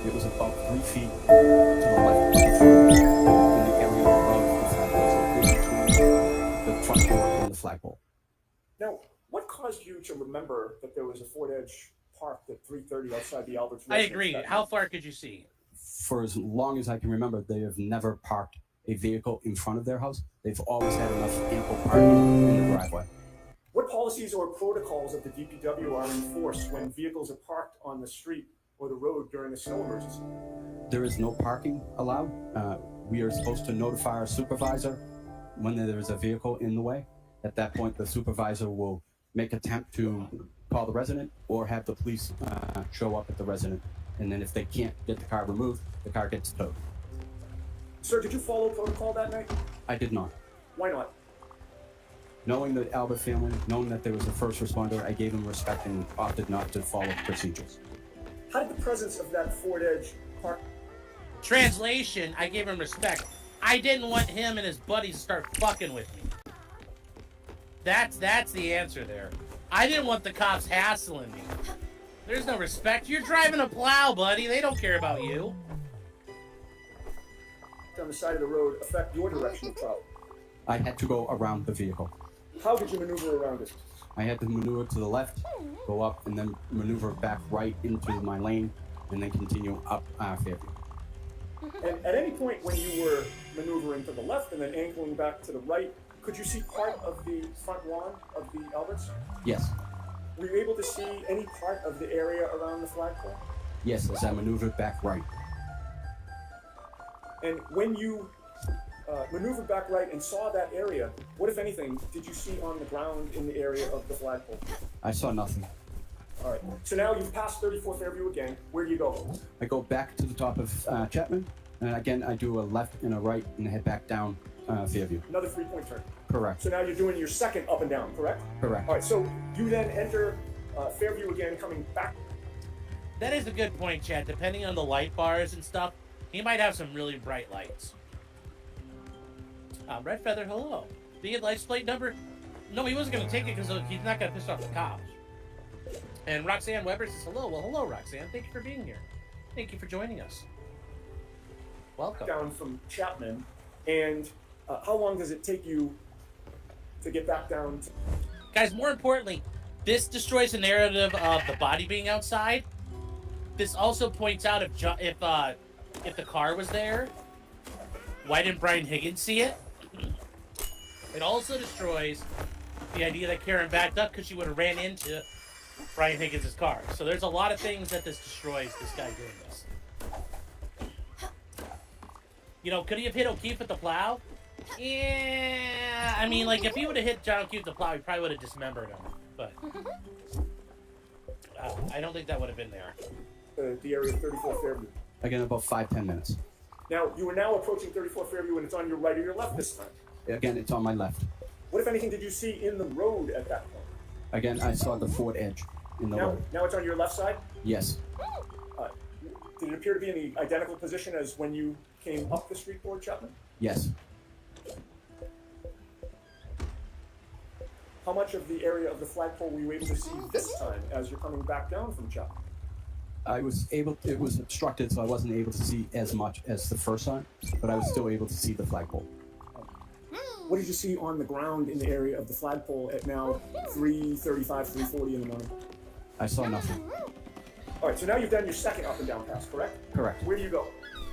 It was about 3 feet to the left of the front in the area of the flagpole, so in between the front door and the flagpole. Now, what caused you to remember that there was a Ford Edge parked at 3:30 outside the Alberts I residence? agree. How far could you see? For as long as I can remember, they have never parked a vehicle in front of their house. They've always had enough ample parking in the driveway. What policies or protocols of the DPW are enforced when vehicles are parked on the street or the road during a snow emergency? There is no parking allowed. We are supposed to notify our supervisor when there is a vehicle in the way. At that point, the supervisor will make attempt to call the resident or have the police show up at the resident. And then if they can't get the car removed, the car gets towed. Sir, did you follow protocol that night? I did not. Why not? Knowing the Albert family, knowing that there was a first responder, I gave them respect and opted not to follow procedures. How did the presence of that Ford Edge park... Translation, I gave him respect. I didn't want him and his buddies to start fucking with me. That's the answer there. I didn't want the cops hassling me. There's no respect. You're driving a plow, buddy. They don't care about you. on the side of the road affect your direction of travel? I had to go around the vehicle. How did you maneuver around it? I had to maneuver to the left, go up, and then maneuver back right into my lane, and then continue up Fairview. And at any point when you were maneuvering to the left and then angling back to the right, could you see part of the front lawn of the Alberts? Yes. Were you able to see any part of the area around the flagpole? Yes, as I maneuvered back right. And when you maneuvered back right and saw that area, what, if anything, did you see on the ground in the area of the flagpole? I saw nothing. All right. So now you've passed 34 Fairview again. Where do you go? I go back to the top of Chapman, and again I do a left and a right and head back down Fairview. Another 3-point turn. Correct. So now you're doing your second up and down, correct? Correct. All right. So you then enter Fairview again, coming back. That is a good point, Chad. Depending on the light bars and stuff, he might have some really bright lights. Red Feather, hello. Do you get license plate number? No, he wasn't going to take it because he's not going to piss off the cops. And Roxanne Weber says hello. Well, hello, Roxanne. Thank you for being here. Thank you for joining us. Welcome. Down from Chapman, and how long does it take you to get back down? Guys, more importantly, this destroys the narrative of the body being outside. This also points out if the car was there, why didn't Brian Higgins see it? It also destroys the idea that Karen backed up because she would have ran into Brian Higgins' car. So there's a lot of things that this destroys, this guy doing this. You know, could he have hit O'Keefe with the plow? Yeah, I mean, like, if he would have hit John O'Keefe with the plow, he probably would have dismembered him. But I don't think that would have been there. The area of 34 Fairview. Again, about 5-10 minutes. Now, you are now approaching 34 Fairview, and it's on your right or your left this time. Again, it's on my left. What, if anything, did you see in the road at that point? Again, I saw the Ford Edge in the road. Now it's on your left side? Yes. Did it appear to be in the identical position as when you came up the street toward Chapman? Yes. How much of the area of the flagpole were you able to see this time as you're coming back down from Chapman? I was able, it was obstructed, so I wasn't able to see as much as the first time, but I was still able to see the flagpole. What did you see on the ground in the area of the flagpole at now 3:35, 3:40 in the morning? I saw nothing. All right, so now you've done your second up and down pass, correct? Correct. Where do you go?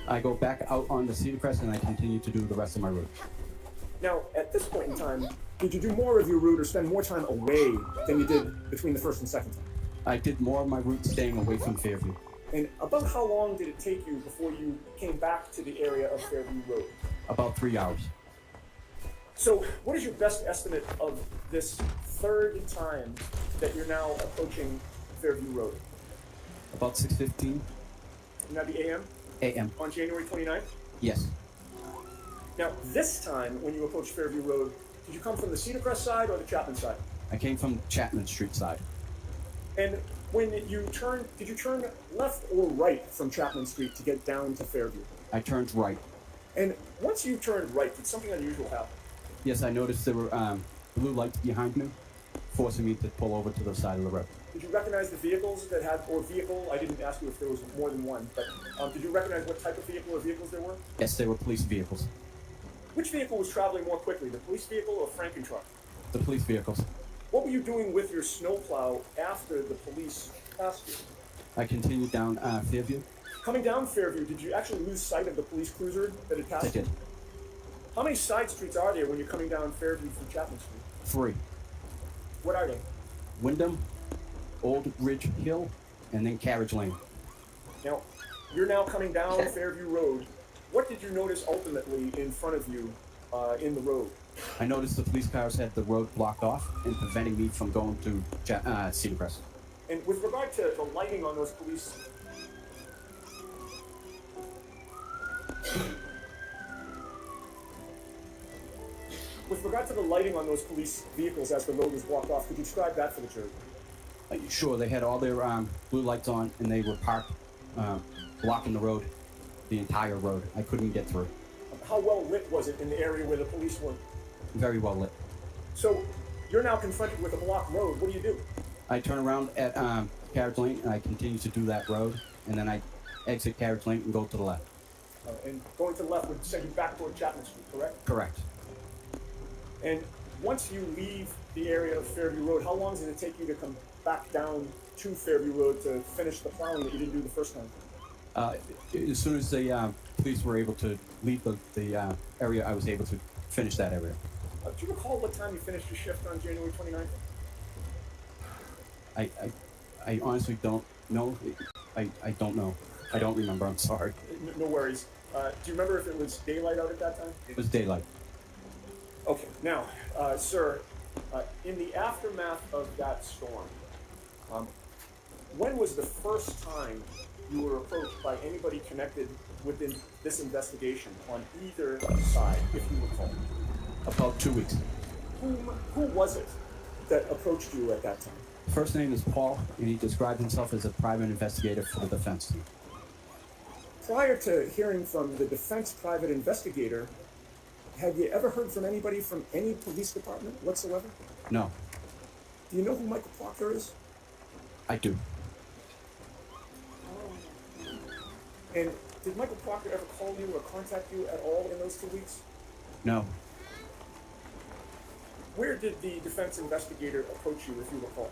I go back out on the Cedar Crest and I continue to do the rest of my route. Now, at this point in time, did you do more of your route or spend more time away than you did between the first and second time? I did more of my route staying away from Fairview. And about how long did it take you before you came back to the area of Fairview Road? About 3 hours. So, what is your best estimate of this third time that you're now approaching Fairview Road? About 6:15 Would that be AM? a.m. On January 29th? Yes. Now, this time, when you approached Fairview Road, did you come from the Cedar Crest side or the Chapman side? I came from Chapman Street side. And when you turned, did you turn left or right from Chapman Street to get down to Fairview? I turned right. And once you turned right, did something unusual happen? Yes, I noticed there were blue lights behind me. forcing me to pull over to the side of the road. Did you recognize the vehicles that had, or vehicle? I didn't ask you if there was more than one, but did you recognize what type of vehicle or vehicles there were? Yes, they were police vehicles. Which vehicle was traveling more quickly, the police vehicle or Franken truck? The police vehicles. What were you doing with your snowplow after the police passed you? I continued down Fairview. Coming down Fairview, did you actually lose sight of the police cruiser that had passed I did. you? How many side streets are there when you're coming down Fairview from Chapman Street? 3. What are they? Wyndham, Old Ridge Hill, and then Carriage Lane. Now, you're now coming down Fairview Road. What did you notice ultimately in front of you in the road? I noticed the police cars had the road blocked off and preventing me from going to Cedar Crest. And with regard to the lighting on those police... With regard to the lighting on those police vehicles as the road was blocked off, could you describe that for the jury? Sure, they had all their blue lights on and they were parked, blocking the road, the entire road. I couldn't get through. How well lit was it in the area where the police were? Very well lit. So, you're now confronted with a blocked road. What do you do? I turn around at Carriage Lane and I continue to do that road, and then I exit Carriage Lane and go to the left. And going to the left would send you back toward Chapman Street, correct? Correct. And once you leave the area of Fairview Road, how long does it take you to come back down to Fairview Road to finish the plowing that you didn't do the first time? As soon as the police were able to leave the area, I was able to finish that area. Do you recall what time you finished your shift on January 29th? I honestly don't know. I don't know. I don't remember. I'm sorry. No worries. Do you remember if it was daylight out at that time? It was daylight. Okay. Now, sir, in the aftermath of that storm, when was the first time you were approached by anybody connected within this investigation on either side, if you recall? About 2 weeks. Who was it that approached you at that time? First name is Paul, and he described himself as a private investigator for the defense team. Prior to hearing from the defense private investigator, had you ever heard from anybody from any police department whatsoever? No, Do you know who Michael Proctor is? I do. And did Michael Proctor ever call you or contact you at all in those 2 weeks? No, Where did the defense investigator approach you, if you recall?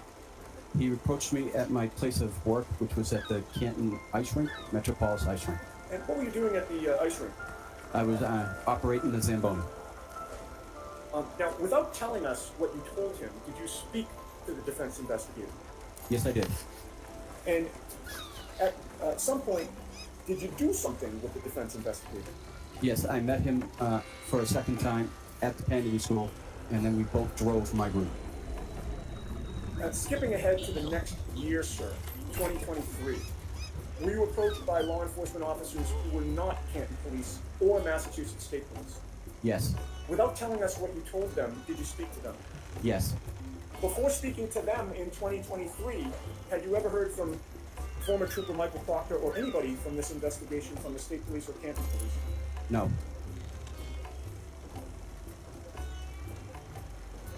he approached me at my place of work, which was at the Canton Ice Rink, Metropolis Ice Rink. And what were you doing at the ice rink? I was operating the Zamboni. Now, without telling us what you told him, did you speak to the defense investigator? Yes, I did. And at some point, did you do something with the defense investigator? Yes, I met him for a second time at the Kennedy School, and then we both drove to my room. Skipping ahead to the next year, sir, 2023, were you approached by law enforcement officers who were not Canton Police or Massachusetts State Police? Yes, Without telling us what you told them, did you speak to them? yes, Before speaking to them in 2023, had you ever heard from former Trooper Michael Proctor or anybody from this investigation from the State Police or Canton Police? no,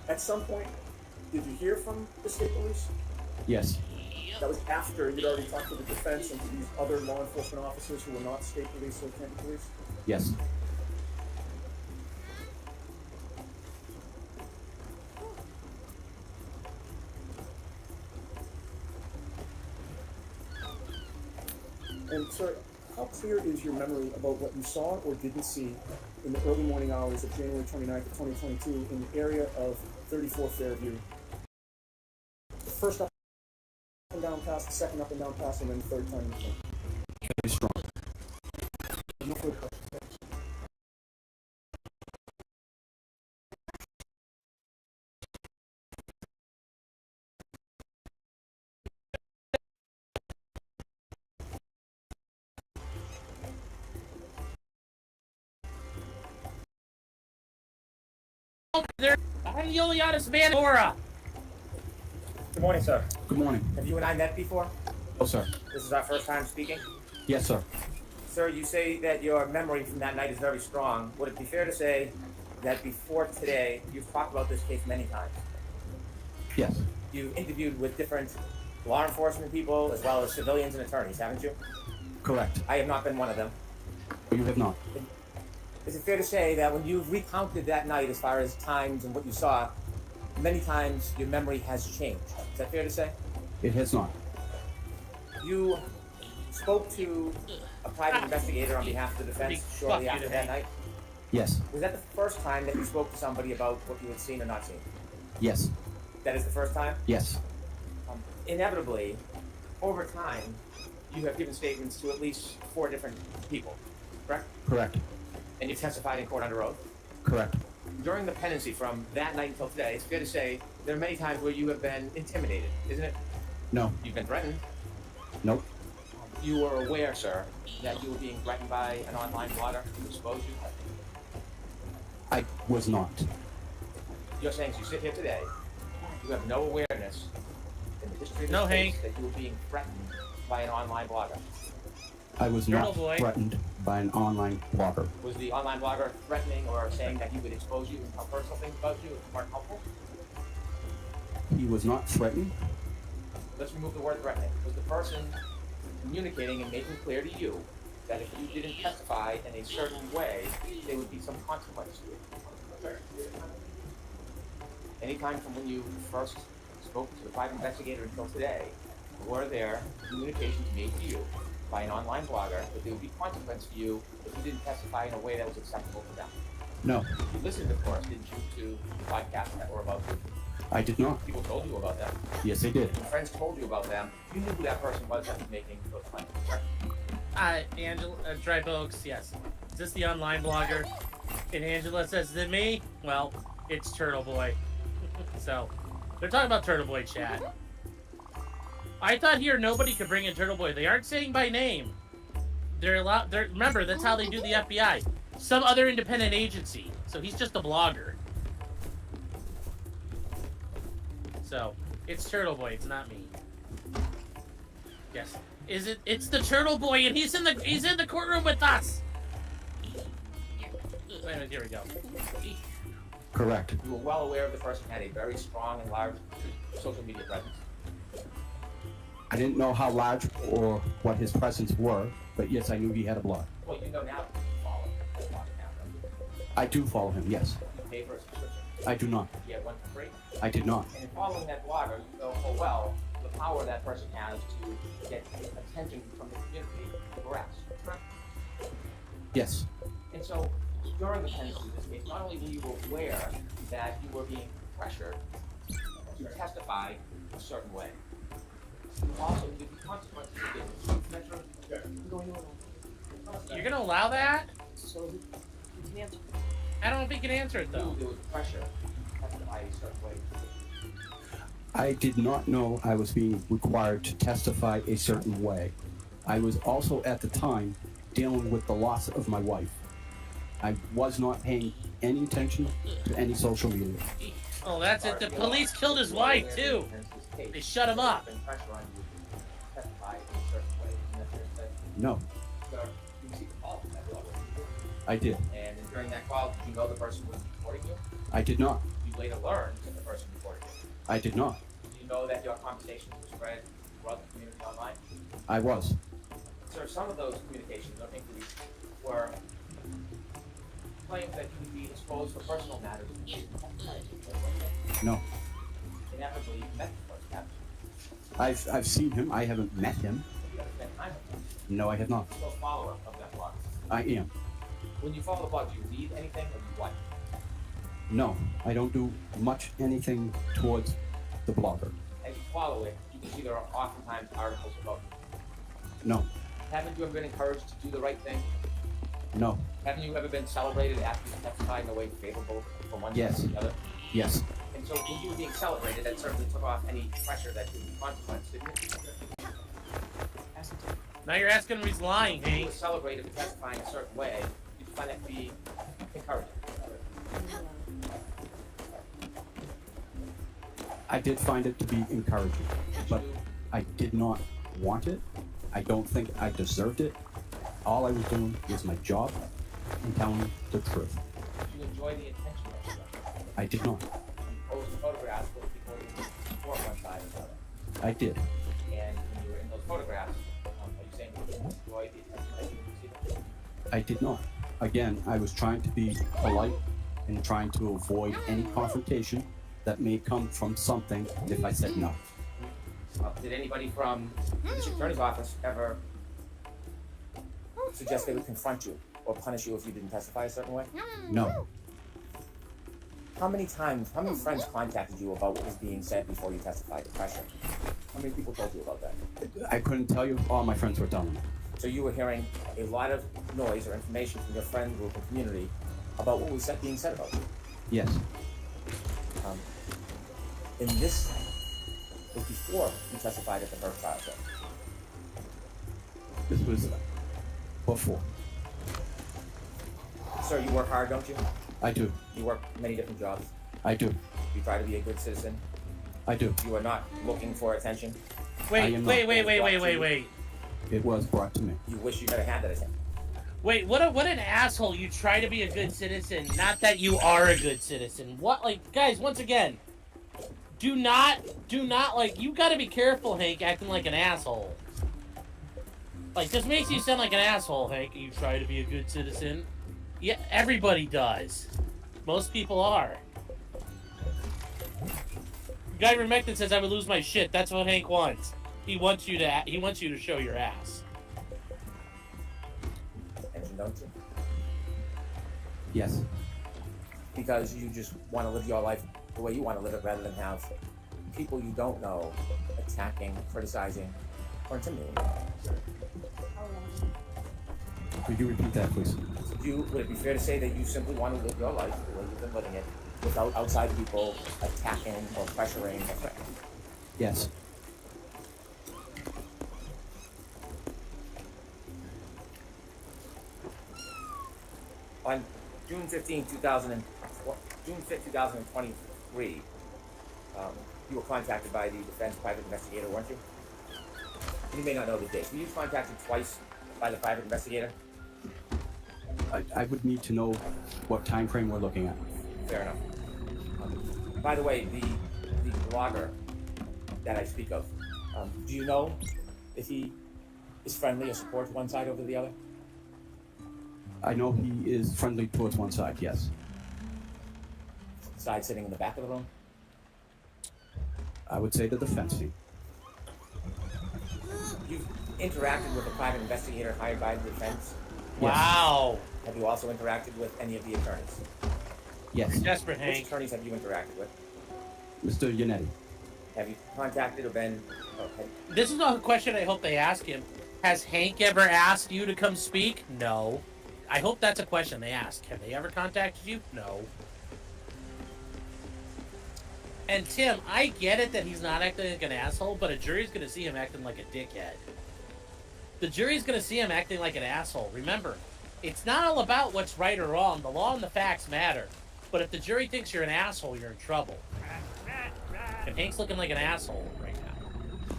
At some point, did you hear from the State Police? yes, That was after you'd already talked to the defense and to these other law enforcement officers who were not State Police or Canton Police? yes. And sir, how clear is your memory about what you saw or didn't see in the early morning hours of January 29th of 2022 in the area of 34 Fairview? The first up and down pass, the second up and down pass, and then the third time you came. Very strong. No further questions. There, I'm Julianus Manora. Good morning, sir. Good morning. Have you and I met before? Oh, sir. This is our first time speaking. Yes, sir. Sir, you say that your memory from that night is very strong. Would it be fair to say that before today, you've talked about this case many times? Yes. You've interviewed with different law enforcement people as well as civilians and attorneys, haven't you? Correct. I have not been one of them. You have not. Is it fair to say that when you've recounted that night as far as times and what you saw, many times your memory has changed? Is that fair to say? It has not. You spoke to a private investigator on behalf of the defense shortly Fuck you after to that me. night. Yes. Was that the first time that you spoke to somebody about what you had seen or not seen? Yes. That is the first time? Yes. Inevitably, over time, you have given statements to at least 4 different people, correct? Correct. And you've testified in court under oath. Correct. During the pendency from that night until today, it's fair to say there are many times where you have been intimidated, isn't it? No. You've been threatened. Nope. You were aware, sir, that you were being threatened by an online blogger to expose you. I was not. You're saying as you sit here today, you have no awareness in the history of this No, case Hank. that you were being threatened by an online blogger. I was Turtle not boy. threatened by an online blogger. Was the online blogger threatening or saying that he would expose you and tell personal things about you if you weren't helpful? He was not threatened. Let's remove the word threatening. Was the person communicating and making clear to you that if you didn't testify in a certain way, there would be some consequence to it? Anytime from when you first spoke to the private investigator until today, were there communications made to you by an online blogger that there would be consequence for you if you didn't testify in a way that was acceptable to them? No. You listened, of course, didn't you, to the podcasts that were about you? I did not. People told you about them. Yes, they did. Your friends told you about them. You knew who that person was that was making those claims. Angela, Dry Oaks, yes. Is this the online blogger? And Angela says, is it me? Well, it's Turtle Boy. So, they're talking about Turtle Boy chat. I thought here nobody could bring in Turtle Boy. They aren't saying by name. They're allowed. Remember, that's how they do the FBI. Some other independent agency. So he's just a blogger. So it's Turtle Boy. It's not me. Yes. Is it? It's the Turtle Boy, and he's in the courtroom with us. Wait a minute. Here we go. Correct. You were well aware of the person had a very strong and large social media presence. I didn't know how large or what his presence were, but yes, I knew he had a blog. Well, you know now that you follow that blogger now, don't you? I do follow him, yes. You pay for a subscription. I do not. You get one for free. I did not. And in following that blogger, you know full well the power that person has to get attention from the community to harass. Correct? Yes. And so, during the pendency of this case, not only were you aware that you were being pressured to testify a certain way, you also knew the consequences of it. You're gonna allow that? So he can answer. I don't know if he can answer it You knew though. there was pressure to testify a certain way. I did not know I was being required to testify a certain way. I was also at the time dealing with the loss of my wife. I was not paying any attention to any social media. Oh, that's it. The police killed his wife too. They shut him up. Been pressure on you to testify in a certain way. And that's fair to say. No, So, you received a call from that blogger. I did. And during that call, did you know the person was reporting you? I did not. You later learned that the person reported you. I did not. Do you know that your conversations were spread throughout the community online? I was. So some of those communications, I think, were claims that you would be exposed for personal matters. No. Inevitably, you met the person, haven't you? I've seen him. I haven't met him. You haven't spent time with him. No, I have not. You're still a follower of that blog. I am. When you follow the blog, do you read anything or do you watch? No, I don't do much anything towards the blogger. As you follow it, you can see there are oftentimes articles about you. No, Haven't you ever been encouraged to do the right thing? no, Haven't you ever been celebrated after you testified in a way favorable for one Yes. side or the other? yes, And so when you were being celebrated, that certainly took off any pressure that could be consequence, didn't it? Now you're asking him if he's lying, When you Hank. were celebrated for testifying a certain way, did you find that to be encouraging? I did find it to be encouraging, but Did you, I did not want it. I don't think I deserved it. All I was doing was my job and telling the truth. did you enjoy the attention that you got? I did not. You posed photographs with people before one side or the other. I did. And when you were in those photographs, are you saying you enjoyed the attention that you received? I did not. Again, I was trying to be polite and trying to avoid any confrontation that may come from something if I said no. Did anybody from the district attorney's office ever suggest they would confront you or punish you if you didn't testify a certain way? No. How many friends contacted you about what was being said before you testified? The pressure. How many people told you about that? I couldn't tell you. All my friends were telling me. So you were hearing a lot of noise or information from your friend group and community about what was being said about you. Yes. And this was before you testified at the first trial, sir. This was before. Sir, you work hard, don't you? I do. You work many different jobs. I do. You try to be a good citizen. I do. You are not looking for attention. I Wait, am wait, not. wait, wait, wait, wait, wait. It was brought to me. You wish you never had that attention. Wait, what an asshole. You try to be a good citizen, not that you are a good citizen. What, like, guys, once again, do not, like, you gotta be careful, Hank, acting like an asshole. Like, this makes you sound like an asshole, Hank. You try to be a good citizen. Yeah, everybody does. Most people are. Guy Remectin says I would lose my shit. That's what Hank wants. He wants you to show your ass. Attention, don't you? Yes. Because you just want to live your life the way you want to live it rather than have people you don't know attacking, criticizing, or intimidating you. Could you repeat that, please? Would it be fair to say that you simply want to live your life the way you've been living it without outside people attacking or pressuring or threatening? Yes. On June 15, 2023, you were contacted by the defense private investigator, weren't you? You may not know the date. Were you contacted twice by the private investigator? I would need to know what time frame we're looking at. Fair enough. By the way, the blogger that I speak of, do you know if he is friendly or supports one side over the other? I know he is friendly towards one side, yes. Side sitting in the back of the room? I would say the defense team. You've interacted with a private investigator hired by the defense? Wow. Have you also interacted with any of the attorneys? Yes. Desperate, Which Hank. attorneys have you interacted with? Mr. Yannetti. Have you contacted or been... This is a question I hope they ask him. Has Hank ever asked you to come speak? No. I hope that's a question they ask. Have they ever contacted you? No. And Tim, I get it that he's not acting like an asshole, but a jury's gonna see him acting like a dickhead. The jury's gonna see him acting like an asshole. Remember, it's not all about what's right or wrong. The law and the facts matter. But if the jury thinks you're an asshole, you're in trouble. And Hank's looking like an asshole right now.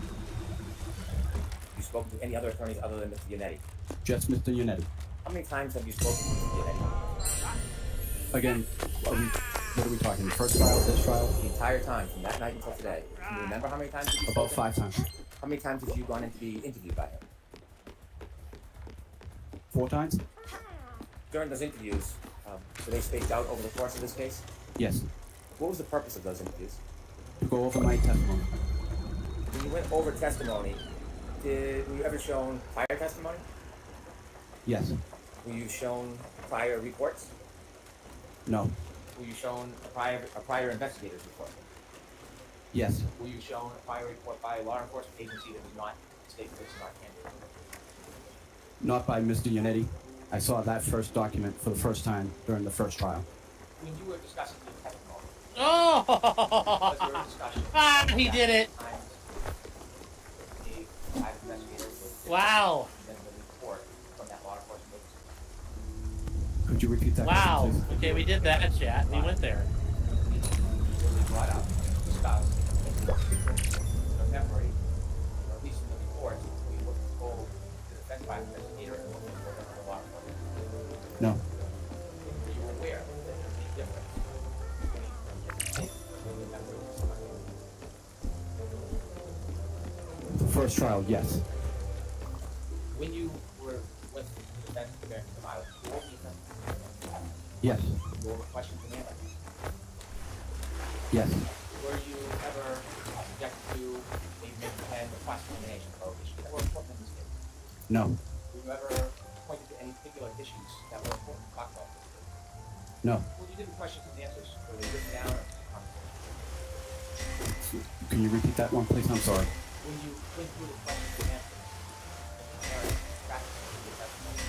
You spoken to any other attorneys other than Mr. Yannetti? Just Mr. Yannetti. How many times have you spoken to Mr. Yannetti? Again, what are we talking? The first trial, this trial? The entire time, from that night until today. Can you remember how many times have you About spoken? 5 times. How many times have you gone in to be interviewed by him? 4 times? During those interviews, were they spaced out over the course of this case? Yes. What was the purpose of those interviews? To go over my testimony. When you went over testimony, were you ever shown prior testimony? Yes. Were you shown prior reports? No. Were you shown a prior investigator's report? Yes. Were you shown a prior report by a law enforcement agency that was not state police, not candidate? Not by Mr. Yannetti. I saw that first document for the first time during the first trial. When you were discussing the testimony, Oh! was there a discussion? Ah, he did it. Times the private investigator was Wow. then the report from that law enforcement agency. Could you repeat that Wow. question, please? Okay, we did that, chat. We went there. Was it brought up, discussed, in the memory, or at least in the report, we were told the defense private investigator and the law enforcement. No. Were you aware that there's a difference between the memory and the first trial, yes. When you were with the defense preparing for the violence, you were defense, Yes. you were questioned and answered. Yes. Were you ever subjected to a and the cross-examination prohibition that were important in this case? No. Were you ever pointed to any particular issues that were important to talk about? No. When you did the questions and answers, were they written down or Can you repeat that one, please? I'm sorry. when you went through the questions and answers and preparing practicing your testimony,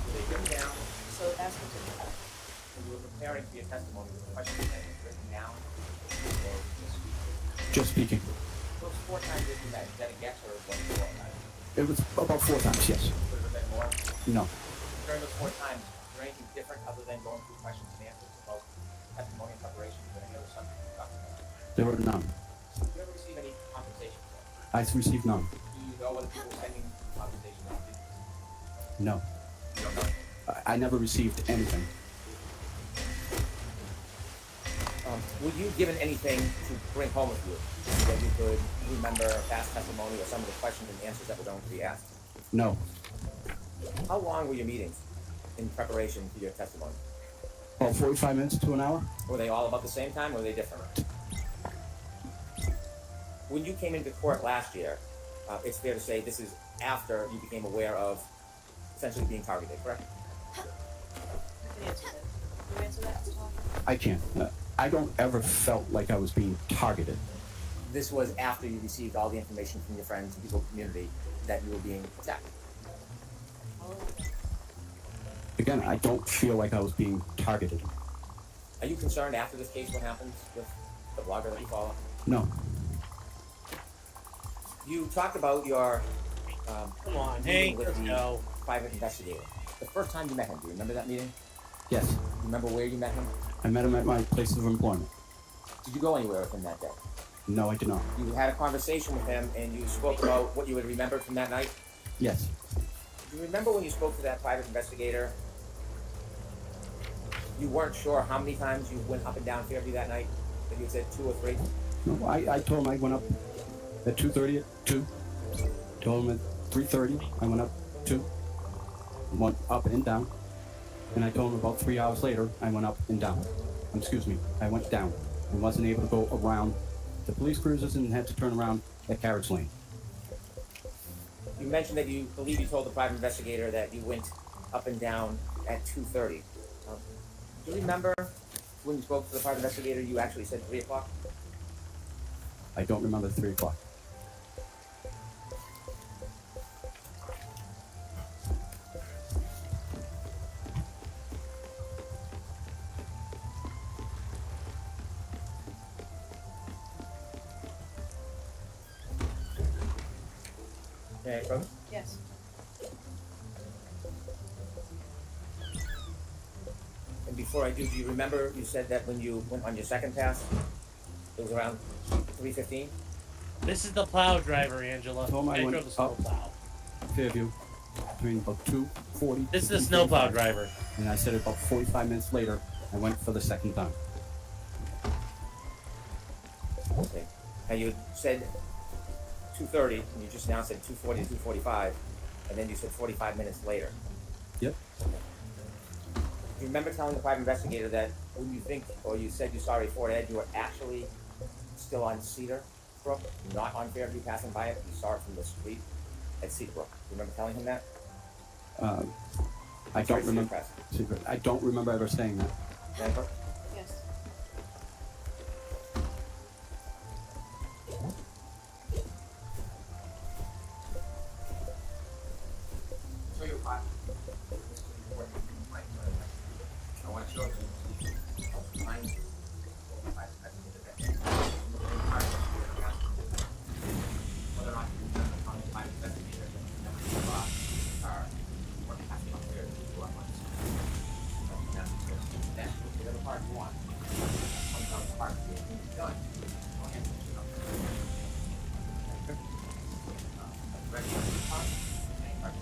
were they written down? So ask him to. When you were preparing for your testimony, were the questions and answers written down or just speaking? Just speaking. Those 4 times that you met, is that a guess or was it 4 times? It was about 4 times, yes. Could it have been more? No. During those 4 times, was there anything different other than going through questions and answers about testimony and preparation? Was there any other subject you talked about? There were none. Did you ever receive any compensation for that? I received none. Do you know whether people were sending compensation or not? No. You don't know? I never received anything. Were you given anything to bring home with you that you could remember past testimony or some of the questions and answers that were going to be asked? No. How long were your meetings in preparation for your testimony? About 45 minutes to an hour? Were they all about the same time or were they different? When you came into court last year, it's fair to say this is after you became aware of essentially being targeted, correct? You can answer that. Can you answer that, Mr. Hoffman? I can't. I don't ever felt like I was being targeted. This was after you received all the information from your friends and people in the community that you were being attacked. How long ago? Again, I don't feel like I was being targeted. Are you concerned after this case what happens with the blogger that you follow? No. You talked about your Come on, meeting Hank, with let's the go. private investigator. The first time you met him, do you remember that meeting? Yes. Do you remember where you met him? I met him at my place of employment. Did you go anywhere with him that day? No, I did not. You had a conversation with him and you spoke about what you had remembered from that night? Yes. Do you remember when you spoke to that private investigator? You weren't sure how many times you went up and down Fairview that night? That you had said 2 or 3? No, I told him I went up at 2:30 at 2. Told him at 3:30 I went up 2. Went up and down. And I told him about 3 hours later I went up and down. Excuse me, I went down and wasn't able to go around the police cruisers and had to turn around at Carriage Lane. You mentioned that you believe you told the private investigator that you went up and down at 2:30. Do you remember when you spoke to the private investigator you actually said 3 o'clock? I don't remember 3 o'clock. Yeah, brother? Yes. And before I do you remember you said that when you went on your second pass, it was around 3:15? This is the plow driver, Angela. Told him I I went drove the snow up. plow. Fairview between about 2:40. This is the snowplow driver. And I said about 45 minutes later I went for the second time. Okay. And you said 2:30, and you just now said 2:40 to 2:45, and then you said 45 minutes later. Yep. Do you remember telling the private investigator that when you think, or you said you saw a Ford Edge, you were actually still on Cedar Brook, not on Fairview passing by it, you saw it from the street at Cedar Brook? Do you remember telling him that? I Sorry, don't remember. Cedar Crest. I don't remember ever saying that. Jennifer? Yes. Show your file. I want to show it to you. Mine. Whether or not you can on the private investigator are working asking up there to do what ones. Then, whatever part you want. When it comes to part you're done. Go ahead and finish it up. Ready for the part? Any part?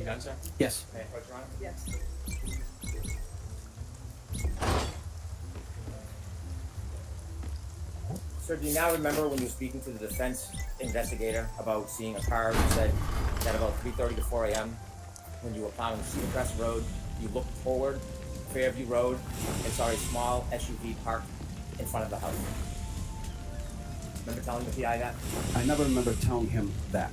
done, sir? Yes. May I approach, Your Honor? Yes. Sir, do you now remember when you were speaking to the defense investigator about seeing a car? You said that about 3:30 to 4 a.m. when you were plowing Cedar Crest Road, you looked forward, Fairview Road, and saw a small SUV parked in front of the house. Remember telling the PI that? I never remember telling him that.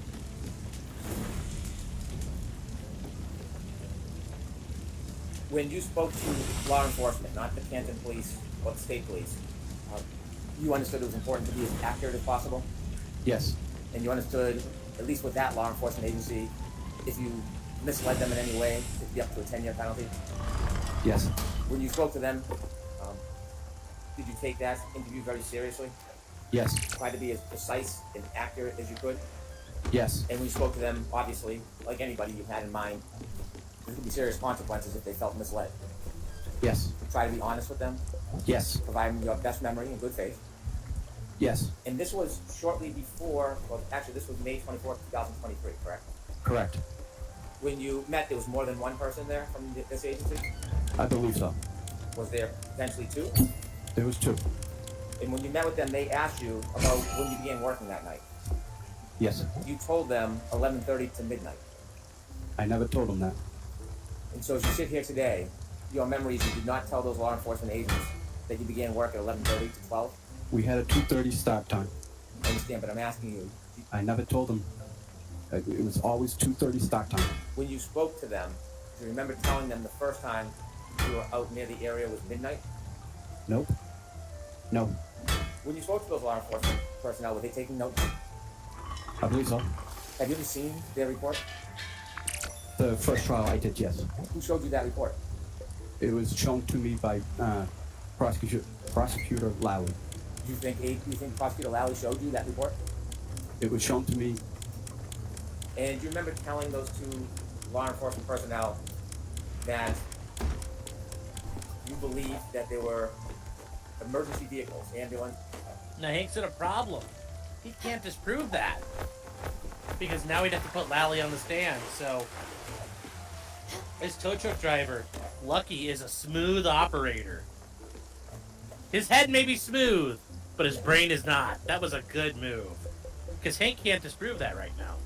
When you spoke to law enforcement, not the Canton Police or the State Police, you understood it was important to be as accurate as possible? Yes. And you understood, at least with that law enforcement agency, if you misled them in any way, it'd be up to a 10-year penalty? Yes. When you spoke to them, did you take that interview very seriously? Yes. Try to be as precise and accurate as you could? Yes. And when you spoke to them, obviously, like anybody you had in mind, there could be serious consequences if they felt misled. Yes. Try to be honest with them, Yes. provide them your best memory in good faith. Yes. And this was shortly before, well, actually, this was May 24th, 2023, correct? Correct. When you met, there was more than one person there from this agency? I believe so. Was there potentially two? There was 2. And when you met with them, they asked you about when you began working that night. Yes. You told them 11:30 to midnight. I never told him that. And so as you sit here today, your memories, you did not tell those law enforcement agents that you began work at 11:30 to 12? We had a 2:30 start time. I understand, but I'm asking you, I never told him. It was always 2:30 start time. when you spoke to them, do you remember telling them the first time you were out near the area was midnight? Nope. No. When you spoke to those law enforcement personnel, were they taking notes? I believe so. Have you ever seen their report? The first trial I did, yes. Who showed you that report? It was shown to me by Prosecutor Lowry. Do you think Prosecutor Lally showed you that report? It was shown to me. And do you remember telling those two law enforcement personnel that you believed that they were emergency vehicles, ambulance? Now Hank's in a problem. He can't disprove that. Because now we'd have to put Lally on the stand, so... His tow truck driver, Lucky, is a smooth operator. His head may be smooth, but his brain is not. That was a good move. Because Hank can't disprove that right now.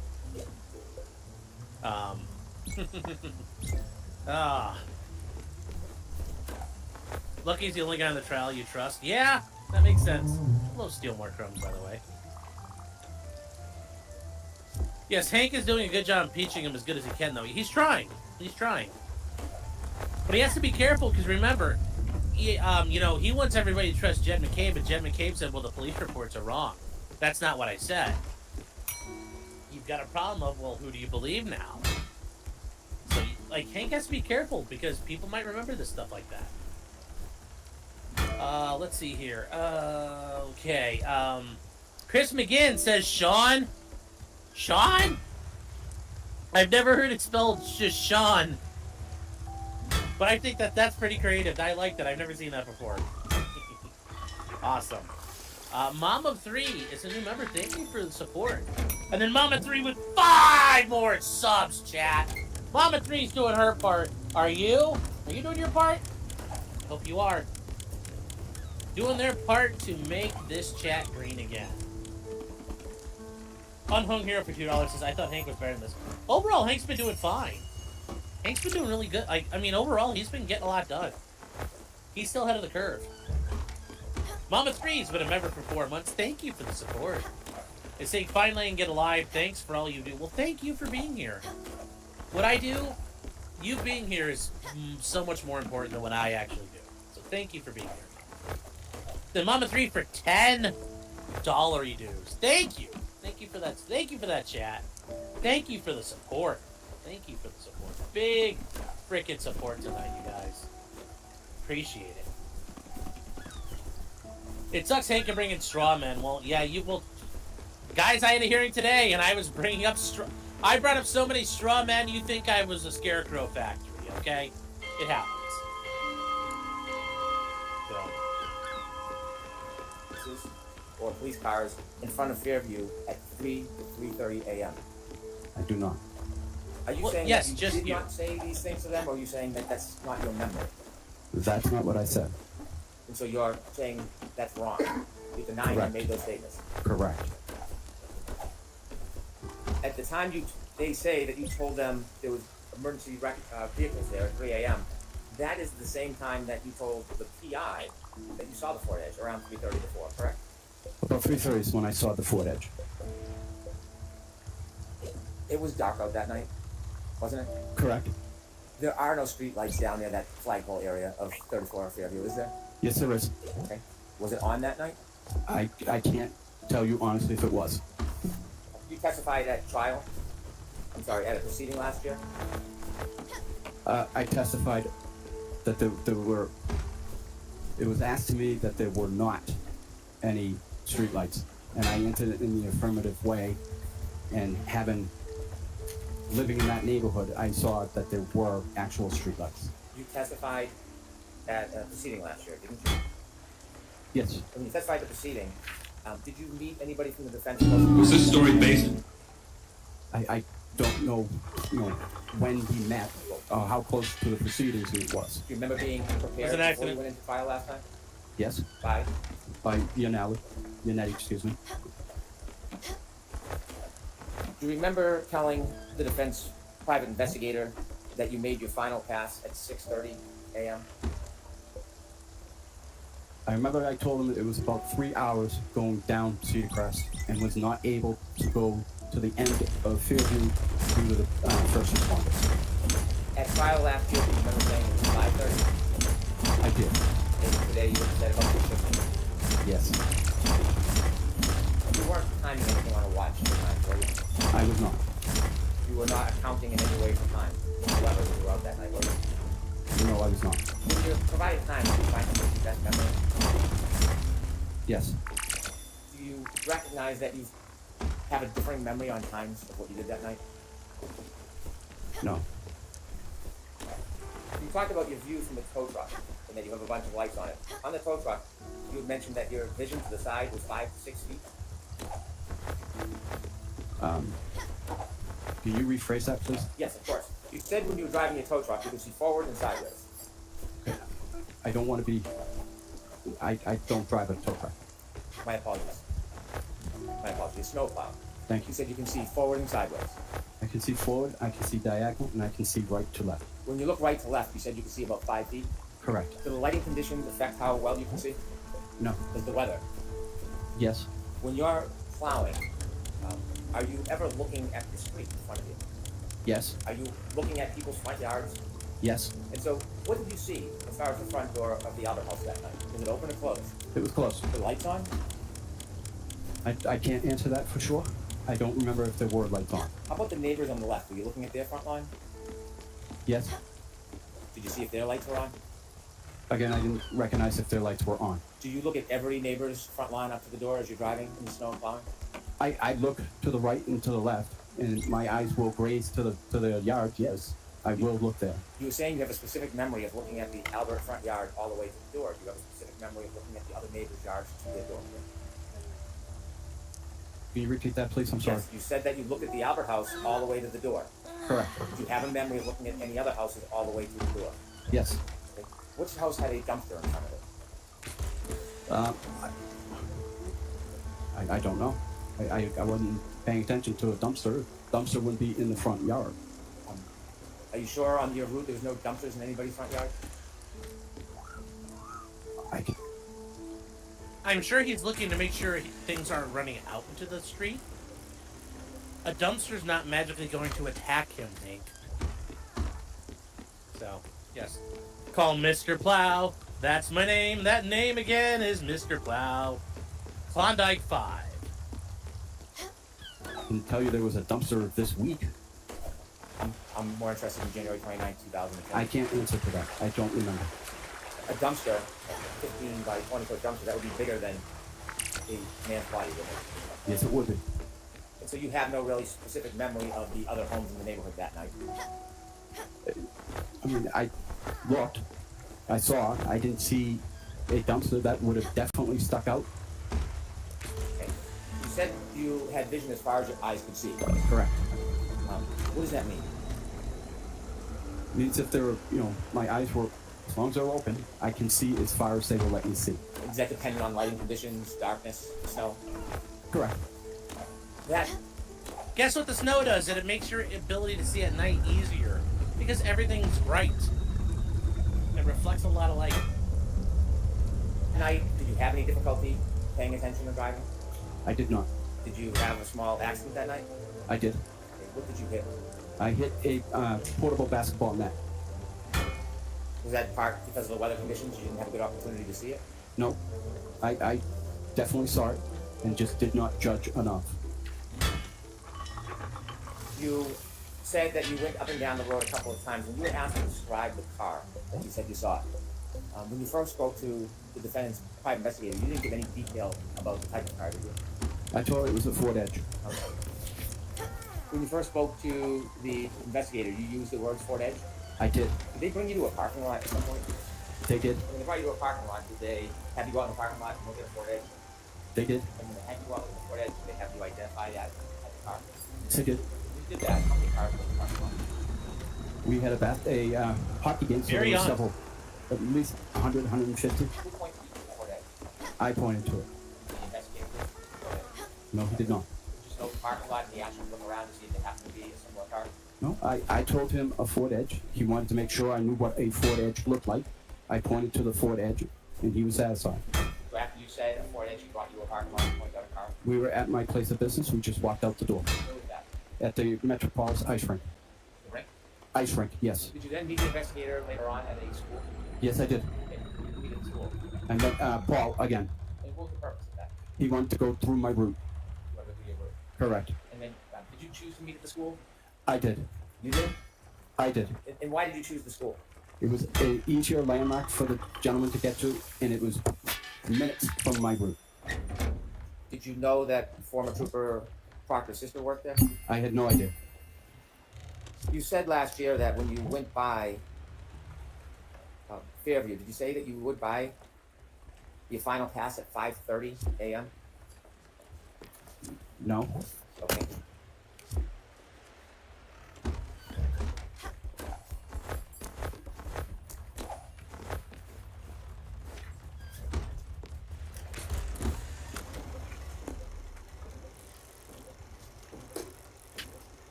Lucky's the only guy on the trial you trust. Yeah, that makes sense. Hello, Steal More Crumbs, by the way. Yes, Hank is doing a good job impeaching him as good as he can, though. He's trying. He's trying. But he has to be careful, because remember, he wants everybody to trust Jed McCabe, but Jed McCabe said, well, the police reports are wrong. That's not what I said. You've got a problem of, well, who do you believe now? So, Hank has to be careful, because people might remember this stuff like that. Let's see here. Okay. Chris McGinn says Sean. Sean? I've never heard it spelled just Sean. But I think that's pretty creative. I like that. I've never seen that before. Awesome. Mama 3 is a new member. Thank you for the support. And then Mama 3 with 5 more subs, chat. Mama 3's doing her part. Are you? Are you doing your part? Hope you are. Doing their part to make this chat green again. Unhung Hero for $2 says, I thought Hank was better than this. Overall, Hank's been doing fine. Hank's been doing really good. Overall, he's been getting a lot done. He's still ahead of the curve. Mama 3's been a member for 4 months. Thank you for the support. It's saying, finally I can get alive. Thanks for all you do. Well, thank you for being here. What I do, you being here is so much more important than what I actually do. So thank you for being here. Then Mama 3 for $10 dues. Thank you. Thank you for that. Thank you for that, chat. Thank you for the support. Thank you for the support. Big frickin' support tonight, you guys. Appreciate it. It sucks Hank can bring in straw men. Well, yeah, you will. Guys, I had a hearing today, and I was bringing up I brought up so many straw men, you think I was a scarecrow factory, okay? It happens. Or police cars in front of Fairview at 3 to 3:30 a.m. I do not. Are you Well, saying yes, that you just did you. not say these things to them, or are you saying that that's not your memory? That's not what I said. And so you're saying that's wrong. You're denying you Correct. made those statements. Correct. At the time they say that you told them there was emergency vehicles there at 3 a.m. That is the same time that you told the PI that you saw the Ford Edge around 3:30 to 4, correct? About 3:30 is when I saw the Ford Edge. It was dark out that night, wasn't it? Correct. There are no street lights down near that flagpole area of 34 Fairview, is there? Yes, there is. Okay. Was it on that night? I can't tell you honestly if it was. You testified at trial? I'm sorry, at a proceeding last year? I testified that there were. It was asked to me that there were not any streetlights, and I answered it in the affirmative way. And living in that neighborhood, I saw that there were actual streetlights. You testified at a proceeding last year, didn't you? Yes. When you testified at the proceeding, did you meet anybody from the defense? Was this story based? I don't know, when he met, how close to the proceedings it was. Do you remember being Was prepared it an before you accident? went into trial last time? Yes, By? by Yannetti, excuse me. Do you remember telling the defense private investigator that you made your final pass at 6:30 a.m.? I remember I told him it was about 3 hours going down Cedar Crest and was not able to go to the end of Fairview due to the first responders. At trial last year, do you remember saying it was 5:30? I did. And today you said about 6:15. Yes, You weren't timing anything on a watch at the time, were you? I was not. You were not accounting in any way for time whatsoever when you were out that night, were you? No, I was not. When you provided time, did you find something to best memory? Yes, Do you recognize that you have a differing memory on times of what you did that night? no, You talked about your view from the tow truck and that you have a bunch of lights on it. On the tow truck, you had mentioned that your vision to the side was 5 to 6 feet. Can you rephrase that, please? Yes, of course. You said when you were driving your tow truck, you could see forward and sideways. I don't want to be. I don't drive a tow truck. My apologies. My apologies. Snowplow. Thank You you. said you can see forward and sideways. I can see forward, I can see diagonal, and I can see right to left. When you look right to left, you said you could see about 5 feet. Correct. Do the lighting conditions affect how well you can see? No. Does the weather? Yes. When you're plowing, are you ever looking at the street in front of you? Yes. Are you looking at people's front yards? Yes. And so, what did you see as far as the front door of the Albert House that night? Was it open or closed? It was close. The lights on? I can't answer that for sure. I don't remember if there were lights on. How about the neighbors on the left? Were you looking at their front line? Yes. Did you see if their lights were on? Again, I didn't recognize if their lights were on. Do you look at every neighbor's front line up to the door as you're driving in the snow and plowing? I look to the right and to the left, and my eyes will graze to the yard. Yes, I will look there. You were saying you have a specific memory of looking at the Albert front yard all the way to the door. Do you have a specific memory of looking at the other neighbors' yards to their door? Can you repeat that, please? I'm sorry. Yes, you said that you looked at the Albert house all the way to the door. Correct. Do you have a memory of looking at any other houses all the way to the door? Yes. Okay. Which house had a dumpster in front of it? I don't know. I wasn't paying attention to a dumpster. Dumpster wouldn't be in the front yard. Are you sure on your route there's no dumpsters in anybody's front yard? I can, I'm sure he's looking to make sure things aren't running out into the street. A dumpster's not magically going to attack him, Hank. So, yes. Call Mr. Plow. That's my name. That name again is Mr. Plow. Klondike 5. I can tell you there was a dumpster this week. I'm more interested in January 29, 2010. I can't answer to that. I don't remember. A dumpster, a 15 by 20 foot dumpster, that would be bigger than a man's body, wouldn't it? Yes, it would be. And so you have no really specific memory of the other homes in the neighborhood that night. I mean, I looked. I saw. I didn't see a dumpster that would have definitely stuck out. Okay. You said you had vision as far as your eyes could see. Correct. What does that mean? Means if they're, my eyes were, as long as they're open, I can see as far as they will let me see. Is that dependent on lighting conditions, darkness, snow? Correct. That Guess what the snow does? That it makes your ability to see at night easier because everything's bright. It reflects a lot of light. night, did you have any difficulty paying attention to driving? I did not. Did you have a small accident that night? I did. Okay, what did you hit? I hit a portable basketball net. Was that part because of the weather conditions? You didn't have a good opportunity to see it? No, I definitely saw it and just did not judge enough. You said that you went up and down the road a couple of times, and you were asked to describe the car that you said you saw. When you first spoke to the defendant's private investigator, you didn't give any detail about the type of car, did you? I told her it was a Ford Edge. Okay. When you first spoke to the investigator, you used the words Ford Edge. I did. Did they bring you to a parking lot at some point? They did. When they brought you to a parking lot, did they have you go out in the parking lot and look at a Ford Edge? They did. And when they had you go out in the Ford Edge, did they have you identify that as a car? They did. When you did that, how many cars were in the parking lot? We had a hockey game, so Very there were young. several, at least 100, 150. Who pointed you to the Ford Edge? I pointed to it. The investigator did? Ford Edge. No, he did not. Just go to the parking lot and he actually look around to see if they happen to be a similar car? No, I told him a Ford Edge. He wanted to make sure I knew what a Ford Edge looked like. I pointed to the Ford Edge, and he was satisfied. So after you said a Ford Edge, he brought you to a parking lot and pointed out a car? We were at my place of business. We just walked out the door. Who was that? At the Metropolis Ice Rink. The rink? Ice rink, yes. Did you then meet the investigator later on at a school? Yes, I did. Okay, who did you meet at the school? And then Paul, again, And what was the purpose of that? he wanted to go through my route. You wanted to do your work. Correct. And then, did you choose to meet at the school? I did. You did? I did. And why did you choose the school? It was an easier landmark for the gentleman to get to, and it was minutes from my route. Did you know that former trooper Proctor's sister worked there? I had no idea. You said last year that when you went by Fairview, did you say that you would buy your final pass at 5:30 a.m.? No. Okay.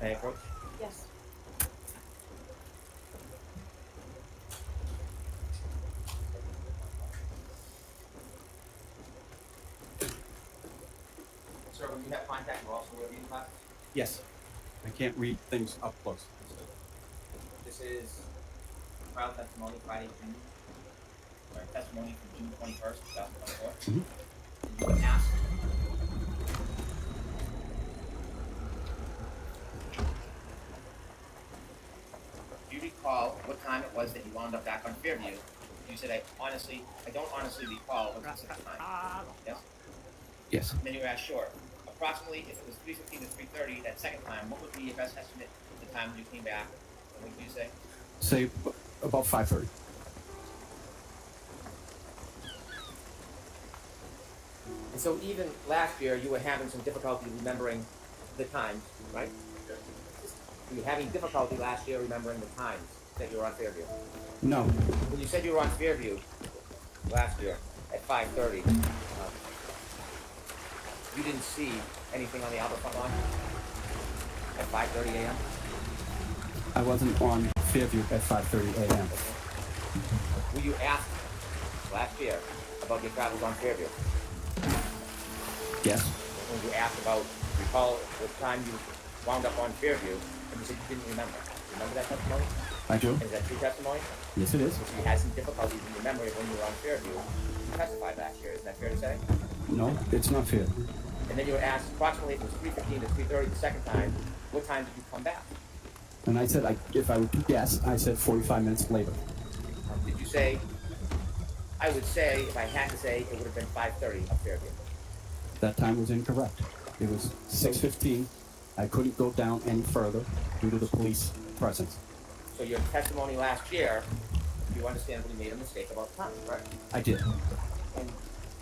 May I approach? Yes. Sir, when you have contact, you also wear reading glasses? Yes. I can't read things up close. This is trial testimony Friday, testimony from June 21st, 2024. Mhm. You were asked. Do you recall what time it was that you wound up back on Fairview? You said, I don't honestly recall a specific time. Yes? Yes. And then you were asked, sure. Approximately, if it was 3:15 to 3:30 that second time, what would be your best estimate of the time when you came back? What would you say? Say about 5:30. And so even last year, you were having some difficulty remembering the times, right? You were having difficulty last year remembering the times that you were on Fairview. No. When you said you were on Fairview last year at 5:30, you didn't see anything on the Albert front lawn at 5:30 a.m.? I wasn't on Fairview at 5:30 a.m. Were you asked last year about your travels on Fairview? Yes. When you asked about, recall the time you wound up on Fairview, and you said you didn't remember. Remember that testimony? I do. Is that true testimony? Yes, it is. If you had some difficulties in your memory when you were on Fairview, you testified last year. Isn't that fair to say? No, it's not fair. And then you were asked approximately if it was 3:15 to 3:30 the second time, what time did you come back? And I said, if I were to guess, I said 45 minutes later. Did you say, I would say, if I had to say, it would have been 5:30 up Fairview? That time was incorrect. It was 6:15. I couldn't go down any further due to the police presence. So your testimony last year, you understandably made a mistake about time, correct? I did. And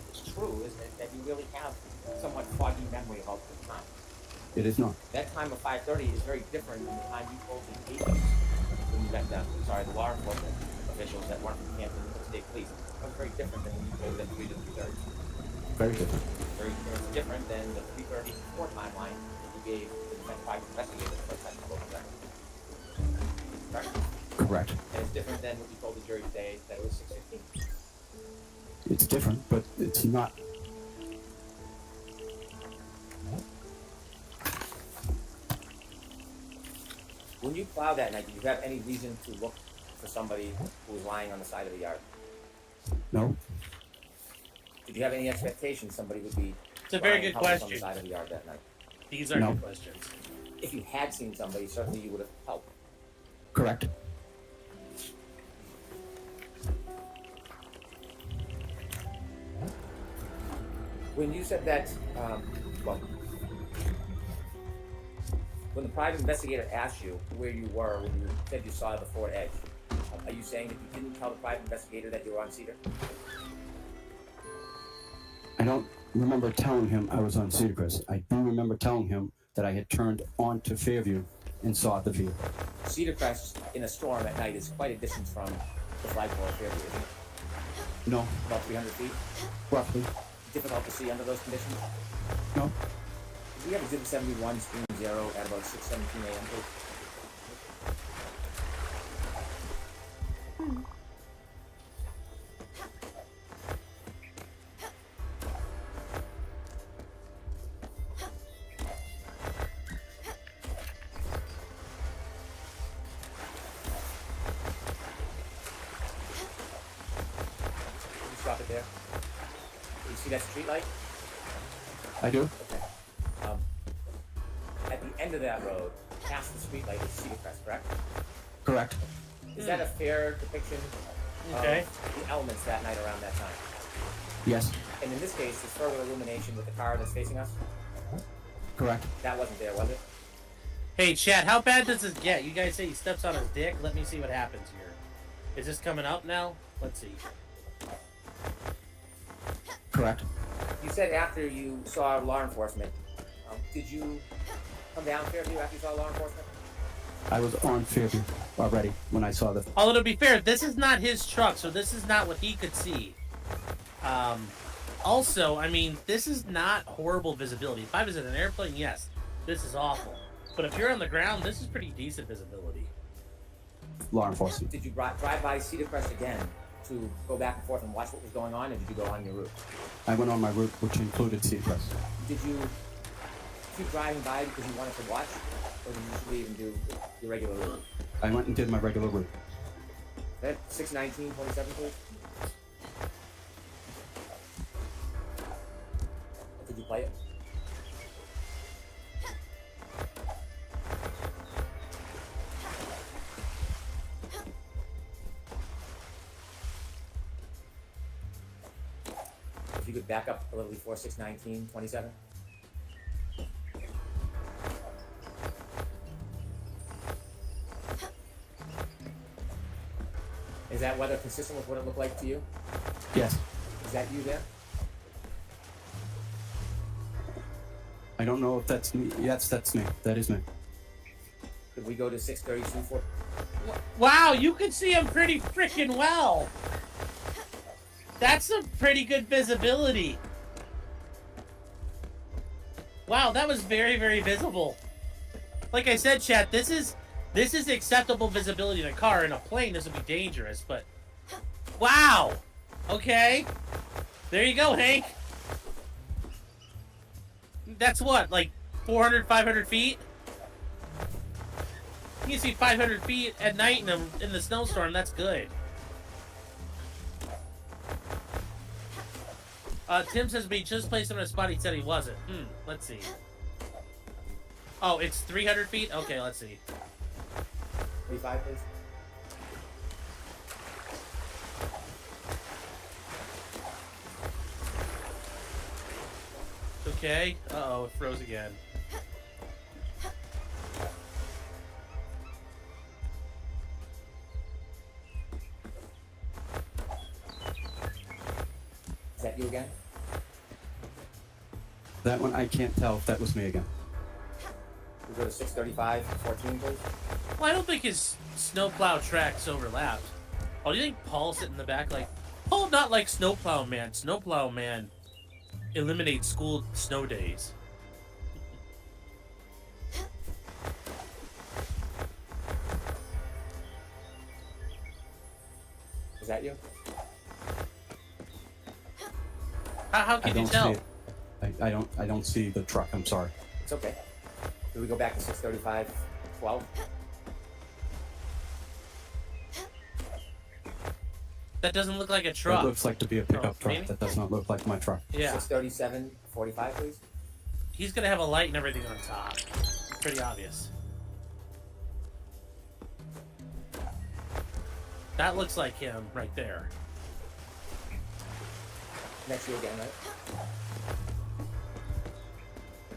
it's true, isn't it, that you really have somewhat foggy memory about the time. It is not. That time of 5:30 is very different than the time you told the agents when you met them. The law enforcement officials that weren't from Hampton State Police. That was very different than when you told them 3 to 3:30. Very different. It's different than the 3:30 before timeline that you gave the defense private investigator the first time you spoke to them. Correct? Correct. And it's different than what you told the jury today that it was 6:15. It's different, but it's not. When you plowed that night, did you have any reason to look for somebody who was lying on the side of the yard? No. Did you have any expectation somebody would be It's a very lying good helpless on the question. side of the yard that night? These are No. good questions. If you had seen somebody, certainly you would have helped. Correct. When you said that, well, when the private investigator asked you where you were when you said you saw the Ford Edge, are you saying that you didn't tell the private investigator that you were on Cedar? I don't remember telling him I was on Cedar Crest. I do remember telling him that I had turned onto Fairview and saw the vehicle. Cedar Crest in a storm at night is quite a distance from the flagpole of Fairview, isn't it? No. About 300 feet. Roughly. Difficult to see under those conditions. No. We have exhibit 71 stream 0 at about 6:17 a.m. please. Can you stop it there? You see that street light? I do. Okay. At the end of that road, past the street light is Cedar Crest, correct? Correct. Is that a fair depiction Okay. of the elements that night around that time? Yes. And in this case, there's further illumination with the car that's facing us. Correct. That wasn't there, was it? Hey, Chad, how bad does this get? You guys say he steps on his dick. Let me see what happens here. Is this coming up now? Let's see. Correct. You said after you saw law enforcement, did you come down Fairview after you saw law enforcement? I was on Fairview already when I saw the. Although to be fair, this is not his truck, so this is not what he could see. Also, I mean, this is not horrible visibility. If I was in an airplane, yes, this is awful. But if you're on the ground, this is pretty decent visibility. Law enforcement. Did you drive by Cedar Crest again to go back and forth and watch what was going on, or did you go on your route? I went on my route, which included Cedar Crest. Did you keep driving by because you wanted to watch, or did you just leave and do your regular route? I went and did my regular route. That 6:19:27, please. Did you play it? If you could back up a little before 6:19:27. Is that weather consistent with what it looked like to you? Yes. Is that you there? I don't know if that's me. Yes, that's me. That is me. Could we go to 6:32:4? Wow, you can see him pretty freaking well. That's some pretty good visibility. Wow, that was very, very visible. Like I said, chat, this is acceptable visibility in a car. In a plane, this would be dangerous, but wow. Okay. There you go, Hank. That's what, like 400, 500 feet? You can see 500 feet at night in the snowstorm. That's good. Tim says we just placed him in a spot he said he wasn't. Let's see. Oh, it's 300 feet? Okay, let's see. 35, please. Okay. Uh-oh, it froze again. Is that you again? That one, I can't tell if that was me again. We go to 635, 14, please. Well, I don't think his snowplow tracks overlapped. Oh, do you think Paul's sitting in the back like, Paul not like Snowplow Man. Snowplow Man eliminates school snow days. Is that you? How I can you don't tell? see it. I don't see the truck. I'm sorry. It's okay. Do we go back to 635, 12? That doesn't look like a It truck. looks like to be a pickup truck. maybe? That does not look like my truck. Yeah, 637, 45, please. he's gonna have a light and everything on top. Pretty obvious. That looks like him right there. Next you again, right?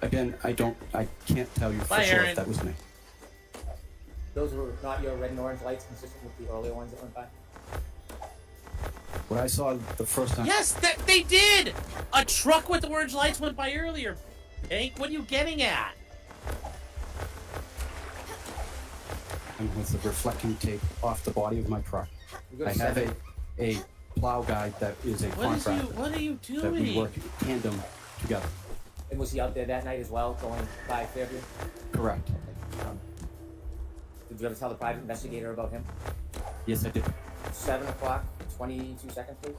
Again, I can't tell you for Bye, sure Aaron. if that was me. Those were not your red and orange lights consistent with the earlier ones that went by? What I saw the first time. Yes, that they did. A truck with orange lights went by earlier. Hank, what are you getting at? And with the reflecting tape off the body of my truck. We go to I have 7. a plow guy that is a contractor What are you that we doing? work in tandem together. And was he out there that night as well, going by Fairview? Correct. Did you ever tell the private investigator about him? Yes, I did. 7 o'clock, 22 seconds, please.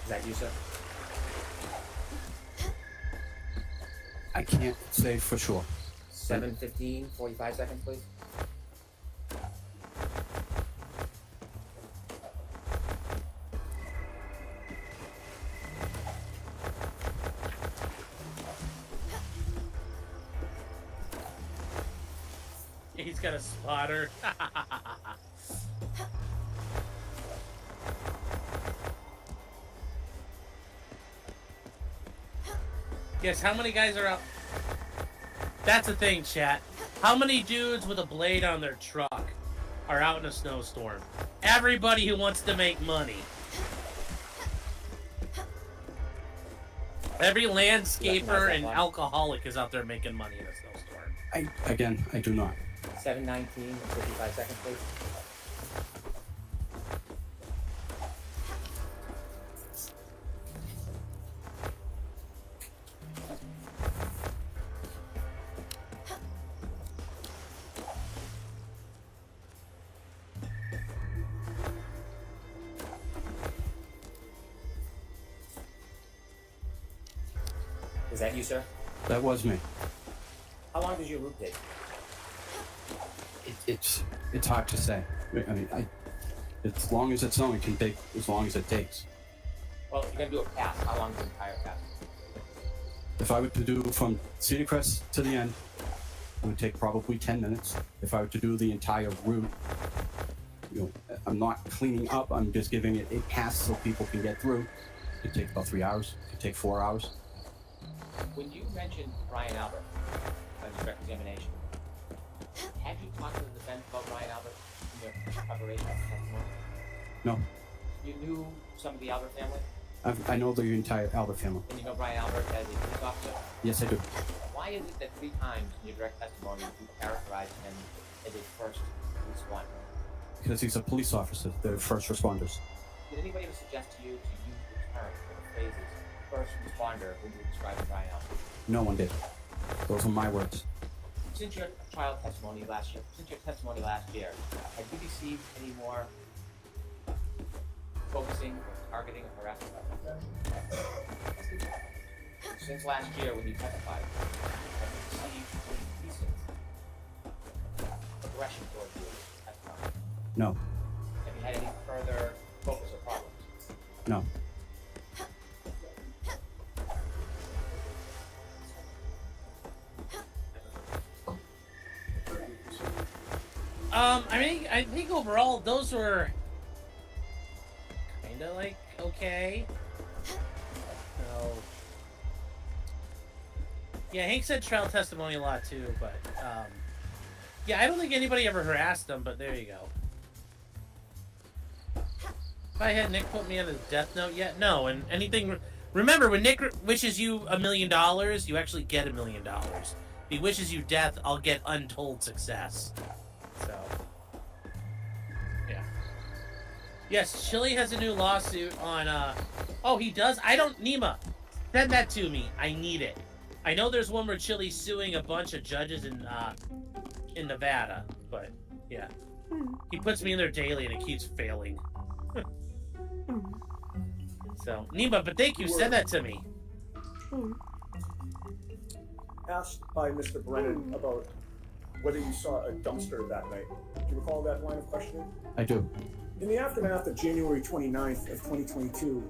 Is that you, sir? I can't say for sure. 7:15, 45 seconds, please. He's got a spotter. Yes, how many guys are out? That's the thing, chat. How many dudes with a blade on their truck are out in a snowstorm? Everybody who wants to make money. Every landscaper and alcoholic is out there making money in a snowstorm. I do not. 7:19, 55 seconds, please. Is that you, sir? That was me. How long does your route take? It's hard to say. I mean, as long as it's snowing, it can take as long as it takes. Well, if you're gonna do a pass, how long is the entire pass? If I were to do from Cedar Crest to the end, it would take probably 10 minutes. If I were to do the entire route, I'm not cleaning up. I'm just giving it a pass so people can get through. It could take about 3 hours. It could take 4 hours. When you mentioned Brian Albert on your direct examination, had you talked to the defense about Brian Albert in your preparation of testimony? No, You knew some of the Albert family, I know the entire Albert family. and you know Brian Albert as a police officer. Yes, I do. Why is it that 3 times in your direct testimony you characterized him as a first responder? Because he's a police officer. They're first responders. Did anybody ever suggest to you to use the term or the phrases first responder when you were describing Brian Albert? No one did. Those are my words. Since your testimony last year, have you received any more focusing or targeting of harassment? Since last year when you testified, have you received any recent aggression towards you testifying? No, Have you had any further focus or problems? no. I think overall those were kind of like okay. Yeah, Hank said trial testimony a lot too, but yeah, I don't think anybody ever harassed him. But there you go. If I had Nick put me on his death note yet, no. And anything. Remember, when Nick wishes you $1 million, you actually get $1 million. If he wishes you death, I'll get untold success. So, yeah. Yes, Chili has a new lawsuit on. Oh, he does. I don't. Nima, send that to me. I need it. I know there's one where Chili's suing a bunch of judges in Nevada, but yeah, he puts me in there daily and it keeps failing. So, Nima, but thank you. Send that to me. Asked by Mr. Brennan about whether you saw a dumpster that night. Do you recall that line of questioning? I do. In the aftermath of January 29th of 2022,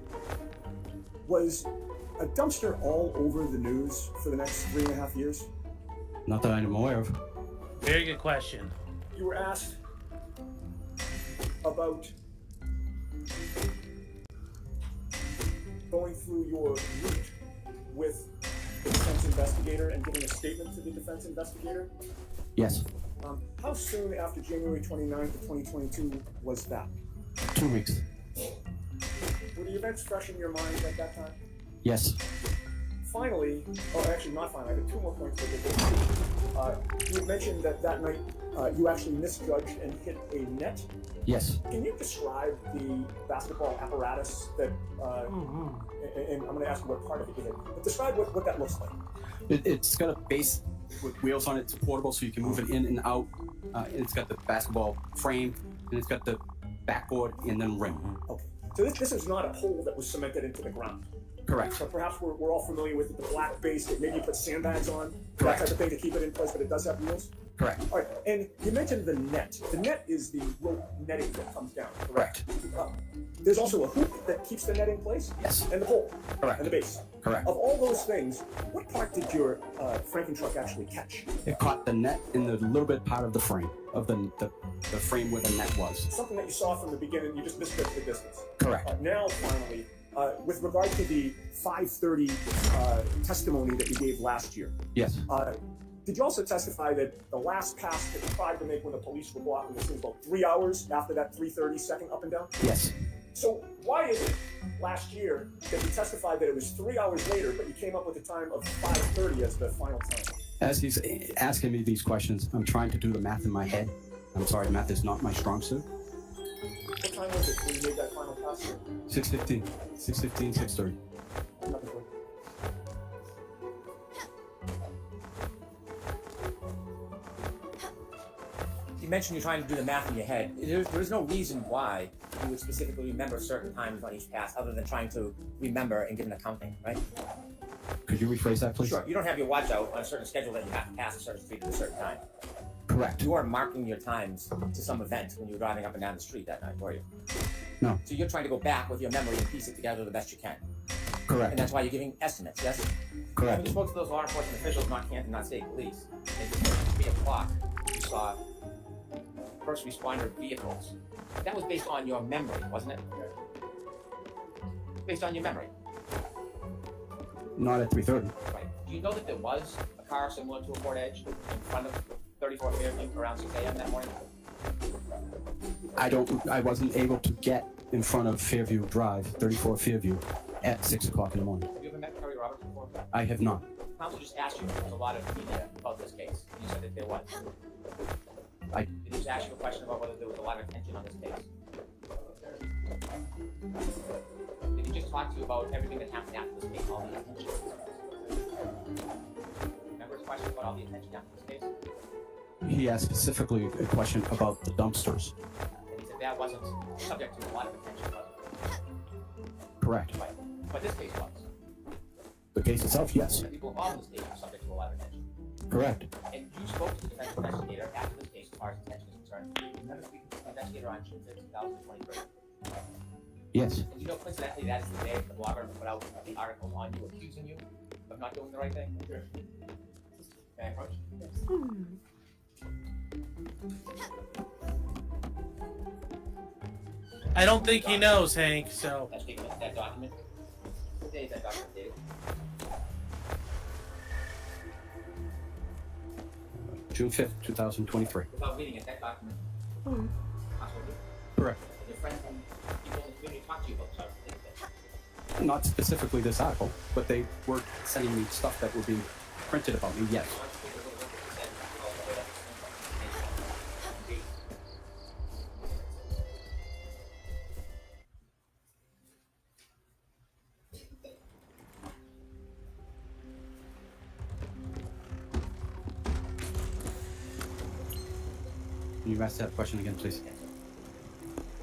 was a dumpster all over the news for the next 3.5 years? Not that I'm aware of. Very good question. You were asked about going through your route with the defense investigator and giving a statement to the defense investigator. Yes. How soon after January 29th of 2022 was that? 2 weeks. Were the events fresh in your mind at that time? Yes. Finally, oh, actually not finally, I have 2 more points for the you had mentioned that that night you actually misjudged and hit a net. Yes. Can you describe the basketball apparatus that, and I'm going to ask you what part of it you hit, but describe what that looks like. It's got a base with wheels on it. It's portable, so you can move it in and out. And it's got the basketball frame, and it's got the backboard and then rim. Okay, so this is not a pole that was cemented into the ground. Correct. So perhaps we're all familiar with the black base that maybe you put sandbags on, Correct. that type of thing to keep it in place, but it does have wheels. Correct. All right, and you mentioned the net. The net is the rope netting that comes down. Correct. There's also a hoop that keeps the net in place. Yes. And the pole. Correct. And the base. Correct. Of all those things, what part did your Franken truck actually catch? It caught the net in the little bit part of the frame, of the frame where the net was. Something that you saw from the beginning, you just missed the distance. Correct. Now, finally, with regard to the 5:30 testimony that you gave last year, Yes. did you also testify that the last pass that you tried to make when the police were blocking the scene was about 3 hours after that 3:30 second up and down? Yes. So why is it last year that you testified that it was 3 hours later, but you came up with the time of 5:30 as the final time? As he's asking me these questions, I'm trying to do the math in my head. I'm sorry, math is not my strong suit. What time was it when you made that final pass? 6:15. 6:15, 6:30. Nothing for it. You mentioned you're trying to do the math in your head. There's no reason why you would specifically remember certain times on each pass other than trying to remember and give an accounting, right? Could you rephrase that, please? Sure. You don't have your watch out on a certain schedule that you have to pass a certain street at a certain time. Correct. You are marking your times to some event when you were driving up and down the street that night, were you? No. So you're trying to go back with your memory and piece it together the best you can. And Correct. that's why you're giving estimates, yes? When Correct. you spoke to those law enforcement officials, not Canton, not state police, and you said at 3 o'clock you saw first responder vehicles. That was based on your memory, wasn't it? Based on your memory. Not at 3:30. Right. Do you know that there was a car similar to a Ford Edge in front of 34 Fairview around 6 a.m. that morning? I wasn't able to get in front of Fairview Drive, 34 Fairview, at 6 o'clock in the morning. Have you ever met Terry Roberts before? I have not. Counsel just asked you if there was a lot of media about this case. You said that there was. Did he just ask you a question about whether there was a lot of attention on this case? Did he just talk to you about everything that happened after this case, all the attention? Remember his question about all the attention after this case? He asked specifically a question about the dumpsters. And he said that wasn't subject to a lot of attention, was it? Correct. Right. But this case was. The case itself, yes. The people involved in this case were subject to a lot of attention. Correct. And you spoke to the defense investigator after this case as far as attention is concerned. You remember speaking to the investigator on June 5th, 2023. Yes. And you know, coincidentally, that is the day the blogger put out the article on you accusing you of not doing the right thing. Can I approach? I don't think he knows, Hank. So That statement, that document. What day is that document dated? June 5th, 2023. Without reading it, that document. Hmm. Possibly. Correct. Your friends and people in the community talk to you about certain things that Not specifically this article, but they were sending me stuff that would be printed about me, yes. I want you to take a look at what they said about the way that information. Can you ask that question again, please?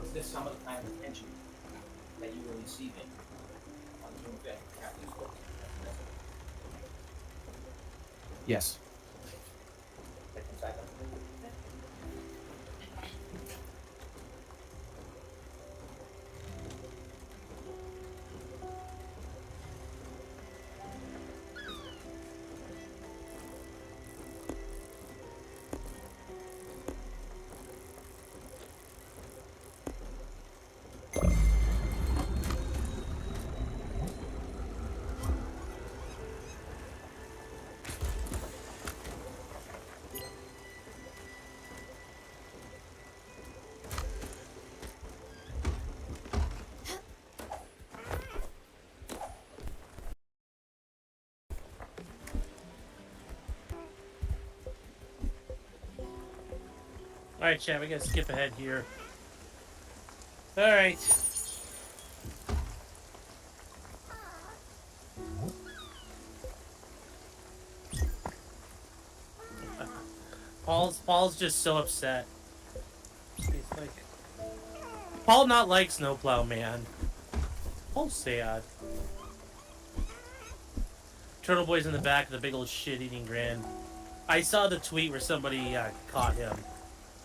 Was this some of the kind of attention that you were receiving on June 5th after you spoke to the president? Yes. Take some second. Alright, chat, we gotta skip ahead here. Alright. Paul's just so upset. He's like, Paul not like Snowplow Man. Paul's sad. Turtle Boy's in the back with a big old shit-eating grin. I saw the tweet where somebody caught him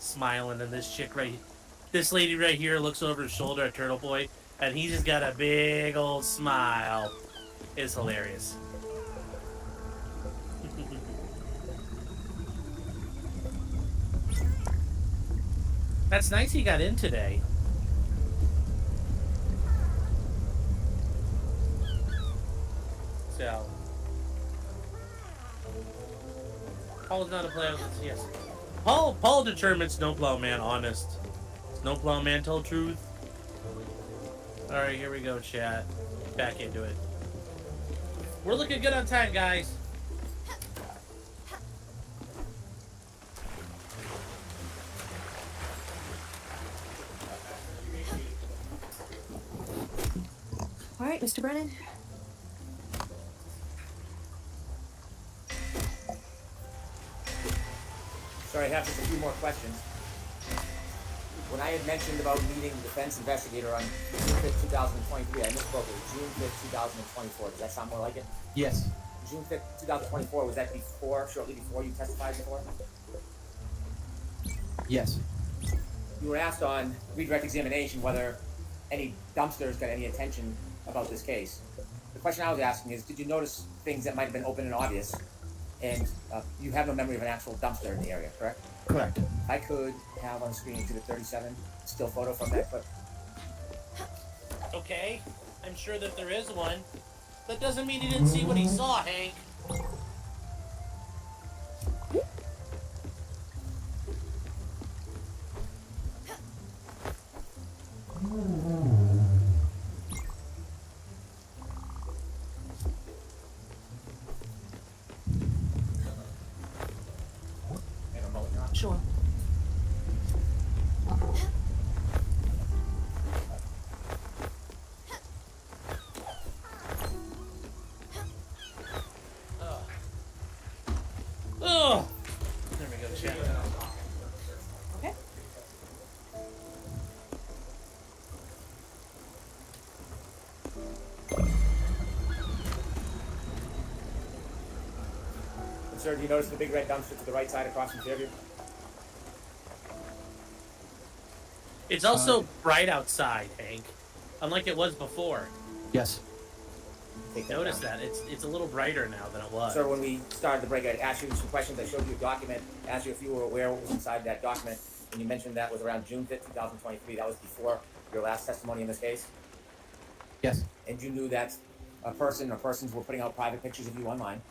smiling, and this lady right here looks over his shoulder at Turtle Boy, and he just got a big old smile. It's hilarious. That's nice he got in today. So, Paul's not a player with this, yes. Paul determined Snowplow Man honest. Snowplow Man told truth. Alright, here we go, chat. Back into it. We're looking good on time, guys. All right, Mr. Brennan. Sorry, I have just a few more questions. When I had mentioned about meeting the defense investigator on June 5th, 2023, I misspoke. It was June 5th, 2024. Does that sound more like it? Yes. June 5th, 2024, was that shortly before you testified before? Yes. You were asked on redirect examination whether any dumpsters got any attention about this case. The question I was asking is, did you notice things that might have been open and obvious? And you have no memory of an actual dumpster in the area, correct? Correct. If I could have on screen Exhibit 37, still photo from that clip. Okay, I'm sure that there is one. That doesn't mean he didn't see what he saw, Hank. I don't know what not. Sure. Ugh. There we go, chat. Okay. And sir, do you notice the big red dumpster to the right side across from Fairview? It's also bright outside, Hank. Unlike it was before. Yes. Take that Notice down. that. It's a little brighter now than it was. Sir, when we started the break, I asked you some questions. I showed you a document, asked you if you were aware what was inside that document, and you mentioned that was around June 5th, 2023. That was before your last testimony in this case. Yes. And you knew that a person or persons were putting out private pictures of you online.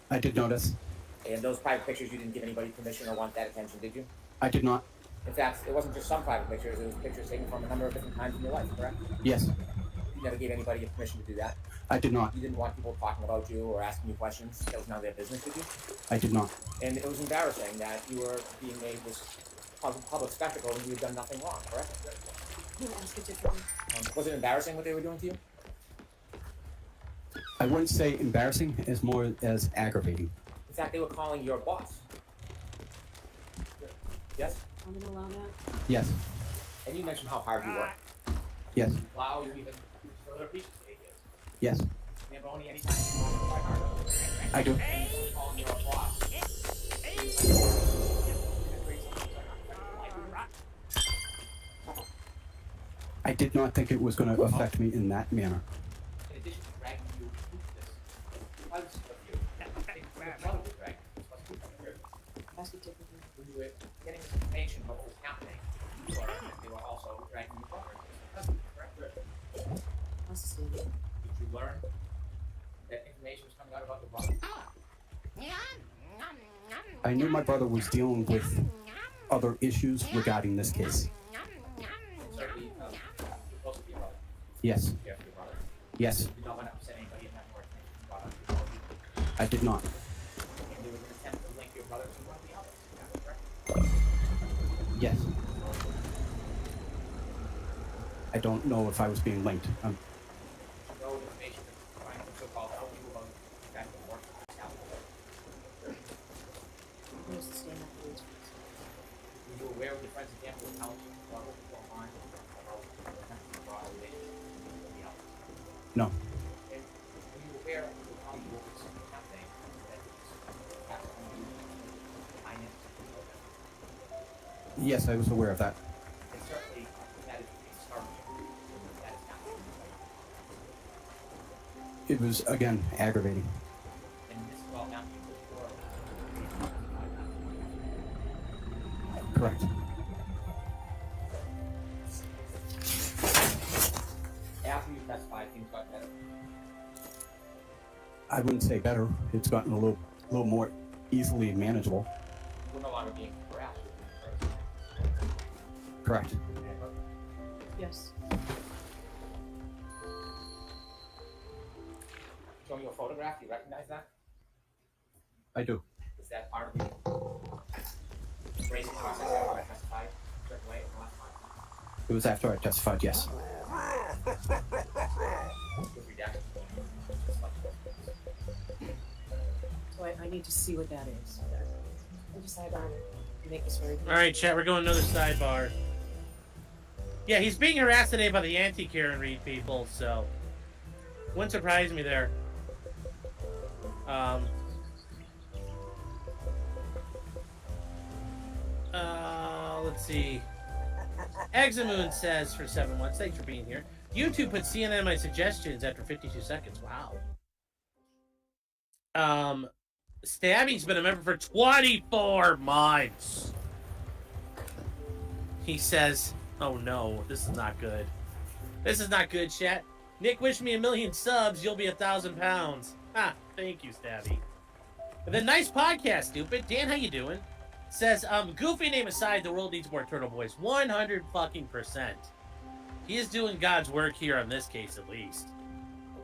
I did notice. And those private pictures, you didn't give anybody permission or want that attention, did you? I did not. In fact, it wasn't just some private pictures, it was pictures taken from a number of different times in your life, correct? Yes, You never gave anybody permission to do that. I did not. You didn't want people talking about you or asking you questions. That was none of their business, did you? I did not. And it was embarrassing that you were being made this public spectacle when you had done nothing wrong, correct? Can I ask it differently? Was it embarrassing what they were doing to you? I wouldn't say embarrassing as more as aggravating. In fact, they were calling your boss. Yes? I'm gonna allow that. Yes, And you mentioned how hard you work. yes, Wow, you even further appreciate it. yes, Never only any time you want to try harder. I do. Calling your boss. I did not think it was going to affect me in that manner. In addition to dragging you into this, because of you, your brother was dragging you. Let's move on here. Ask it differently. When you were getting this information about what was happening, you learned that they were also dragging you forward. Correct? Ask the same. Did you learn that information was coming out about your brother? I knew my brother was dealing with other issues regarding this case. And certainly, you're close to your brother. Yes, You care for your brother. yes, You did not want to upset anybody in that north thing you brought up before. I did not. And there was an attempt to link your brother to one of the others. Is that correct? Yes. I don't know if I was being linked. No information that trying to so-called help you about the fact that work was happening. Where's the stand afterwards? Were you aware of your friend's example of how she struggled online about the attempt to draw a relationship with somebody else? No, And were you aware of how you were happening that was happening to you finance? yes, I was aware of that. And certainly that is a start that is happening. It was, again, aggravating. And this is all happening before Correct. after you testified, things got better. I wouldn't say better. It's gotten a little more easily manageable. You were no longer being harassed. You were being harassed. Correct. Yes. Showing you a photograph, do you recognize that? I do. Is that part of the raising process after I testified a certain way in the last time? It was after I testified, yes. With redacted. So I need to see what that is. I decide on make this very. All right, chat. We're going to another sidebar. Yeah, he's being harassed today by the anti-Karen Reed people, so wouldn't surprise me there. Let's see. Examoon says for 7 months. Thanks for being here. YouTube put CNN my suggestions after 52 seconds. Wow. Stabby's been a member for 24 months. He says, oh no, this is not good. This is not good, chat. Nick, wish me 1,000,000 subs, you'll be 1,000 pounds. Ah, thank you, Stabby. And then nice podcast, stupid. Dan, how you doing? Says, goofy name aside, the world needs more Turtle Boys. 100 fucking %. He is doing God's work here on this case, at least.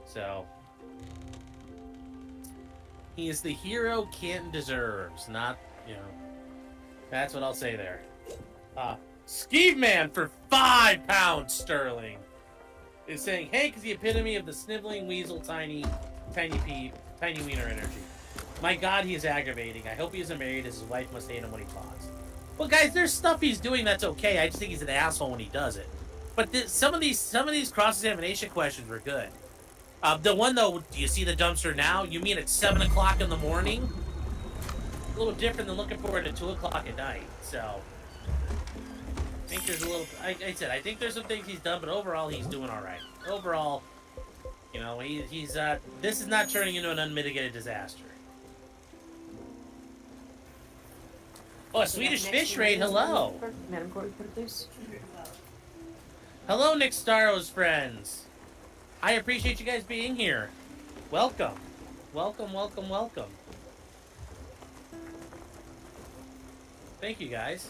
So, he is the hero Canton deserves, not, you know. That's what I'll say there. Skeeve Man for 5 pounds sterling is saying Hank is the epitome of the sniveling weasel, tiny wiener energy. My God, he is aggravating. I hope he isn't married, as his wife must hate him when he talks. Well, guys, there's stuff he's doing that's okay. I just think he's an asshole when he does it. But some of these cross-examination questions were good. The one though, do you see the dumpster now? You mean at 7 o'clock in the morning? A little different than looking forward to 2 o'clock at night. So, I think there's a little. I said I think there's some things he's done, but overall he's doing all right. Overall, you know, he's this is not turning into an unmitigated disaster. Oh, a Swedish fish raid. Hello. Madam Court reporter, please. Hello, Nick Staro's friends. I appreciate you guys being here. Welcome. Welcome, welcome, welcome. Thank you, guys.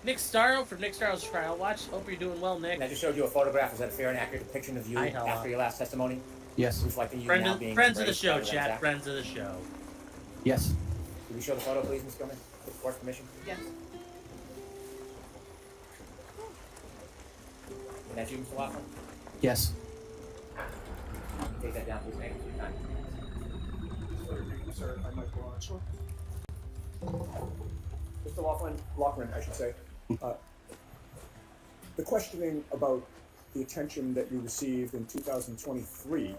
Nick Starro from Nick Starro's Trial Watch. Hope you're doing well, Nick. And I just showed you a photograph. Is that a fair and accurate depiction of you Hi, hello. after your last testimony? Yes. Reflecting you now being Friends of the embraced show, by the chat. Zach? Friends of the show. Yes. Could we show the photo, please, Ms. Gilman? With the court's permission? Yes. And that's you, Mr. Laughlin? Yes. Take that down, please. Thank you for your time. Sir, if I might go on. Sure. Mr. Loughlin, I should say. The questioning about the attention that you received in 2023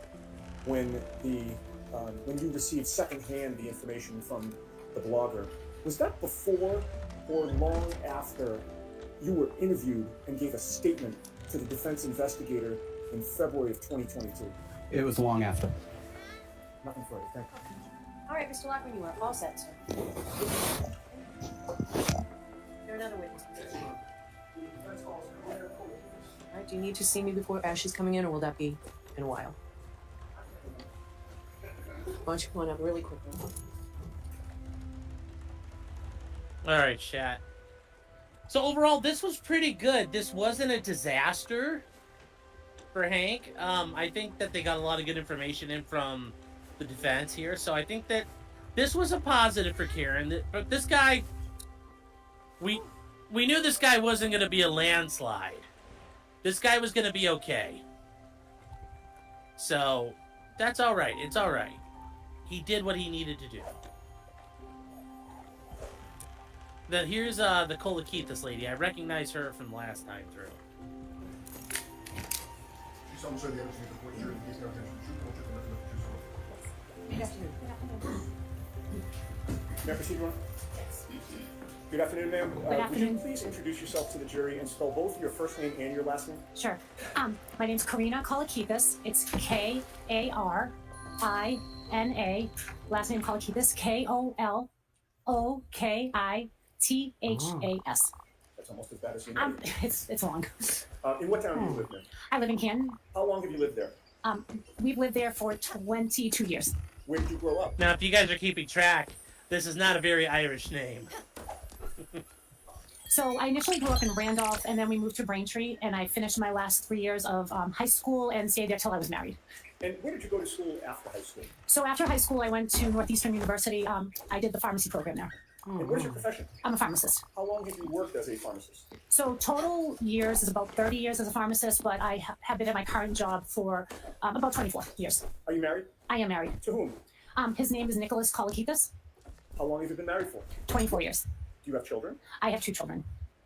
when you received secondhand the information from the blogger, was that before or long after you were interviewed and gave a statement to the defense investigator in February of 2022? It was long after. Nothing further. Thank you. All right, Mr. Lockman, you are all set, sir. There are another witness. All right, do you need to see me before Ashley's coming in, or will that be in a while? Why don't you come on up really quickly? All right, chat. So overall, this was pretty good. This wasn't a disaster for Hank. I think that they got a lot of good information in from the defense here. So I think that this was a positive for Karen. But this guy, we knew this guy wasn't going to be a landslide. This guy was going to be okay. So that's all right. It's all right. He did what he needed to do. Then here's the Kolakithis lady. I recognize her from last time through. May I proceed, Ron? Good afternoon, ma'am. Good Would you afternoon. please introduce yourself to the jury and spell both your first name and your last name? Sure. My name's Karina Kolakithis. It's Karina. Last name Kolakithis. Kolokithas. That's almost as bad as your name. It's long. In what town do you live in? I live in Canton. How long have you lived there? We've lived there for 22 years. Where did you grow up? Now, if you guys are keeping track, this is not a very Irish name. So I initially grew up in Randolph, and then we moved to Braintree, and I finished my last 3 years of high school and stayed there till I was married. And where did you go to school after high school? So after high school, I went to Northeastern University. I did the pharmacy program there. And what is your profession? I'm a pharmacist. How long have you worked as a pharmacist? So total years is about 30 years as a pharmacist, but I have been at my current job for about 24 years. Are you married? I am married. To whom? His name is Nicholas Kolakithis. How long have you been married for? 24 years. Do you have children? I have 2 children.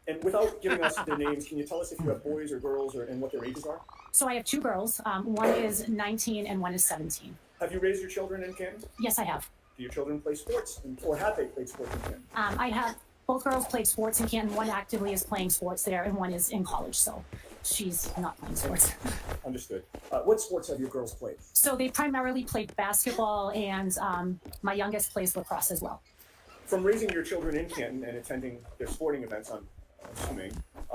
And without giving us their names, can you tell us if you have boys or girls and what their ages are? So I have 2 girls. One is 19 and one is 17. Have you raised your children in Canton? Yes, I have. Do your children play sports? Or have they played sports in Canton? I have both girls played sports in Canton. One actively is playing sports there, and one is in college. So she's not playing sports. Understood. What sports have your girls played? So they primarily played basketball, and my youngest plays lacrosse as well. From raising your children in Canton and attending their sporting events, I'm assuming,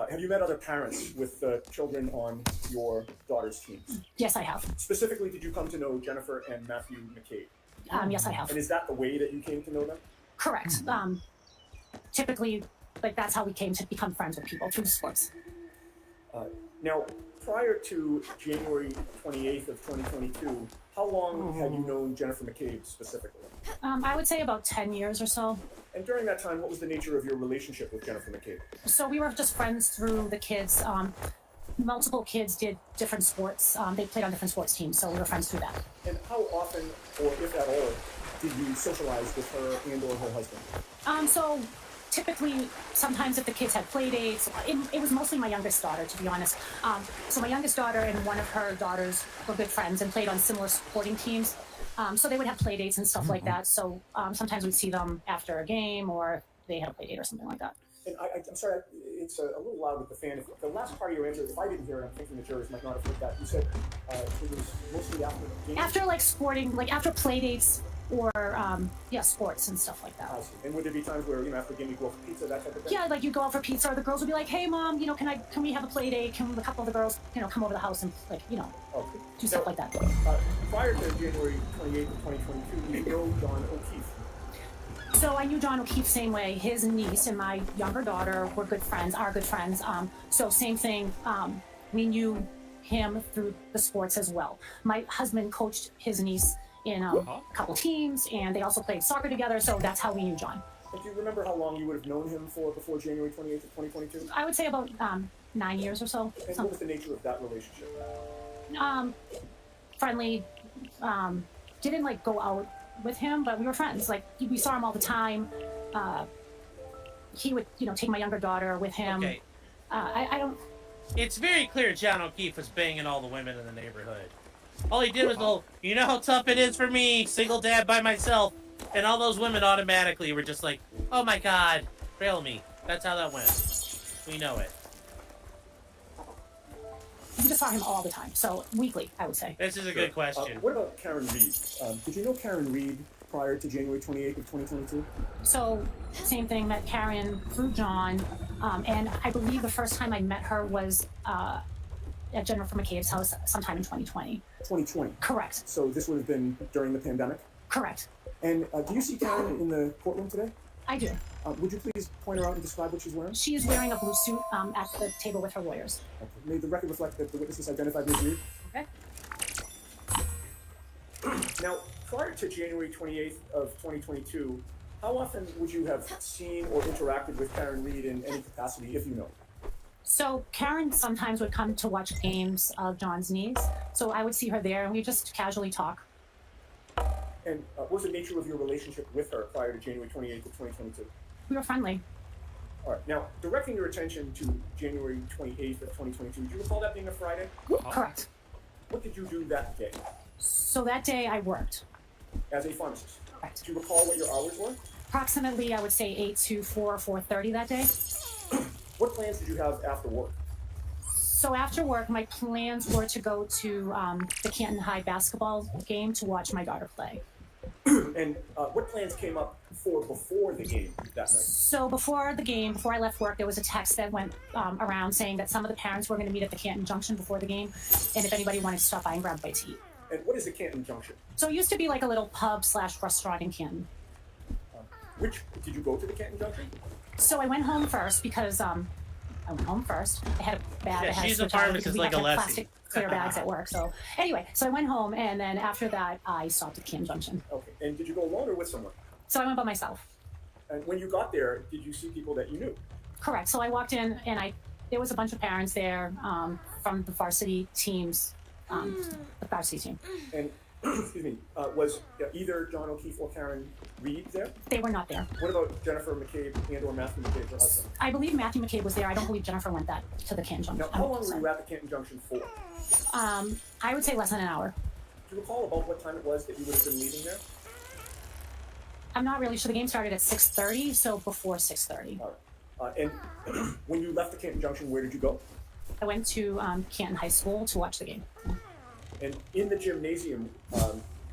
have you met other parents with children on your daughter's teams? Yes, I have. Specifically, did you come to know Jennifer and Matthew McCabe? Yes, I have. And is that the way that you came to know them? Correct. Typically, like that's how we came to become friends with people through sports. Now, prior to January 28th of 2022, how long had you known Jennifer McCabe specifically? I would say about 10 years or so. And during that time, what was the nature of your relationship with Jennifer McCabe? So we were just friends through the kids. Multiple kids did different sports. They played on different sports teams, so we were friends through that. And how often, or if at all, did you socialize with her and or her husband? So typically, sometimes if the kids had play dates, it was mostly my youngest daughter, to be honest. So my youngest daughter and one of her daughters were good friends and played on similar sporting teams. So they would have play dates and stuff like that. So sometimes we'd see them after a game or they had a play date or something like that. And I'm sorry, it's a little loud with the fan. If the last part of your answer, if I didn't hear it, I'm thinking the jurors might not have heard that. You said it was mostly after games? After like sporting, like after play dates or sports and stuff like that. I see. And would there be times where, after a game you go out for pizza, that type of thing? Yeah, like you go out for pizza, or the girls would be like, "Hey, mom, can we have a play date? Can a couple of the girls, come over to the house and Okay. do stuff like that?" Prior to January 28th of 2022, you know John O'Keefe. So I knew John O'Keefe same way. His niece and my younger daughter were good friends, are good friends. So same thing. We knew him through the sports as well. My husband coached his niece in a couple teams, and they also played soccer together. So that's how we knew John. And do you remember how long you would have known him for before January 28th of 2022? I would say about 9 years or so. And what was the nature of that relationship? Friendly. Didn't like go out with him, but we were friends. Like we saw him all the time. He would, take my younger daughter with him. Okay. I don't. It's very clear John O'Keefe was banging all the women in the neighborhood. All he did was go, you know how tough it is for me, single dad by myself. And all those women automatically were just like, oh my god, bail me. That's how that went. We know it. We just saw him all the time. So weekly, I would say. This is a good question. What about Karen Reed? Did you know Karen Reed prior to January 28th of 2022? So same thing. Met Karen through John, and I believe the first time I met her was at Jennifer McCabe's house sometime in 2020. 2020. Correct. So this would have been during the pandemic. Correct. And do you see Karen in the courtroom today? I do. Would you please point her out and describe what she's wearing? She is wearing a blue suit at the table with her lawyers. Okay. May the record reflect that the witness is identified as Reed. Okay. Now, prior to January 28th of 2022, how often would you have seen or interacted with Karen Reed in any capacity, if you know? So Karen sometimes would come to watch games of John's niece. So I would see her there, and we just casually talk. And what was the nature of your relationship with her prior to January 28th of 2022? We were friendly. All right. Now, directing your attention to January 28th of 2022, do you recall that being a Friday? Correct. What did you do that day So that day I worked. as a pharmacist? Correct. Do you recall what your hours were? Approximately, I would say 8 to 4:30 that day. What plans did you have after work? So after work, my plans were to go to the Canton High basketball game to watch my daughter play. And what plans came up for before the game that night? So before the game, before I left work, there was a text that went around saying that some of the parents were going to meet at the Canton Junction before the game, and if anybody wanted to stop by and grab a bite to eat. And what is the Canton Junction? So it used to be like a little pub/restaurant in Canton. Did you go to the Canton Junction? So I went home first because I went home first. I had a bag. Yeah, I had she's to a switch out pharmacist because we like have to have Alessi. plastic clear bags at work. So anyway, so I went home, and then after that, I stopped at Canton Junction. Okay. And did you go alone or with someone? So I went by myself. And when you got there, did you see people that you knew? Correct. So I walked in, and there was a bunch of parents there from the varsity teams, the varsity team. And excuse me, was either John O'Keefe or Karen Reed there? They were not there. What about Jennifer McCabe and or Matthew McCabe, her husband? I believe Matthew McCabe was there. I don't believe Jennifer went to the Canton Junction. Now, how long were you at the Canton Junction for? I would say less than an hour. Do you recall about what time it was that you would have been leaving there? I'm not really sure. The game started at 6:30, so before 6:30. All right. And when you left the Canton Junction, where did you go? I went to Canton High School to watch the game. And in the gymnasium,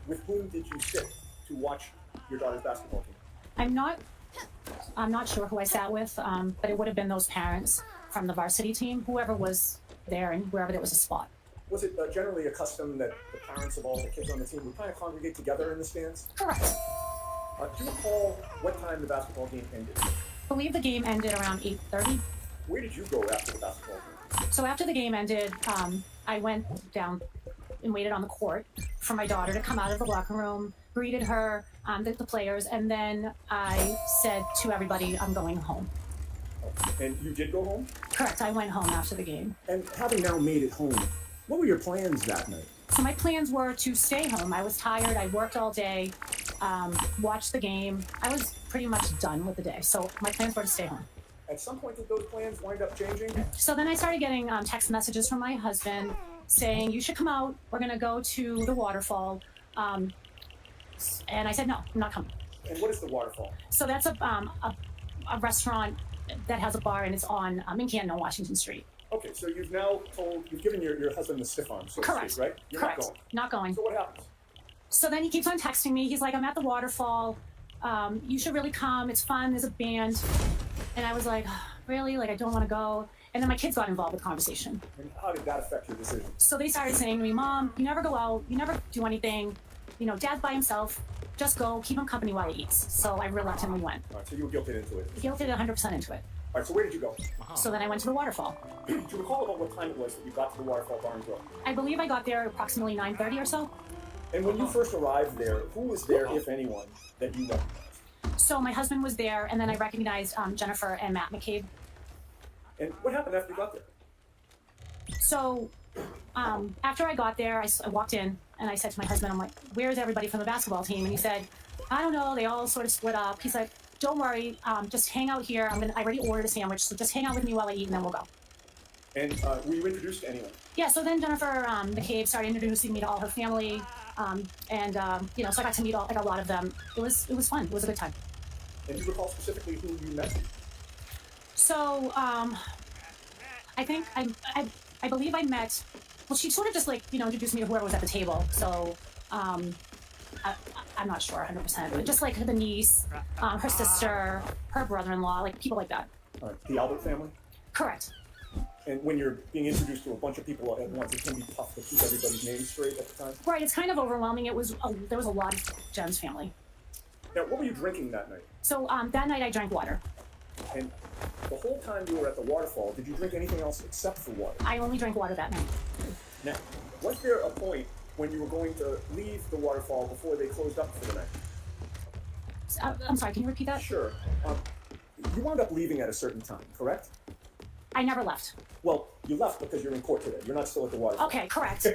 with whom did you sit to watch your daughter's basketball team? I'm not sure who I sat with, but it would have been those parents from the varsity team, whoever was there and wherever there was a spot. Was it generally a custom that the parents of all the kids on the team would kind of congregate together in the stands? Correct. Do you recall what time the basketball game ended? I believe the game ended around 8:30. Where did you go after the basketball game? So after the game ended, I went down and waited on the court for my daughter to come out of the locker room, greeted her, the players, and then I said to everybody, I'm going home. And you did go home? Correct, I went home after the game. And having now made it home, what were your plans that night? So my plans were to stay home. I was tired, I worked all day, watched the game. I was pretty much done with the day, so my plans were to stay home. At some point, did those plans wind up changing? So then I started getting text messages from my husband saying, you should come out, we're gonna go to the waterfall. And I said, no, I'm not coming. And what is the waterfall? So that's a restaurant that has a bar, and it's on in Canton on Washington Street. Okay, so you've now you've given your husband the stiff arm, so to Correct. speak, right? You're Correct. not going. Not going. So what happens? So then he keeps on texting me. He's like, I'm at the waterfall. You should really come. It's fun. There's a band. And I was like, really? Like, I don't want to go. And then my kids got involved with the conversation. And how did that affect your decision? So they started saying to me, Mom, you never go out. You never do anything. You know, Dad's by himself. just go, keep him company while he eats. So I reluctantly went. All right, so you were guilted into it. Guilted 100% into it. All right, so where did you go? So then I went to the waterfall. Do you recall about what time it was that you got to the waterfall bar and grill? I believe I got there approximately 9:30 or so. And when you first arrived there, who was there, if anyone, that you recognized? So my husband was there, and then I recognized Jennifer and Matt McCabe. And what happened after you got there? So after I got there, I walked in and I said to my husband, I'm like, where's everybody from the basketball team? And he said, I don't know. They all sort of split up. He's like, don't worry. Just hang out here. I already ordered a sandwich, so just hang out with me while I eat, and then we'll go. And were you introduced to anyone? Yeah, so then Jennifer McCabe started introducing me to all her family. So I got to meet a lot of them. It was fun. It was a good time. And do you recall specifically who you met? So I think I believe I met. Well, she sort of just introduced me to whoever was at the table. So I'm not sure 100%, but just like the niece, her sister, her brother-in-law, like people like that. All right, the Albert family? Correct. And when you're being introduced to a bunch of people at once, it can be tough to keep everybody's names straight at the time. Right. It's kind of overwhelming. There was a lot of Jen's family. Now, what were you drinking that night? So that night I drank water. And the whole time you were at the waterfall, did you drink anything else except for water? I only drank water that night. Now, was there a point when you were going to leave the waterfall before they closed up for the night? I'm sorry. Can you repeat that? Sure. You wound up leaving at a certain time, correct? I never left. Well, you left because you're in court today. You're not still at the waterfall. Okay. Correct.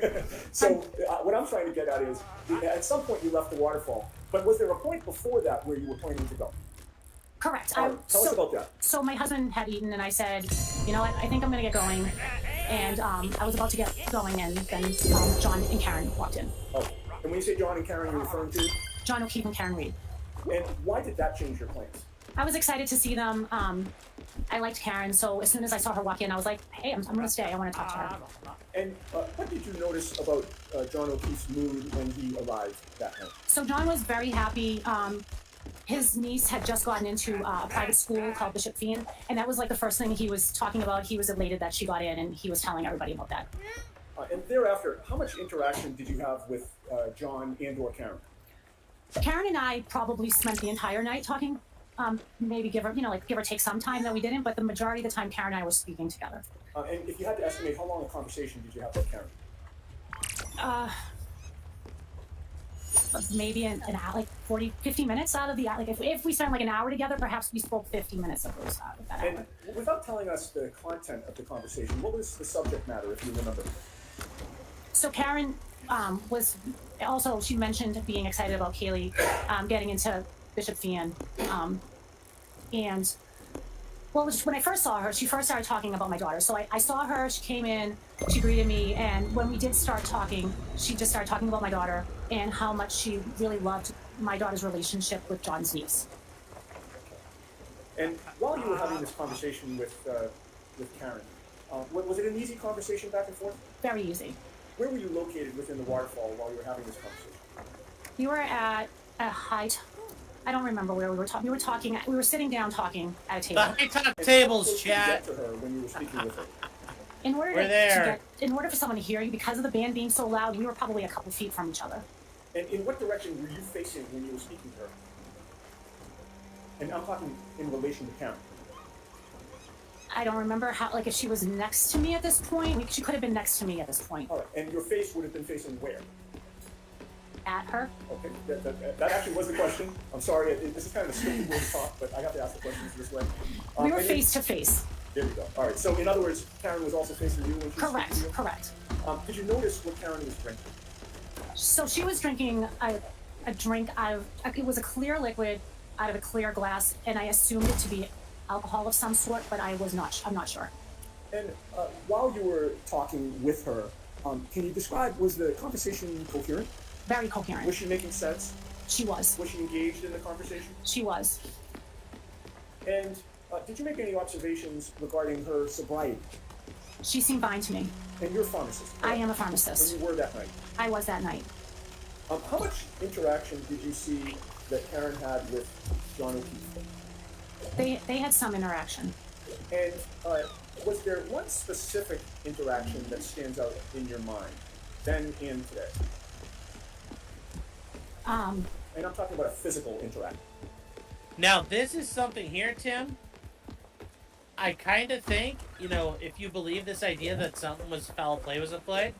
So what I'm trying to get at is, at some point you left the waterfall, but was there a point before that where you were planning to go? Correct. Tell us about that. So my husband had eaten, and I said, you know what, I think I'm going to get going. And I was about to get going, and then John and Karen walked in. Oh, and when you say John and Karen, you're referring to? John O'Keefe and Karen Reed. And why did that change your plans? I was excited to see them. I liked Karen, so as soon as I saw her walk in, I was like, hey, I'm going to stay. I want to talk to her. And what did you notice about John O'Keefe's mood when he arrived that night? So John was very happy. His niece had just gotten into a private school called Bishop Fien, and that was like the first thing he was talking about. He was elated that she got in, and he was telling everybody about that. And thereafter, how much interaction did you have with John and or Karen? Karen and I probably spent the entire night talking. Maybe give or take some time that we didn't, but the majority of the time Karen and I were speaking together. And if you had to estimate, how long a conversation did you have with Karen? Maybe an hour, like 50 minutes out of the hour. Like if we spent like an hour together, perhaps we spoke 50 minutes of those of that hour. And without telling us the content of the conversation, what was the subject matter, if you remember? So Karen was also, she mentioned being excited about Kaylee getting into Bishop Fien. And well, when I first saw her, she first started talking about my daughter. So I saw her, she came in, she greeted me, and when we did start talking, she just started talking about my daughter and how much she really loved my daughter's relationship with John's niece. And while you were having this conversation with Karen, was it an easy conversation back and forth? Very easy. Where were you located within the waterfall while you were having this conversation? We were at a height. I don't remember where we were talking. We were sitting down talking at a table. The high top And tables, how close did you chat. get to her when you were speaking with her? In order We're there. in order for someone to hear you, because of the band being so loud, we were probably a couple feet from each other. And in what direction were you facing when you were speaking to her? And I'm talking in relation to Karen. I don't remember if she was next to me at this point. She could have been next to me at this point. All right, and your face would have been facing where? At her. Okay, that actually was the question. I'm sorry, this is kind of a stupid way to talk, but I have to ask the questions this way. We were and then- face to face. There you go. All right, so in other words, Karen was also facing you when she was Correct. speaking to you? Correct. Did you notice what Karen was drinking? So she was drinking a drink out of, it was a clear liquid out of a clear glass, and I assumed it to be alcohol of some sort, but I'm not sure. And while you were talking with her, can you describe, was the conversation coherent? Very coherent. Was she making sense? She was. Was she engaged in the conversation? She was. And did you make any observations regarding her sobriety? She seemed fine to me. And you're a pharmacist, I correct? am a When pharmacist. you were that night. I was that night. How much interaction did you see that Karen had with John O'Keefe? They had some interaction. And was there one specific interaction that stands out in your mind, then and today? And I'm talking about a physical interaction. Now, this is something here, Tim. I kind of think, if you believe this idea that something was foul play was at play,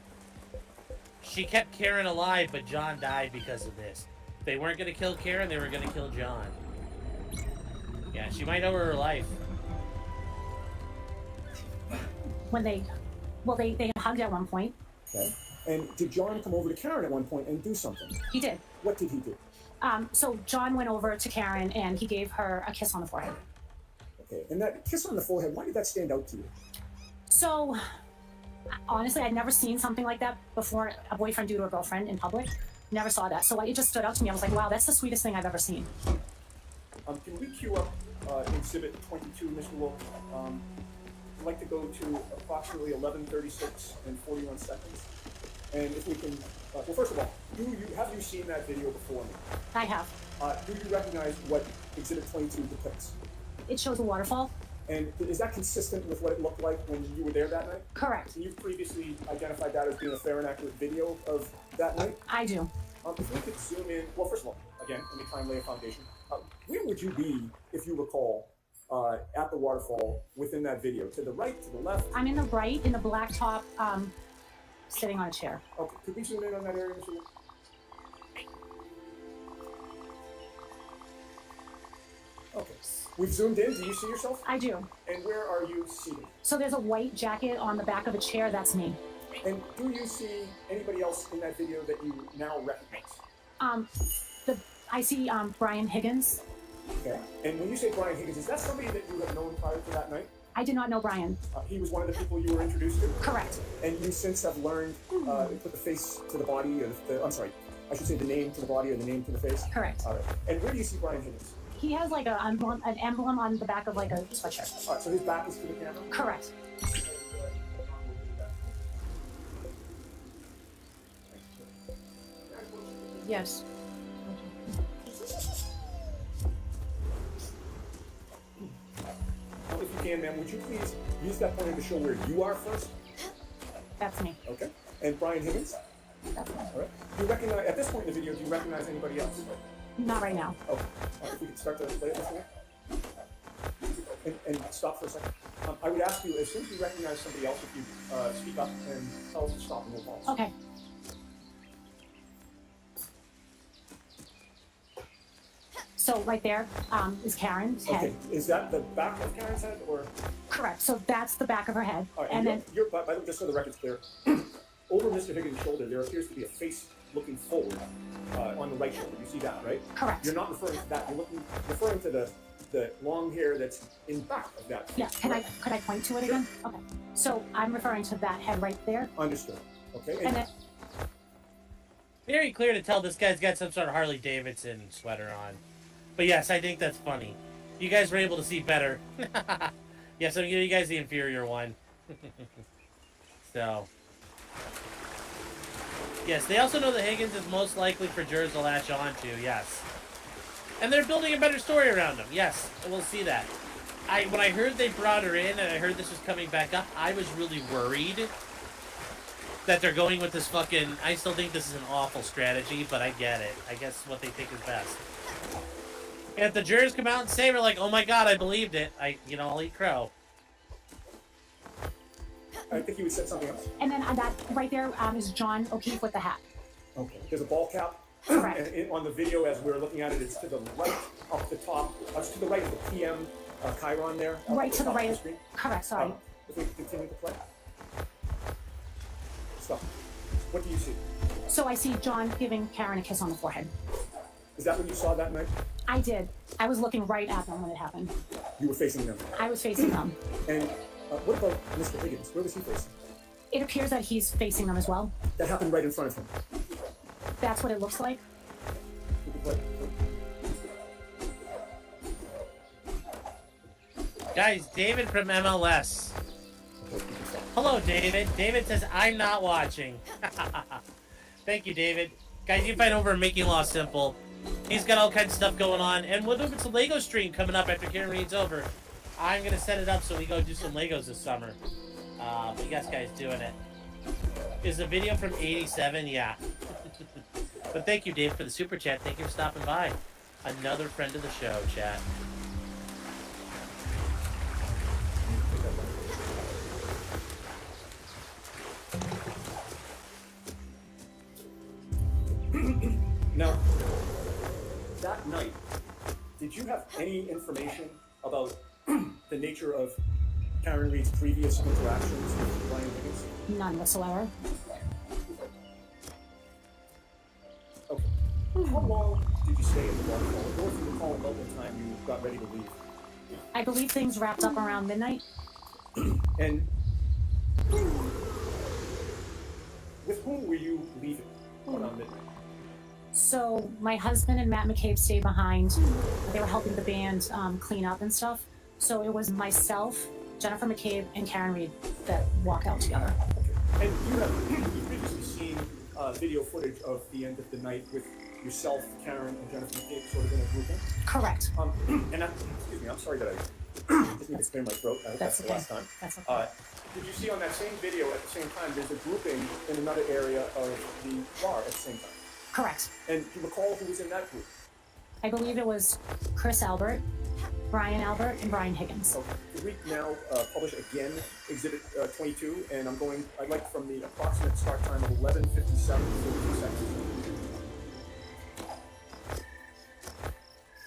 she kept Karen alive, but John died because of this. If they weren't going to kill Karen, they were going to kill John. Yeah, she might owe her life. When they hugged at one point. Okay. And did John come over to Karen at one point and do something? He did. What did he do? So John went over to Karen and he gave her a kiss on the forehead. Okay. And that kiss on the forehead, why did that stand out to you? So, honestly, I'd never seen something like that before. A boyfriend do to a girlfriend in public. Never saw that. So it just stood out to me. I was like, wow, that's the sweetest thing I've ever seen. Can we queue up Exhibit 22, Mr. Wolf? I'd like to go to approximately 11:36 and 41 seconds. And if we can, well, first of all, have you seen that video before? I have. Do you recognize what Exhibit 22 depicts? It shows a waterfall. And is that consistent with what it looked like when you were there that night? Correct. And you've previously identified that as being a fair and accurate video of that night? I do. If we could zoom in, well, first of all, again, let me try and lay a foundation. Where would you be, if you recall, at the waterfall within that video? To the right, to the left? I'm in the right, in the black top, sitting on a chair. Okay, could we zoom in on that area, Mr. Wolf? Okay, we've zoomed in. Do you see yourself? I do. And where are you seated? So there's a white jacket on the back of a chair. That's me. And do you see anybody else in that video that you now recognize? I see Brian Higgins. Okay. And when you say Brian Higgins, is that somebody that you have known prior to that night? I did not know Brian. He was one of the people you were introduced to? Correct. And you since have learned to put the face to the body, or I'm sorry, I should say the name to the body or the name to the face? Correct. All right. And where do you see Brian Higgins? He has like an emblem on the back of like a sweatshirt. All right, so his back is to the camera? Correct. Yes. If you can, ma'am, would you please use that pointer to show where you are first? That's me. Okay. And Brian Higgins? That's me. All right. Do you recognize, at this point in the video, do you recognize anybody else? Not right now. Okay. If we could start to play it this way. And stop for a second. I would ask you, as soon as you recognize somebody else, if you speak up and tell us to stop and we'll pause. Okay. So right there is Karen's head. Okay. Is that the back of Karen's head, or? Correct. So that's the back of her head. All right. And then by the way, just so the record's clear, over Mr. Higgins' shoulder, there appears to be a face looking forward on the right shoulder. You see that, right? correct. You're not referring to that. You're referring to the long hair that's in back of that. Yeah. Could I point to it again? Okay. So I'm referring to that head right there. Understood. Okay. And then Very clear to tell this guy's got some sort of Harley Davidson sweater on. But yes, I think that's funny. You guys were able to see better. Yes, I'm giving you guys the inferior one. So. Yes, they also know that Higgins is most likely for jurors to latch on to, yes. And they're building a better story around him, yes. We'll see that. When I heard they brought her in and I heard this was coming back up, I was really worried that they're going with this fucking... I still think this is an awful strategy, but I get it. I guess what they think is best. And if the jurors come out and say, we're like, oh my god, I believed it, I'll eat crow. I think you would say something else. and then that right there is John O'Keefe with the hat. Okay. There's a ball cap. Correct. And on the video, as we're looking at it, it's to the right, up the top. It's to the right of the PM chyron there. up Right at to the top of right. screen. Correct. Sorry. If we continue to play. Stop. What do you see? So I see John giving Karen a kiss on the forehead. Is that what you saw that night? I did. I was looking right at them when it happened. You were facing them. I was facing them. And what about Mr. Higgins? Where was he facing? It appears that he's facing them as well. That happened right in front of him. That's what it looks like. Guys, David from MLS. Hello, David. David says, I'm not watching. Thank you, David. Guys, you can find over at Making Law Simple. He's got all kinds of stuff going on. And with it's a Lego stream coming up after Karen reads over. I'm going to set it up so we go do some Legos this summer. But you guys doing it. Is the video from 87? Yeah. But thank you, Dave, for the super chat. Thank you for stopping by. Another friend of the show, chat. Now, that night, did you have any information about the nature of Karen Reed's previous interactions with Brian Higgins? None whatsoever. Okay. How long did you stay in the waterfall? Or if you recall about what time you got ready to leave? I believe things wrapped up around midnight. And with whom were you leaving around midnight? So my husband and Matt McCabe stayed behind. They were helping the band clean up and stuff. So it was myself, Jennifer McCabe, and Karen Reed that walked out together. Okay. And you've previously seen video footage of the end of the night with yourself, Karen, and Jennifer McCabe sort of in a grouping. Correct. And excuse me, I'm sorry that I just need to clear my throat. I hope that's the okay. last time. That's okay. Did you see on that same video at the same time, there's a grouping in another area of the bar at the same time? Correct. And do you recall who was in that group? I believe it was Chris Albert, Brian Albert, and Brian Higgins. Okay. Could we now publish again Exhibit 22? And I'd like from the approximate start time of 11:57 42 seconds.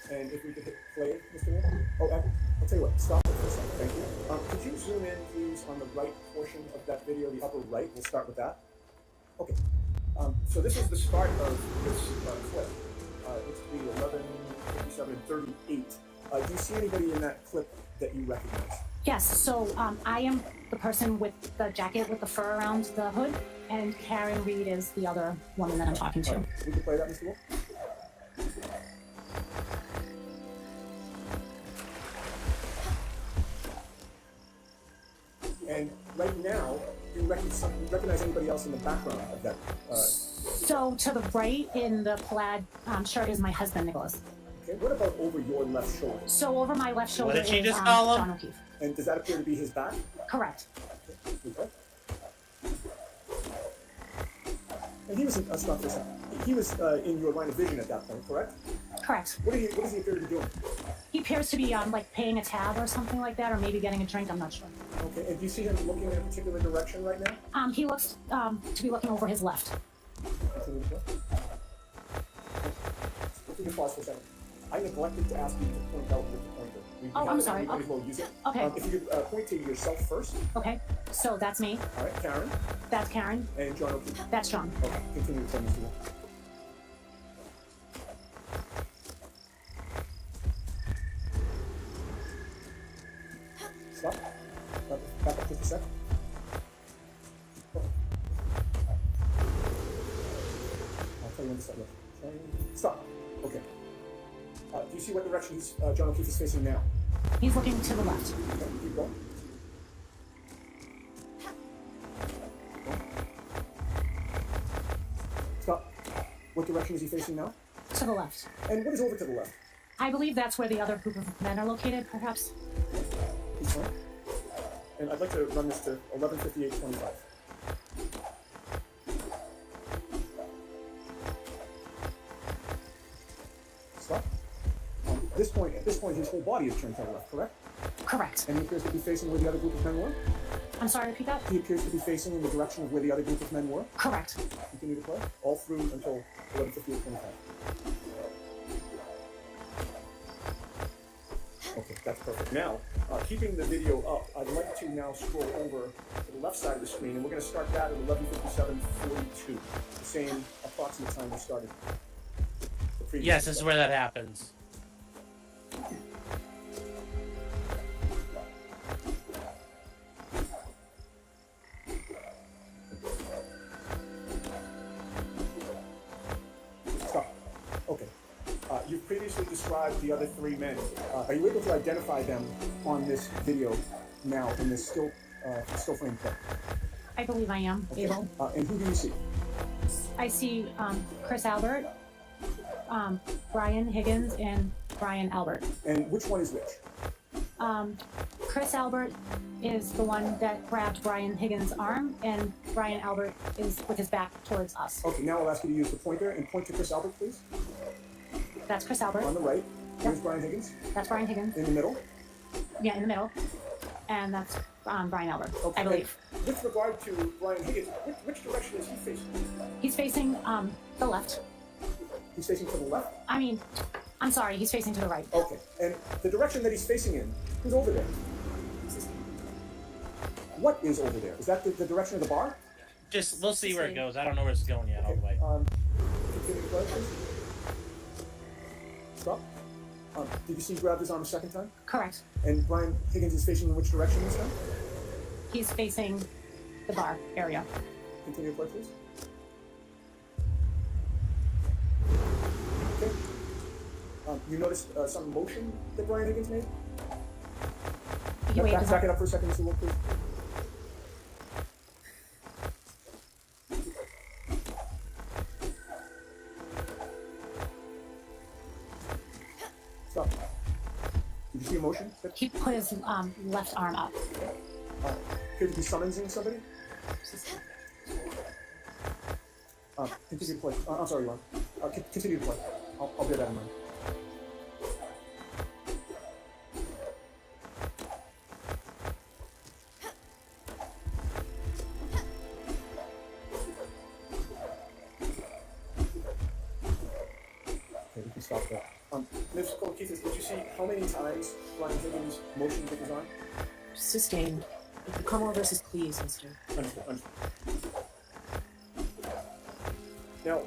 And if we could hit play, Mr. Moore? Oh, I'll tell you what, stop it for a second, thank you. Could you zoom in, please, on the right portion of that video, the upper right? We'll start with that. Okay. So this is the start of this clip. It's the 11:57 and 38. Do you see anybody in that clip that you recognize? Yes, so I am the person with the jacket with the fur around the hood, and Karen Reed is the other woman that I'm talking to. We can play that, Mr. Wolf? And right now, do you recognize anybody else in the background of that? So to the right in the plaid shirt is my husband, Nicholas. Okay, what about over your left shoulder? So over my left shoulder did she is just call him? John O'Keefe. And does that appear to be his back? Correct. Okay. And he was stop for a second. He was in your line of vision at that point, correct? Correct. What does he appear to be doing? He appears to be like paying a tab or something like that, or maybe getting a drink. I'm not sure. Okay, and do you see him looking in a particular direction right now? He looks to be looking over his left. Continue to play. If we can pause for a second. I neglected to ask you to point out with the pointer. We Oh, have I'm it, sorry. we might as well use it. Okay. If you could point to yourself first. Okay. So that's me. All right, Karen That's Karen. and John O'Keefe. That's John. Okay, continue to play, Mr. Wolf. Stop. Back up just a sec. Okay. I'll tell you when to stop. Okay. Stop. Okay. Do you see what direction John O'Keefe is facing now? He's looking to the left. Okay, keep going. Stop. What direction is he facing now? To the left. And what is over to the left? I believe that's where the other group of men are located, perhaps. Keep going. And I'd like to run this to 11:58:25. Stop. At this point, his whole body is turned to the left, correct? Correct. And he appears to be facing where the other group of men were? I'm sorry, repeat that? He appears to be facing in the direction of where the other group of men were? Correct. Continue to play. All through until 11:58:25. Okay, that's perfect. Now, keeping the video up, I'd like to now scroll over to the left side of the screen, and we're going to start that at 11:57:42, the same approximate time we started the previous. Yes, this is where that happens. Stop. Okay. You've previously described the other three men. Are you able to identify them on this video now in this still frame clip? I believe I am able. And who do you see? I see Chris Albert, Brian Higgins, and Brian Albert. And which one is which? Chris Albert is the one that grabbed Brian Higgins' arm, and Brian Albert is with his back towards us. Okay, now I'll ask you to use the pointer and point to Chris Albert, please. That's Chris Albert. On the right. Here's Brian Higgins. That's Brian Higgins. In the middle. Yeah, in the middle. And that's Brian Albert, Okay. I believe. And with regard to Brian Higgins, which direction is he facing? He's facing the left. He's facing to the left? I mean, I'm sorry, he's facing to the right. Okay. And the direction that he's facing in, who's over there? What is over there? Is that the direction of the bar? Just we'll see where it goes. I don't know where it's going yet all the way. Continue to play, please. Stop. Did you see he grabbed his arm a second time? Correct. And Brian Higgins is facing in which direction this time? He's facing the bar area. Continue to play, please. Okay. You noticed some motion that Brian Higgins made? He waved his Back arm. it up for a second, Mr. Wolf, please. Stop. Did you see a motion? He put his left arm up. Appeared to be summoning somebody? Continue to play. I'm sorry, Ron. Continue to play. I'll bear that in mind. Okay, we can stop there. Ms. Kolakithis, did you see how many times Brian Higgins motioned with his arm? Sustained. Come over versus please, mister. Understood. Now,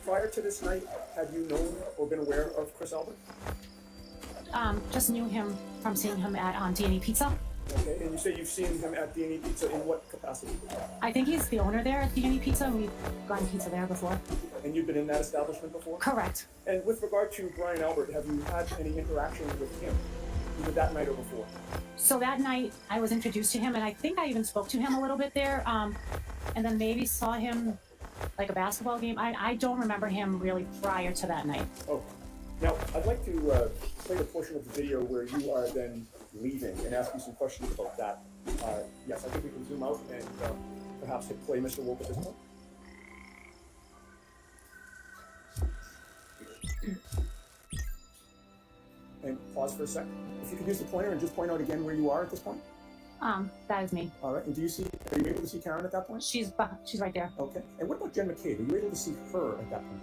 prior to this night, had you known or been aware of Chris Albert? Just knew him from seeing him at D&E Pizza. Okay, and you say you've seen him at D&E Pizza in what capacity? I think he's the owner there at D&E Pizza, and we've gotten pizza there before. And you've been in that establishment before? Correct. And with regard to Brian Albert, have you had any interaction with him, either that night or before? So that night, I was introduced to him, and I think I even spoke to him a little bit there, and then maybe saw him like a basketball game. I don't remember him really prior to that night. Oh, now I'd like to play the portion of the video where you are then leaving and ask you some questions about that. Yes, I think we can zoom out and perhaps hit play, Mr. Wolf, at this point. And pause for a sec. If you could use the pointer and just point out again where you are at this point. That is me. All right. And are you able to see Karen at that point? She's right there. Okay. And what about Jen McCabe? Are you able to see her at that point?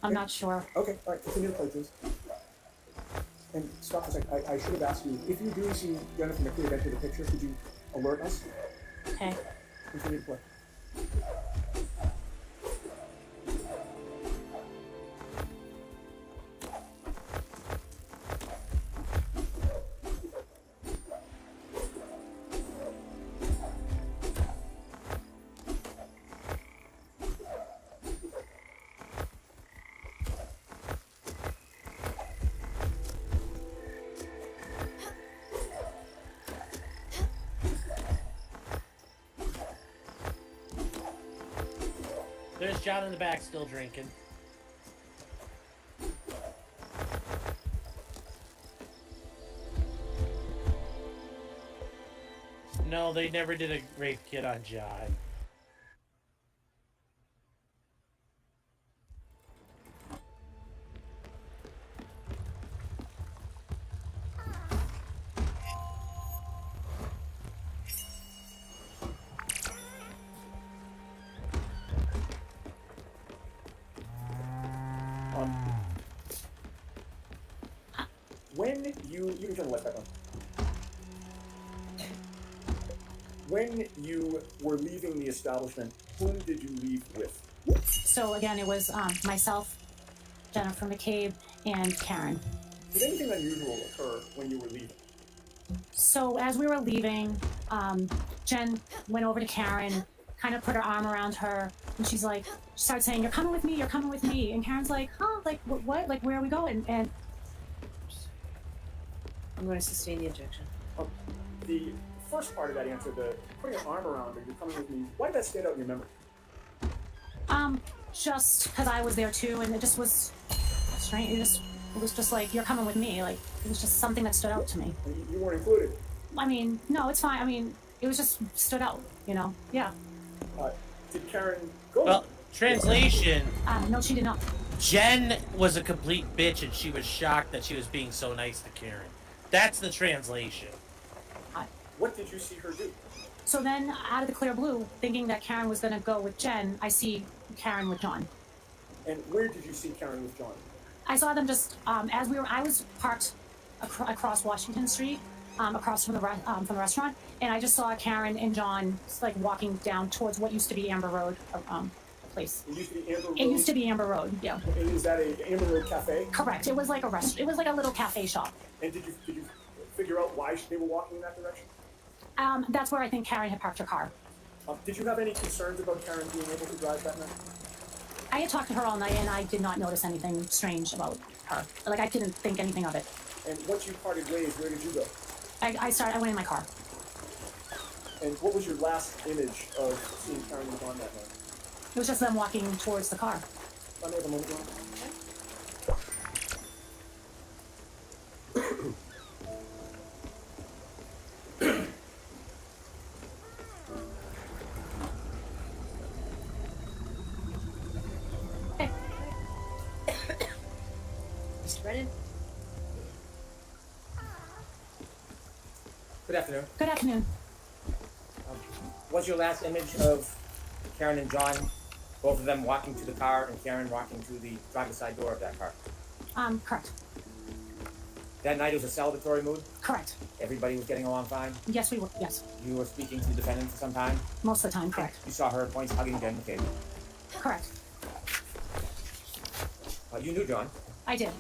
I'm not sure. Okay. All right. Continue to play, please. And stop for a second. I should have asked you, if you do see Jennifer McCabe enter the picture, could you alert us? Okay. Continue to play. There's John in the back still drinking. No, they never did a rape kit on John. When you can turn the light back on. When you were leaving the establishment, whom did you leave with? So again, it was myself, Jennifer McCabe, and Karen. Did anything unusual occur when you were leaving? So as we were leaving, Jen went over to Karen, kind of put her arm around her, and she started saying, "You're coming with me, you're coming with me." And Karen's like, "Huh? Like what? Like where are we going?" And I'm going to sustain the objection. The first part of that answer, the putting an arm around her, you're coming with me, why did that stand out in your memory? just because I was there too, and it just was strange. It was just like, you're coming with me. Like, it was just something that stood out to me. And you weren't included. I mean, no, it's fine. I mean, it was just stood out, you know? Yeah. Did Karen go? Well, translation. No, she did not. Jen was a complete bitch, and she was shocked that she was being so nice to Karen. That's the translation. What did you see her do? So then, out of the clear blue, thinking that Karen was going to go with Jen, I see Karen with John. And where did you see Karen with John? I saw them just as we were. I was parked across Washington Street, across from the restaurant, and I just saw Karen and John like walking down towards what used to be Amber Road, place. It used to be Amber Road. It used to be Amber Road. Yeah. And is that a Amber Road cafe? Correct. It was like a It was like a little cafe shop. And did you figure out why they were walking in that direction? That's where I think Karen had parked her car. Did you have any concerns about Karen being able to drive that night? I had talked to her all night, and I did not notice anything strange about her. Like, I didn't think anything of it. And once you parted ways, where did you go? I went in my car. And what was your last image of seeing Karen and John that night? It was just them walking towards the car. Let me have a moment, Ron. Mr. Brennan? Good afternoon. Good afternoon. What's your last image of Karen and John, both of them walking to the car and Karen walking to the driver's side door of that car? Correct. That night it was a celebratory mood. Correct. Everybody was getting along fine. Yes, we were. Yes. You were speaking to the defendant for some time. Most of the time, correct. You saw her at points hugging Jen McCabe. Correct. You knew John. I did.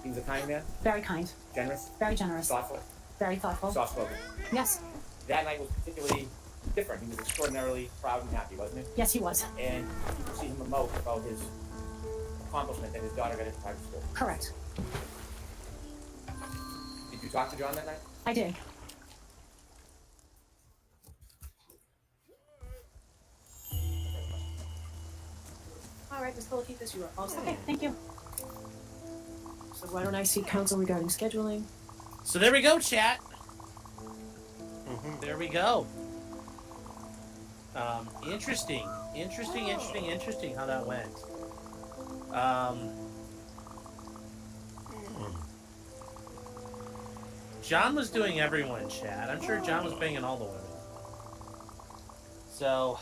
He was a kind man, Very kind. generous, Very generous. thoughtful, Very thoughtful. soft-spoken. Yes. That night was particularly different. He was extraordinarily proud and happy, wasn't he? Yes, he was. And you could see him emote about his accomplishment that his daughter got into private school. Correct. Did you talk to John that night? I did. All right, Ms. Polakis, you are all set. Okay. Thank you. So why don't I see counsel regarding scheduling? So there we go, chat. There we go. Interesting how that went. John was doing everyone, chat. I'm sure John was banging all the women. So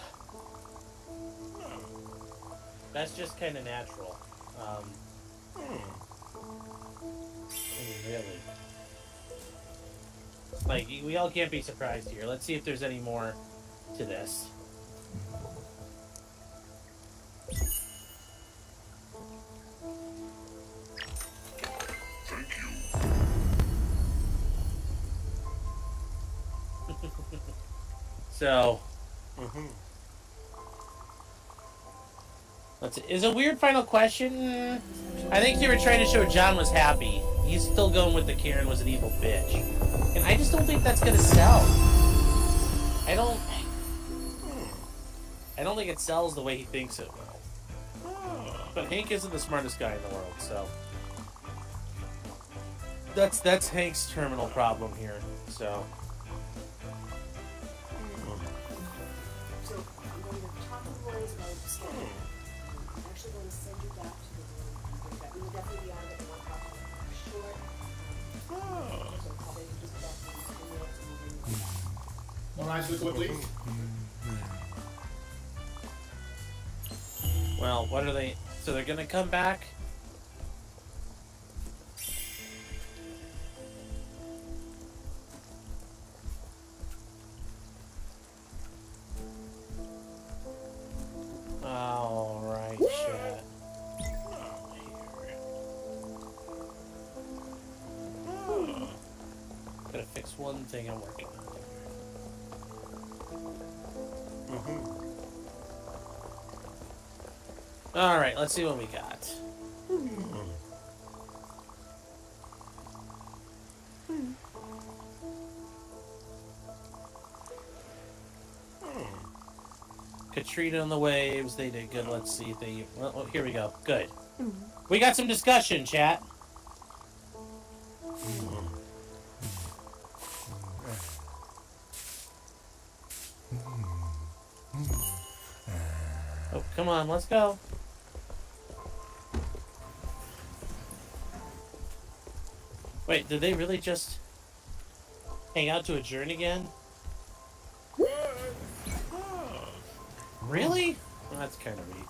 that's just kind of natural. I mean, really. Like, we all can't be surprised here. Let's see if there's any more to this. So, is a weird final question? I think you were trying to show John was happy. He's still going with the Karen was an evil bitch. And I just don't think that's gonna sell. I don't think it sells the way he thinks it will. But Hank isn't the smartest guy in the world, so that's Hank's terminal problem here. So So I'm going to talk to the lawyers about the scheduling. I'm actually going to send you back to the room. We will definitely be out of it in 1 o'clock. Short. So probably just about 10 minutes and we'll bring More eyes liquid, please. well, what are they? So they're gonna come back? Alright, chat. Gotta fix one thing I'm working on. Alright, let's see what we got. Katrina on the waves, they did good. Let's see if they... Well, here we go. Good. We got some discussion, chat. Oh, come on, let's go. Wait, did they really just hang out to adjourn again? Really? Well, that's kind of weak.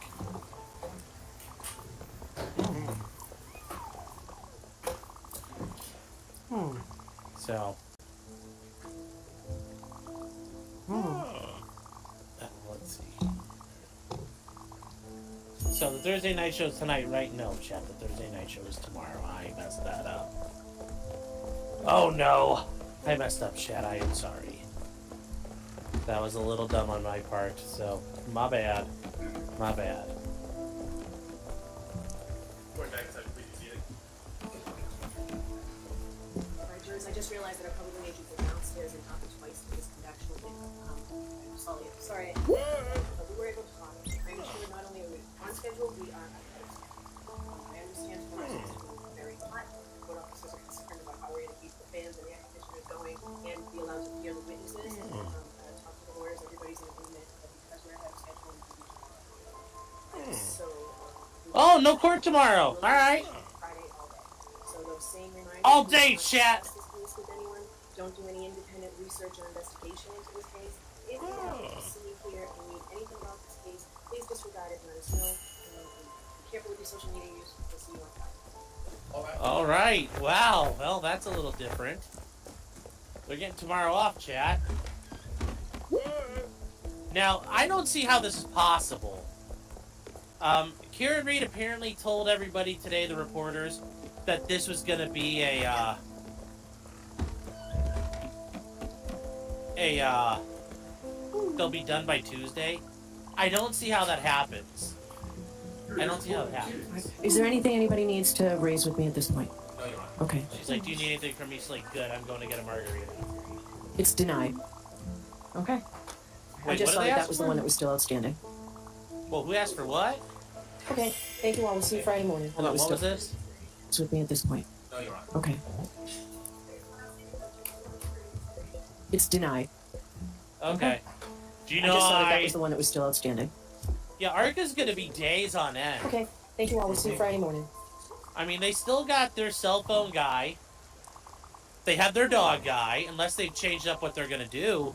So. Let's see. So the Thursday night show is tonight, right? No, chat. The Thursday night show is tomorrow. I messed that up. Oh no! I messed up, chat. I am sorry. That was a little dumb on my part, so my bad. My bad. Alright, Jules, I just realized that I probably made you go downstairs and knock it twice to this actual thing. I'm sorry. But we were able to talk. I understand not only are we on schedule, we are ahead of schedule. I understand tomorrow's schedule is very hot. Code officers are concerned about how we're going to keep the fans and the air conditioners going and be allowed to hear the witnesses. Talk to the lawyers, everybody's in agreement that because we're ahead of schedule, we can do tomorrow. So, Oh, no court tomorrow. All right. Friday all day. So those same reminders. All day, don't chat. discuss this case with anyone. Don't do any independent research or investigation into this case. If you happen to see here and read anything about this case, please disregard it and let us know. And be careful with your social media use. We'll see you on Friday. All right. Wow. Well, that's a little different. We're getting tomorrow off, chat. Now, I don't see how this is possible. Kieran Reed apparently told everybody today, the reporters, that this was going to be they'll be done by Tuesday. I don't see how that happens. I don't see how that happens. Is there anything anybody needs to raise with me at this point? No, Your Honor. Okay. She's like, do you need anything from me? She's like, good, I'm going to get a margarita. It's denied. Okay. I Wait, just what thought did they that ask was the for? one that was still outstanding. Well, who asked for what? Okay. Thank you all. We'll see you Friday morning. Hold on, what was this? It's with me at this point. No, Your Honor. Okay. It's denied. Okay. Do you I know just thought that was the one that was still outstanding. Yeah, Arca's going to be days on end. Okay. Thank you all. We'll see you Friday morning. I mean, they still got their cell phone guy. They have their dog guy, unless they've changed up what they're going to do.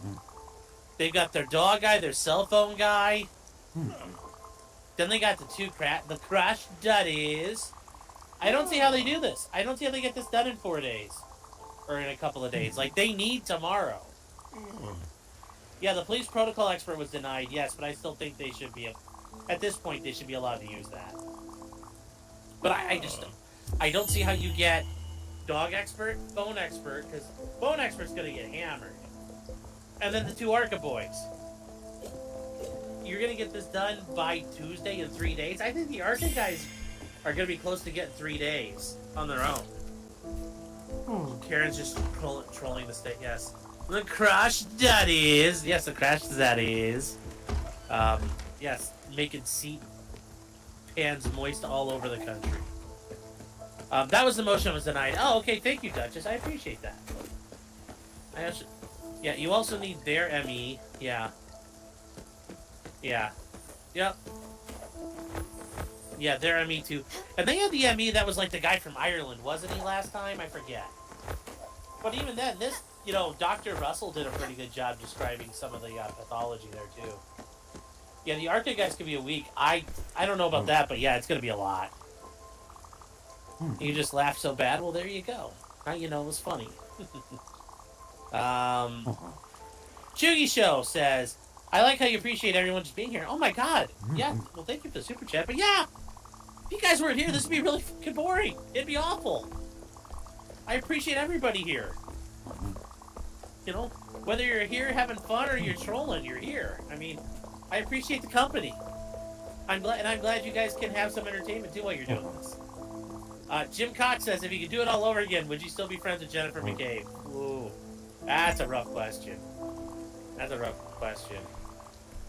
They've got their dog guy, their cell phone guy. Then they got the crash daddies. I don't see how they do this. I don't see how they get this done in 4 days. Or in a couple of days. Like, they need tomorrow. Yeah, the police protocol expert was denied, yes, but I still think they should be, at this point, they should be allowed to use that. But I don't see how you get dog expert, phone expert, because phone expert's going to get hammered. And then the two Arca boys. You're going to get this done by Tuesday in 3 days? I think the Arca guys are going to be close to getting 3 days on their own. Karen's just trolling the state, yes. The crash daddies! Yes, the crash daddies. Yes, making seat pans moist all over the country. That was the motion that was denied. Oh, okay, thank you, Duchess. I appreciate that. Yeah, you also need their ME. Yeah. Yeah. Yep. Yeah, their ME too. And they had the ME that was like the guy from Ireland, wasn't he, last time? I forget. But even then, this, Dr. Russell did a pretty good job describing some of the pathology there too. Yeah, the Arctic guys could be a week. I don't know about that, but yeah, it's gonna be a lot. You just laugh so bad. Well, there you go. It was funny. Chugi Show says, I like how you appreciate everyone just being here. Oh my god. Yeah, well, thank you for the super chat. But yeah, if you guys weren't here, this would be really fucking boring. It'd be awful. I appreciate everybody here. Whether you're here having fun or you're trolling, you're here. I mean, I appreciate the company. I'm glad you guys can have some entertainment too while you're doing this. Jim Cox says, if you could do it all over again, would you still be friends with Jennifer McCabe? Ooh, that's a rough question. That's a rough question.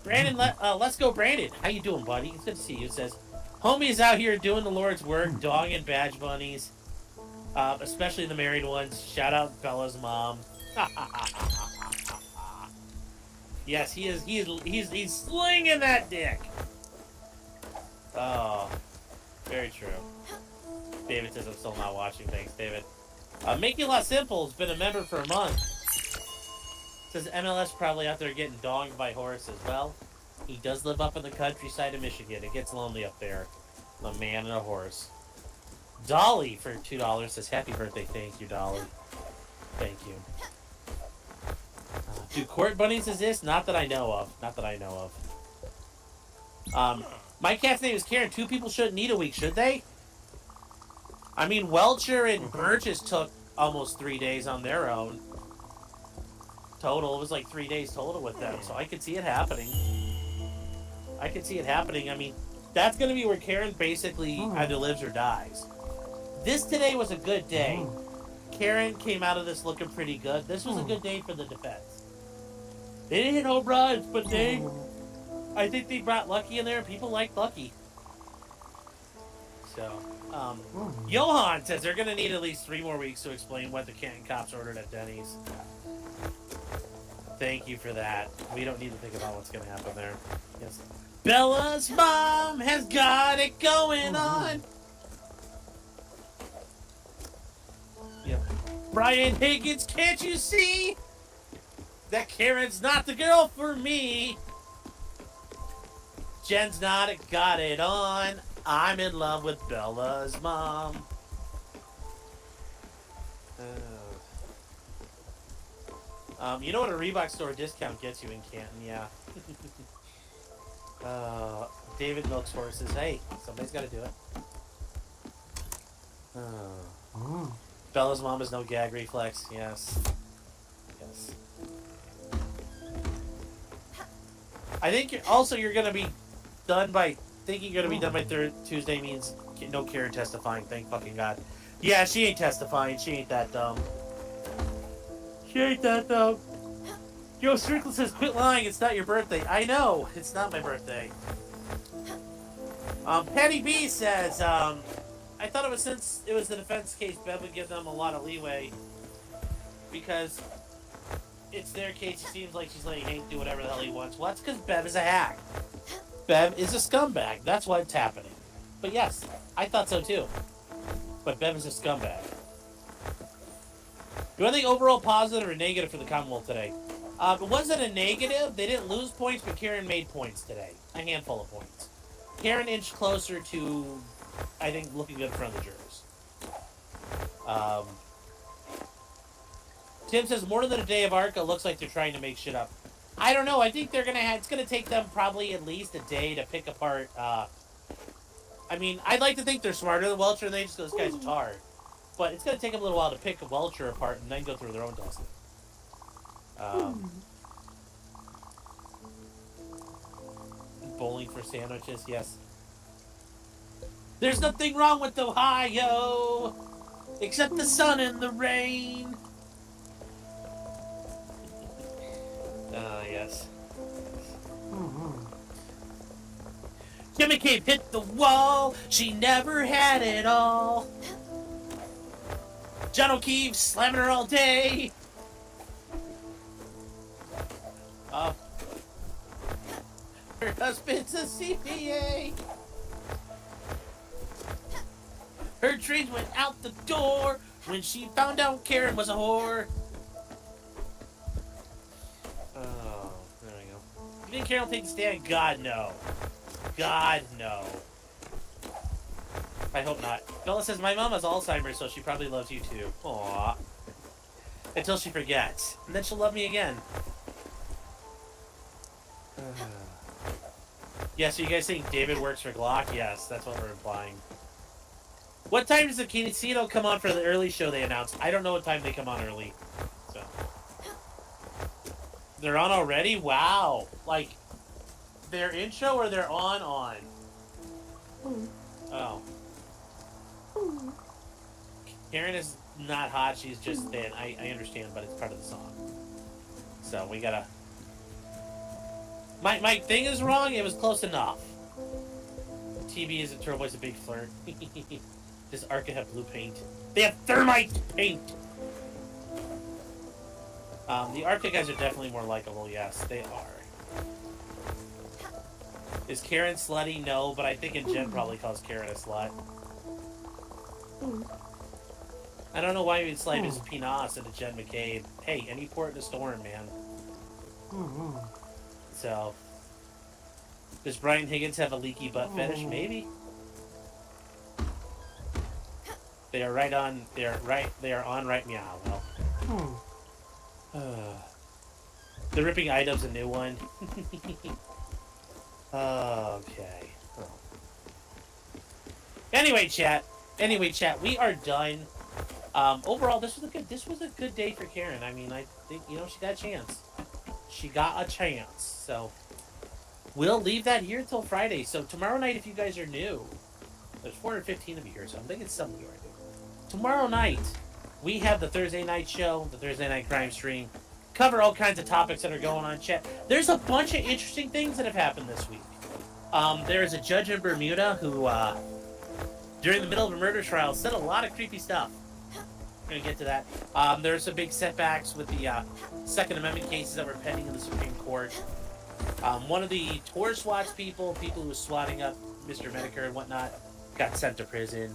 Brandon, let's go, Brandon. How you doing, buddy? It's good to see you. It says, Homie's out here doing the Lord's work, dog and badge bunnies, especially the married ones. Shout out Bella's mom. Yes, he is. He's slinging that dick. Oh, very true. David says I'm still not watching. Thanks, David. Making Law Simple has been a member for a month. Says MLS probably out there getting donged by horses. Well, he does live up in the countryside of Michigan. It gets lonely up there. A man and a horse. Dolly for $2 says happy birthday. Thank you, Dolly. Thank you. Do court bunnies exist? Not that I know of. Not that I know of. My cat's name is Karen. 2 people shouldn't need a week, should they? I mean, Welcher and Burgess took almost 3 days on their own. Total. It was like 3 days total with them, so I could see it happening. I could see it happening. I mean, that's going to be where Karen basically either lives or dies. This today was a good day. Karen came out of this looking pretty good. This was a good day for the defense. They didn't hit home runs, but I think they brought Lucky in there, and people like Lucky. So, Johan says they're going to need at least 3 more weeks to explain what the Canton cops ordered at Denny's. Thank you for that. We don't need to think about what's going to happen there. Yes. Bella's mom has got it going on. Yep. Brian Higgins, can't you see that Karen's not the girl for me? Jen's not got it on. I'm in love with Bella's mom. You know what a Reebok store discount gets you in Canton? Yeah. David milks horses. Hey, somebody's got to do it. Bella's mom has no gag reflex. Yes. Yes. I think you're going to be done by... Thinking you're going to be done by Tuesday means no Karen testifying. Thank fucking God. Yeah, she ain't testifying. She ain't that dumb. She ain't that dumb. Joe Strickland says, quit lying. It's not your birthday. I know. It's not my birthday. Penny B says, I thought it was since it was the defense case, Bev would give them a lot of leeway. Because it's their case. It seems like she's letting Hank do whatever the hell he wants. Well, that's because Bev is a hack. Bev is a scumbag. That's what's happening. But yes, I thought so too. But Bev is a scumbag. Do I think overall positive or negative for the Commonwealth today? It wasn't a negative. They didn't lose points, but Karen made points today. A handful of points. Karen inched closer to, I think, looking good in front of the jurors. Tim says, more than a day of ARCA, looks like they're trying to make shit up. I don't know. I think they're gonna it's gonna take them probably at least a day to pick apart. I mean, I'd like to think they're smarter than Welcher and they just go, this guy's a tar. But it's gonna take them a little while to pick Welcher apart and then go through their own testing. Bowling for sandwiches, yes. There's nothing wrong with Ohio except the sun and the rain. Yes. Jimmy Cave hit the wall. She never had it all. John O'Keefe slamming her all day. Her husband's a CPA. Her dreams went out the door when she found out Karen was a whore. You think Karen will take the stand? God, no. God, no. I hope not. Bella says, my mom has Alzheimer's, so she probably loves you too. Aww. Until she forgets. And then she'll love me again. Yeah, so you guys think David works for Glock? Yes, that's what we're implying. What time does the Casino come on for the early show they announced? I don't know what time they come on early. So... They're on already? Wow. Like, they're in show or they're on? Oh. Karen is not hot, she's just thin. I understand, but it's part of the song. So, we gotta... My thing is wrong, it was close enough. TB is a Turtle Boy's a big flirt. Does Arca have blue paint? They have thermite paint! The Arca guys are definitely more likable, yes, they are. Is Karen slutty? No, but I think Jen probably calls Karen a slut. I don't know why you'd slide as Pinas into Jen McCabe. Hey, any port in a storm, man. So, does Brian Higgins have a leaky butt fetish? Maybe. They are right on. They are on right meow. Well, they're ripping items. A new one. Okay. Anyway, chat. We are done. Overall, this was a good day for Karen. I mean, I think she got a chance. She got a chance. So we'll leave that here until Friday. So tomorrow night, if you guys are new, there's 415 of you here, so I'm thinking some of you are new. Tomorrow night, we have the Thursday night show, the Thursday night crime stream. Cover all kinds of topics that are going on, chat. There's a bunch of interesting things that have happened this week. There is a judge in Bermuda who, during the middle of a murder trial, said a lot of creepy stuff. We're going to get to that. There's some big setbacks with the Second Amendment cases that were pending in the Supreme Court. One of the tour swats people who was swatting up Mr. Medicare and whatnot, got sent to prison.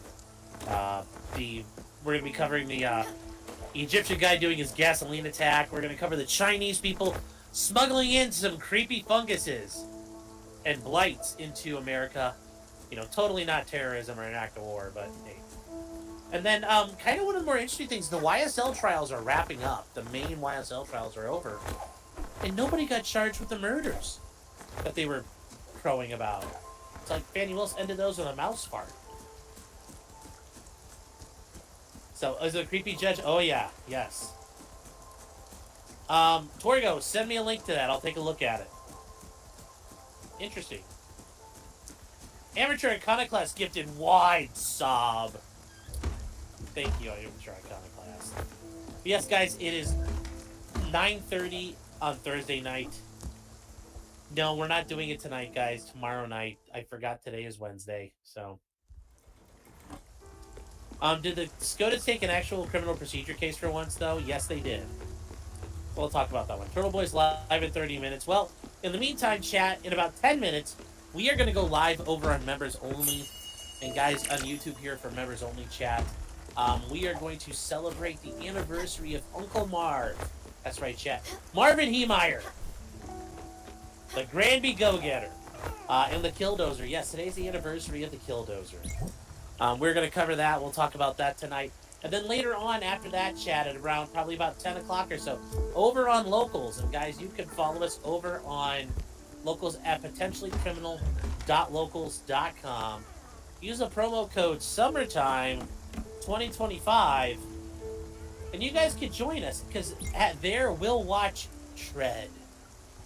We're going to be covering the Egyptian guy doing his gasoline attack. We're going to cover the Chinese people smuggling in some creepy funguses and blights into America. Totally not terrorism or an act of war, but hey. And then, kind of one of the more interesting things, the YSL trials are wrapping up. The main YSL trials are over. And nobody got charged with the murders that they were crowing about. It's like Fannie Willis ended those with a mouse fart. So, is it a creepy judge? Oh, yeah. Yes. Torgo, send me a link to that. I'll take a look at it. Interesting. Amateur Iconoclast gifted wide sob. Thank you, Amateur Iconoclast. But yes, guys, it is 9:30 on Thursday night. No, we're not doing it tonight, guys. Tomorrow night. I forgot today is Wednesday, so... did the SCOTUS take an actual criminal procedure case for once, though? Yes, they did. We'll talk about that one. Turtle Boys live in 30 minutes. Well, in the meantime, chat, in about 10 minutes, we are going to go live over on Members Only. And guys, on YouTube here for Members Only chat, we are going to celebrate the anniversary of Uncle Marv. That's right, chat. Marvin Heemeyer. The Granby Go-Getter. And the Killdozer. Yes, today's the anniversary of the Killdozer. We're going to cover that. We'll talk about that tonight. And then later on, after that chat, at around probably about 10 o'clock or so, over on Locals. And guys, you can follow us over on Locals at potentiallycriminal.locals.com. Use the promo code SUMMERTIME2025. And you guys can join us, because there we'll watch Tread.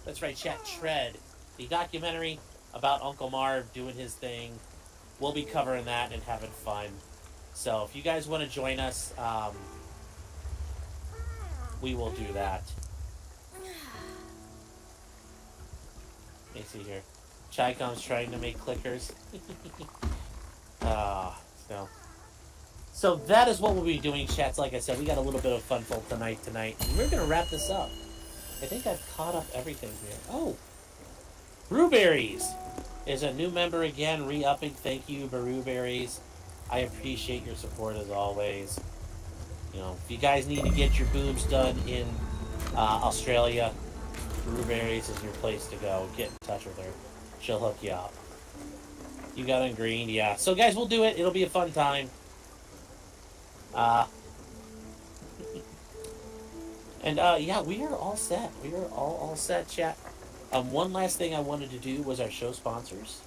That's right, chat, Tread. The documentary about Uncle Marv doing his thing. We'll be covering that and having fun. So if you guys want to join us, we will do that. Let me see here. Chicom's trying to make clickers. So that is what we'll be doing, chats. Like I said, we got a little bit of fun for tonight. And we're going to wrap this up. I think I've caught up everything here. Oh! Brewberries is a new member again, re-upping. Thank you, Brewberries. I appreciate your support as always. If you guys need to get your boobs done in Australia, Brewberries is your place to go. Get in touch with her. She'll hook you up. You got on green, yeah. So guys, we'll do it. It'll be a fun time. Yeah, we are all set. We are all set, chat. One last thing I wanted to do was our show sponsors.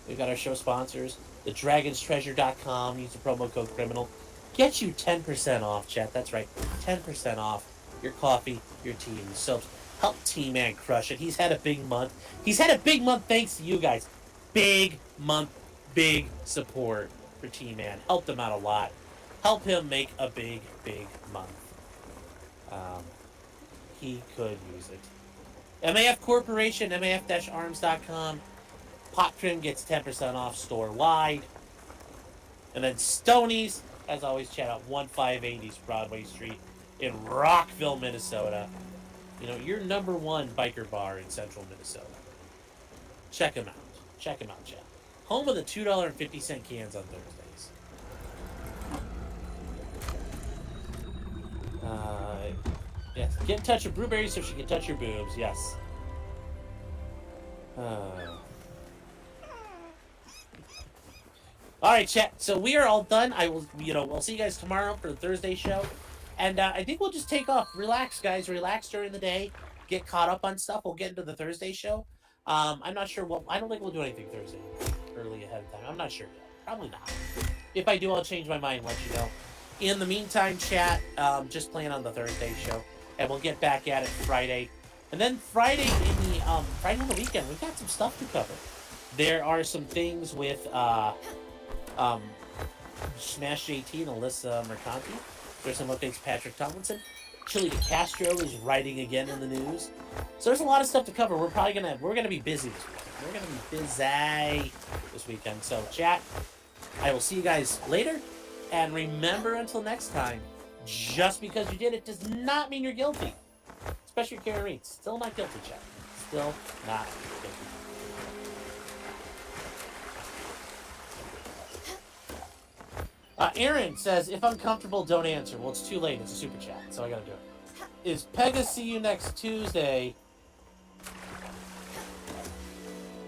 We've got our show sponsors. TheDragonsTreasure.com. Use the promo code CRIMINAL. Get you 10% off, chat. That's right. 10% off your coffee, your tea, and your soaps. Help T-Man crush it. He's had a big month. He's had a big month thanks to you guys. Big month. Big support for T-Man. Helped him out a lot. Help him make a big, big month. He could use it. MAF Corporation, MAF-arms.com. Pop Trim gets 10% off store-wide. And then Stoney's, as always, chat out 1580 Broadway Street in Rockville, Minnesota. You know, your number one biker bar in central Minnesota. Check them out. Check them out, chat. Home of the $2.50 cans on Thursdays. Yes. Get in touch with Brewberry so she can touch your boobs. Yes. All right, chat. So we are all done. I will, we'll see you guys tomorrow for the Thursday show, and I think we'll just take off. Relax, guys. Relax during the day. Get caught up on stuff. We'll get into the Thursday show. I'm not sure. I don't think we'll do anything Thursday early ahead of time. I'm not sure yet. Probably not. If I do, I'll change my mind and let you know. In the meantime, chat, just plan on the Thursday show, and we'll get back at it Friday. And then Friday Friday on the weekend, we've got some stuff to cover. There are some things with Smash JT and Alyssa Mercanti. There's some updates. Patrick Tomlinson, Chili DeCastro is writing again in the news. So there's a lot of stuff to cover. We're gonna be busy this weekend. We're gonna be busy this weekend. So chat, I will see you guys later. And remember, until next time, just because you did it does not mean you're guilty. Especially Karen Reed. Still not guilty, chat. Still not guilty. Aaron says, if uncomfortable, don't answer. Well, it's too late. It's a super chat, so I gotta do it. Is Pega see you next Tuesday?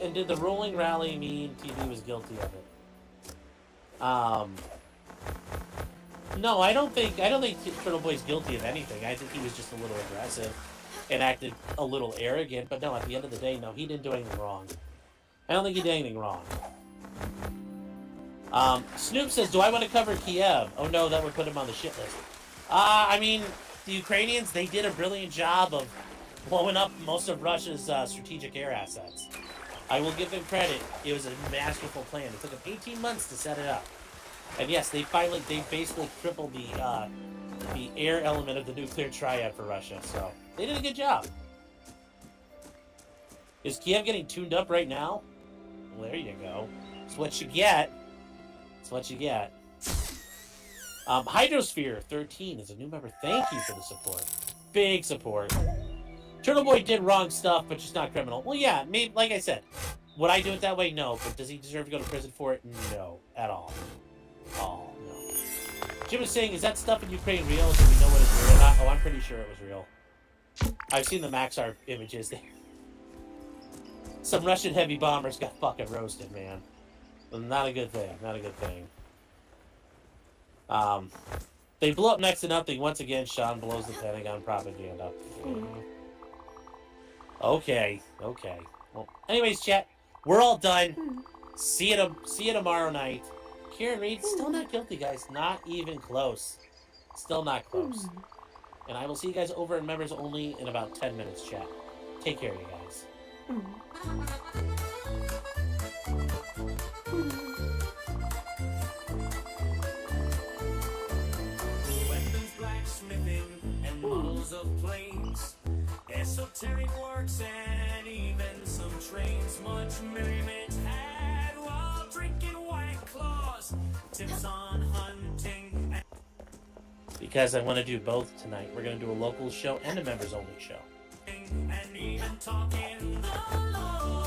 And did the rolling rally mean TV was guilty of it? No, I don't think Turtle Boy's guilty of anything. I think he was just a little aggressive and acted a little arrogant. But no, at the end of the day, no, he didn't do anything wrong. I don't think he did anything wrong. Snoop says, do I want to cover Kiev? Oh no, that would put him on the shit list. I mean, the Ukrainians, they did a brilliant job of blowing up most of Russia's strategic air assets. I will give them credit. It was a masterful plan. It took them 18 months to set it up. And yes, they basically tripled the air element of the nuclear triad for Russia. So they did a good job. Is Kiev getting tuned up right now? Well, there you go. It's what you get. It's what you get. Hydrosphere 13 is a new member. Thank you for the support. Big support. Turtle Boy did wrong stuff, but just not criminal. Well, yeah, maybe, like I said, would I do it that way? No. But does he deserve to go to prison for it? No, at all. Oh, no. Jim was saying, is that stuff in Ukraine real? Do we know what it's real or not? Oh, I'm pretty sure it was real. I've seen the Maxar images there. Some Russian heavy bombers got fucking roasted, man. Not a good thing. Not a good thing. They blew up next to nothing. Once again, Sean blows the Pentagon propaganda. Okay. Well, anyways, chat, we're all done. See you tomorrow night. Kieran Reed, still not guilty, guys. Not even close. Still not close. And I will see you guys over in members only in about 10 minutes, chat. Take care, you guys. Weapons, blacksmithing, and models of planes, esoteric works, and even some trains. Much merriment had while drinking White Claws. Tips on hunting. Because I want to do both tonight. We're going to do a local show and a members only show. And even talking the law.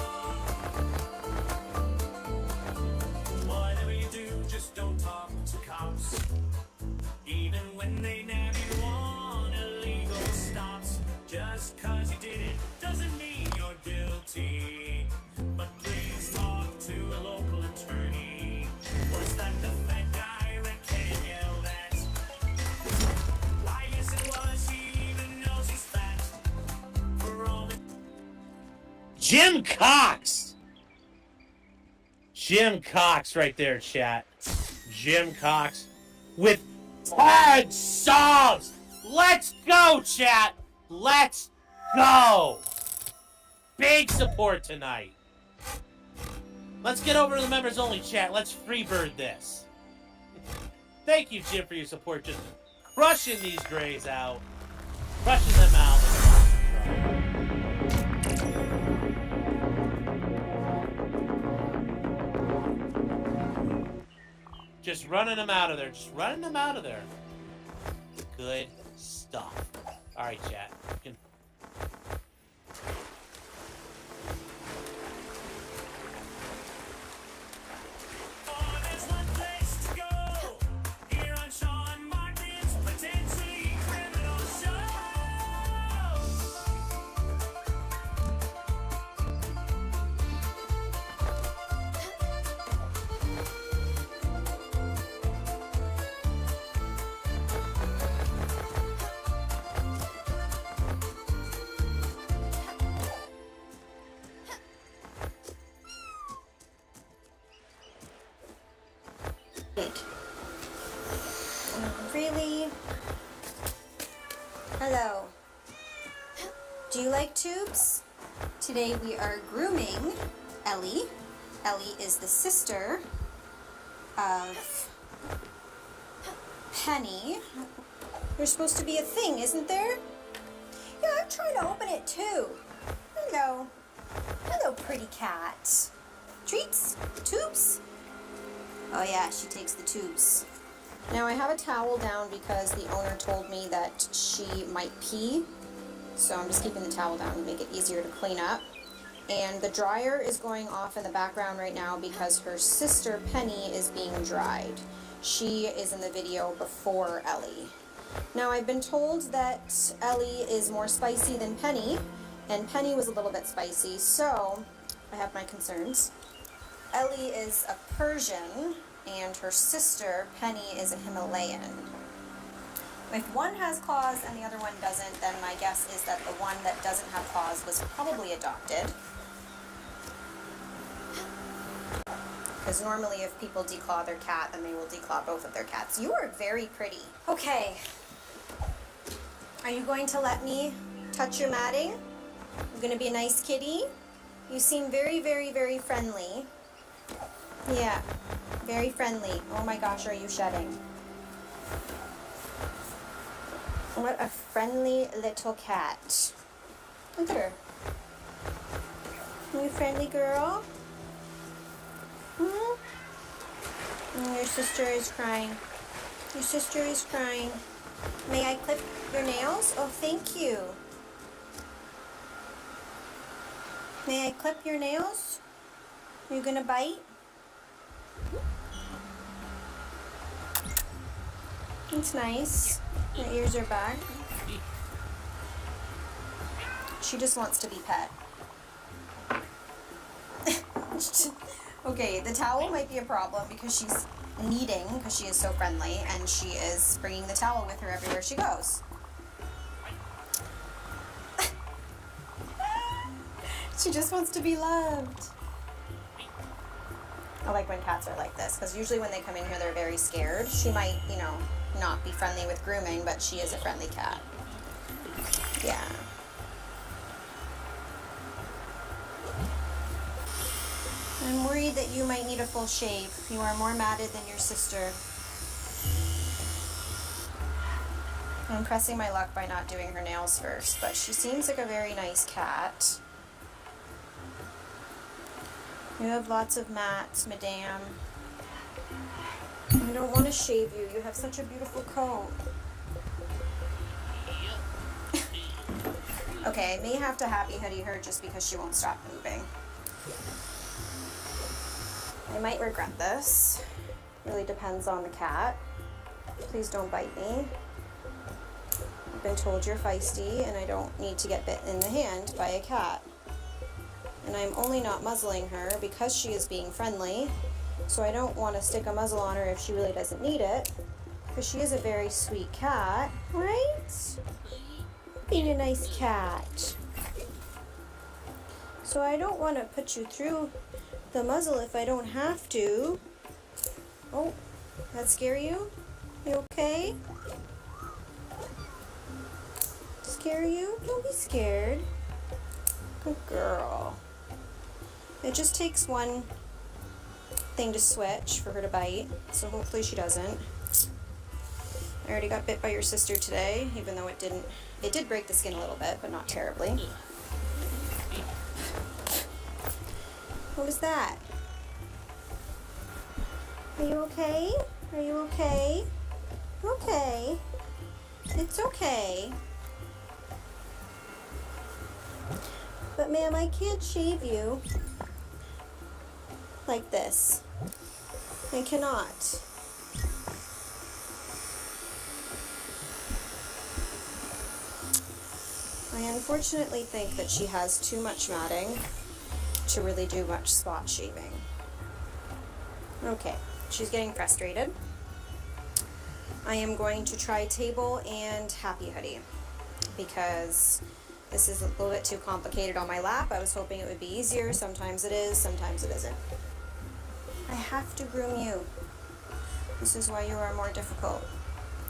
Whatever you do, just don't talk to cops. Even when they nab you on illegal stops. Just cause you did it doesn't mean you're guilty. But please talk to a local attorney. Worse than the fed guy that Ken yelled at. Why, yes it was, he even knows he's fat. For all the Jim Cox! Jim Cox right there, chat. Jim Cox with 10 songs! Let's go, chat! Let's go! Big support tonight. Let's get over to the members only chat. Let's freebird this. Thank you, Jim, for your support. Just crushing these grays out. Crushing them out. Just running them out of there. Just running them out of there. Good stuff. All right, chat. You can... Oh, there's one place to go here on Sean Martin's Potentially Criminal Show. Wait. Really? Hello. Do you like tubes? Today we are grooming Ellie. Ellie is the sister of Penny. There's supposed to be a thing, isn't there? Yeah, I'm trying to open it too. Hello. Hello, pretty cat. Treats? Tubes? Oh yeah, she takes the tubes. Now I have a towel down because the owner told me that she might pee. So I'm just keeping the towel down to make it easier to clean up. And the dryer is going off in the background right now because her sister Penny is being dried. She is in the video before Ellie. Now I've been told that Ellie is more spicy than Penny, and Penny was a little bit spicy, so I have my concerns. Ellie is a Persian, and her sister, Penny, is a Himalayan. If one has claws and the other one doesn't, then my guess is that the one that doesn't have claws was probably adopted. Because normally if people declaw their cat, then they will declaw both of their cats. You are very pretty. Okay. Are you going to let me touch your matting? You're going to be a nice kitty? You seem very, very, very friendly. Yeah, very friendly. Oh my gosh, are you shedding? What a friendly little cat. Look at her. You friendly girl? Hmm? And your sister is crying. Your sister is crying. May I clip your nails? Oh, thank you. May I clip your nails? Are you gonna bite? It's nice. Her ears are back. She just wants to be pet. Okay, the towel might be a problem because she's kneading because she is so friendly and she is bringing the towel with her everywhere she goes. She just wants to be loved. I like when cats are like this because usually when they come in here they're very scared. She might, you know, not be friendly with grooming, but she is a friendly cat. Yeah. I'm worried that you might need a full shave. You are more matted than your sister. I'm pressing my luck by not doing her nails first, but she seems like a very nice cat. You have lots of mats, madame. I don't want to shave you. You have such a beautiful coat. Okay, I may have to happy hoodie her just because she won't stop moving. I might regret this. Really depends on the cat. Please don't bite me. I've been told you're feisty and I don't need to get bit in the hand by a cat. And I'm only not muzzling her because she is being friendly. So I don't want to stick a muzzle on her if she really doesn't need it. Because she is a very sweet cat, right? Being a nice cat. So I don't want to put you through the muzzle if I don't have to. Oh, that scare you? You okay? Scare you? Don't be scared. Good girl. It just takes one thing to switch for her to bite, so hopefully she doesn't. I already got bit by your sister today, even though it did break the skin a little bit, but not terribly. What was that? Are you okay? Are you okay? Okay. It's okay. But ma'am, I can't shave you like this. I cannot. I unfortunately think that she has too much matting to really do much spot shaving. Okay, she's getting frustrated. I am going to try Table and Happy Hoodie because this is a little bit too complicated on my lap. I was hoping it would be easier. Sometimes it is, sometimes it isn't. I have to groom you. This is why you are more difficult,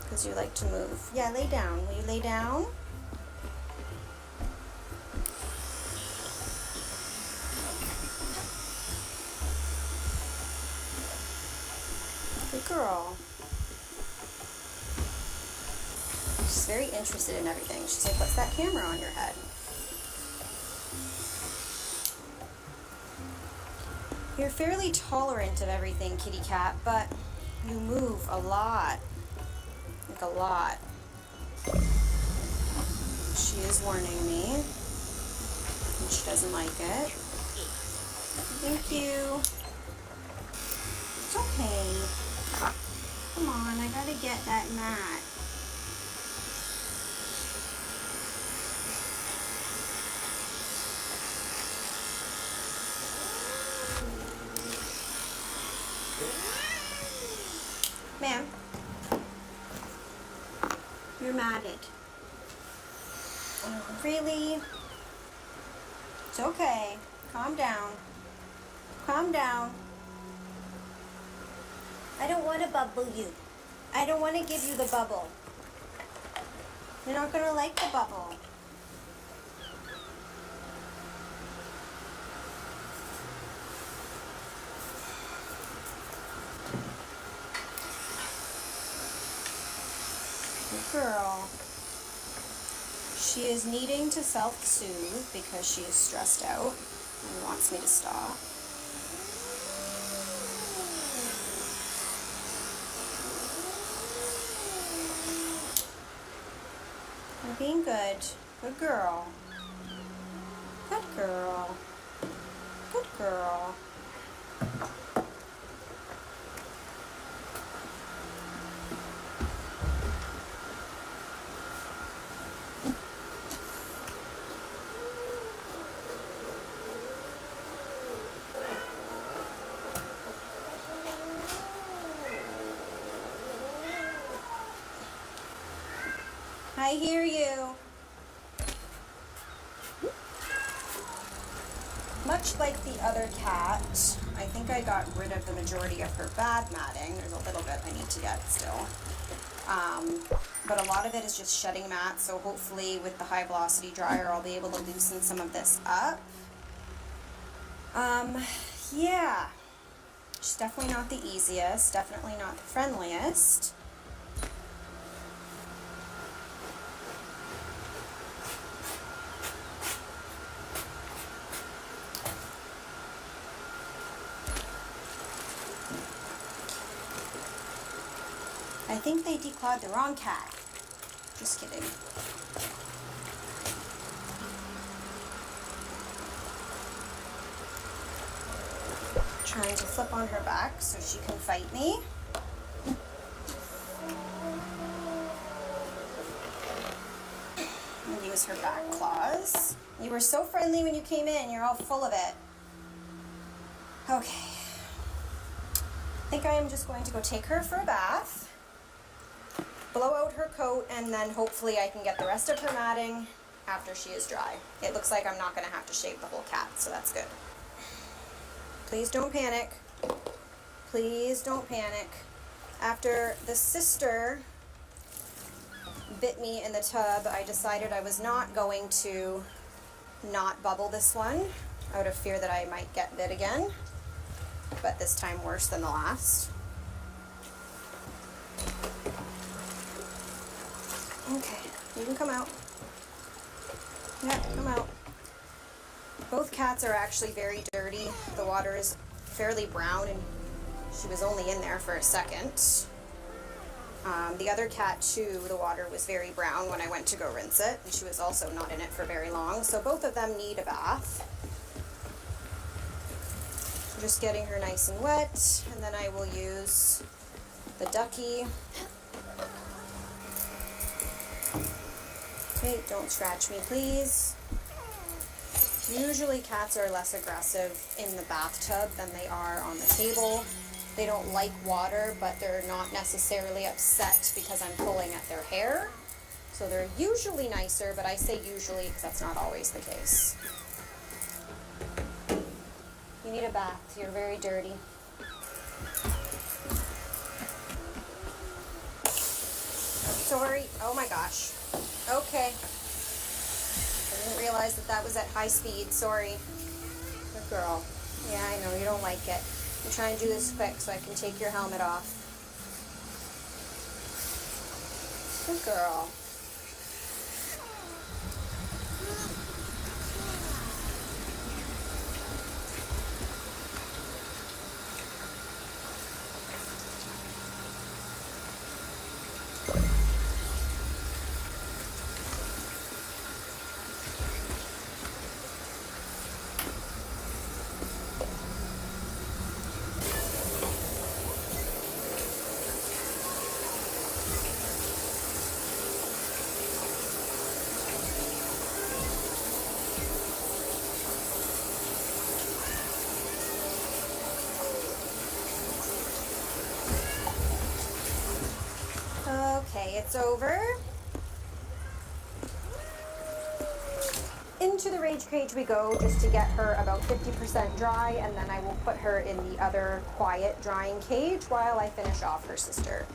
because you like to move. Yeah, lay down. Will you lay down? Good girl. She's very interested in everything. She's like, what's that camera on your head? You're fairly tolerant of everything, kitty cat, but you move a lot. Like a lot. She is warning me. And she doesn't like it. Thank you. It's okay. Come on, I gotta get that mat. Ma'am, you're matted. Really? It's okay. Calm down. Calm down. I don't want to bubble you. I don't want to give you the bubble. You're not going to like the bubble. Girl. She is needing to self-soothe because she is stressed out and wants me to stop. You're being good. Good girl. Good girl. Good girl. I hear you. Much like the other cat, I think I got rid of the majority of her bad matting. There's a little bit I need to get still. But a lot of it is just shedding mat, so hopefully with the high velocity dryer I'll be able to loosen some of this up. Yeah. She's definitely not the easiest, definitely not the friendliest. I think they declawed the wrong cat. Just kidding. Trying to flip on her back so she can fight me. And use her back claws. You were so friendly when you came in. You're all full of it. Okay. I think I am just going to go take her for a bath. Blow out her coat, and then hopefully I can get the rest of her matting after she is dry. It looks like I'm not going to have to shave the whole cat, so that's good. Please don't panic. Please don't panic. After the sister bit me in the tub, I decided I was not going to not bubble this one out of fear that I might get bit again, but this time worse than the last. Okay, you can come out. Yeah, come out. Both cats are actually very dirty. The water is fairly brown and she was only in there for a second. The other cat too, the water was very brown when I went to go rinse it, and she was also not in it for very long. So both of them need a bath. I'm just getting her nice and wet, and then I will use the ducky. Okay, don't scratch me, please. Usually cats are less aggressive in the bathtub than they are on the table. They don't like water, but they're not necessarily upset because I'm pulling at their hair. So they're usually nicer, but I say usually because that's not always the case. You need a bath. You're very dirty. Sorry. Oh my gosh. Okay. I didn't realize that that was at high speed. Sorry. Good girl. Yeah, I know. You don't like it. I'm trying to do this quick so I can take your helmet off. Good girl. Okay, it's over. Into the rage cage we go, just to get her about 50% dry, and then I will put her in the other quiet drying cage while I finish off her sister.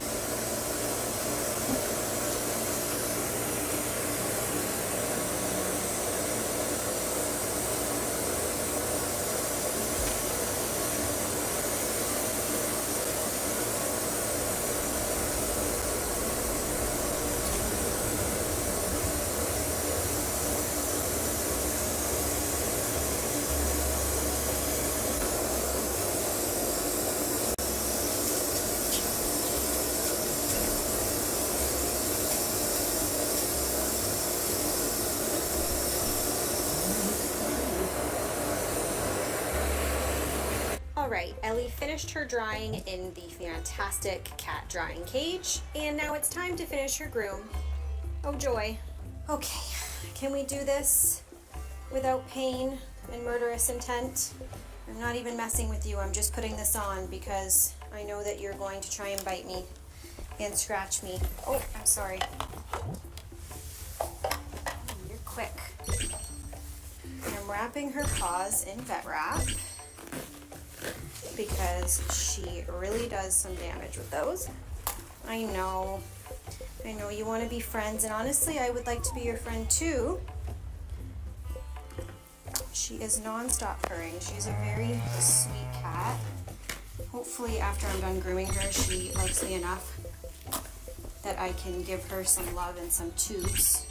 Alright, Ellie finished her drying in the fantastic cat drying cage, and now it's time to finish her groom. Oh joy. Okay, can we do this without pain and murderous intent? I'm not even messing with you, I'm just putting this on because I know that you're going to try and bite me and scratch me. Oh, I'm sorry. You're quick. I'm wrapping her paws in vet wrap, because she really does some damage with those. I know you want to be friends, and honestly I would like to be your friend too. She is non-stop purring. She's a very sweet cat. Hopefully after I'm done grooming her, she likes me enough that I can give her some love and some tubes.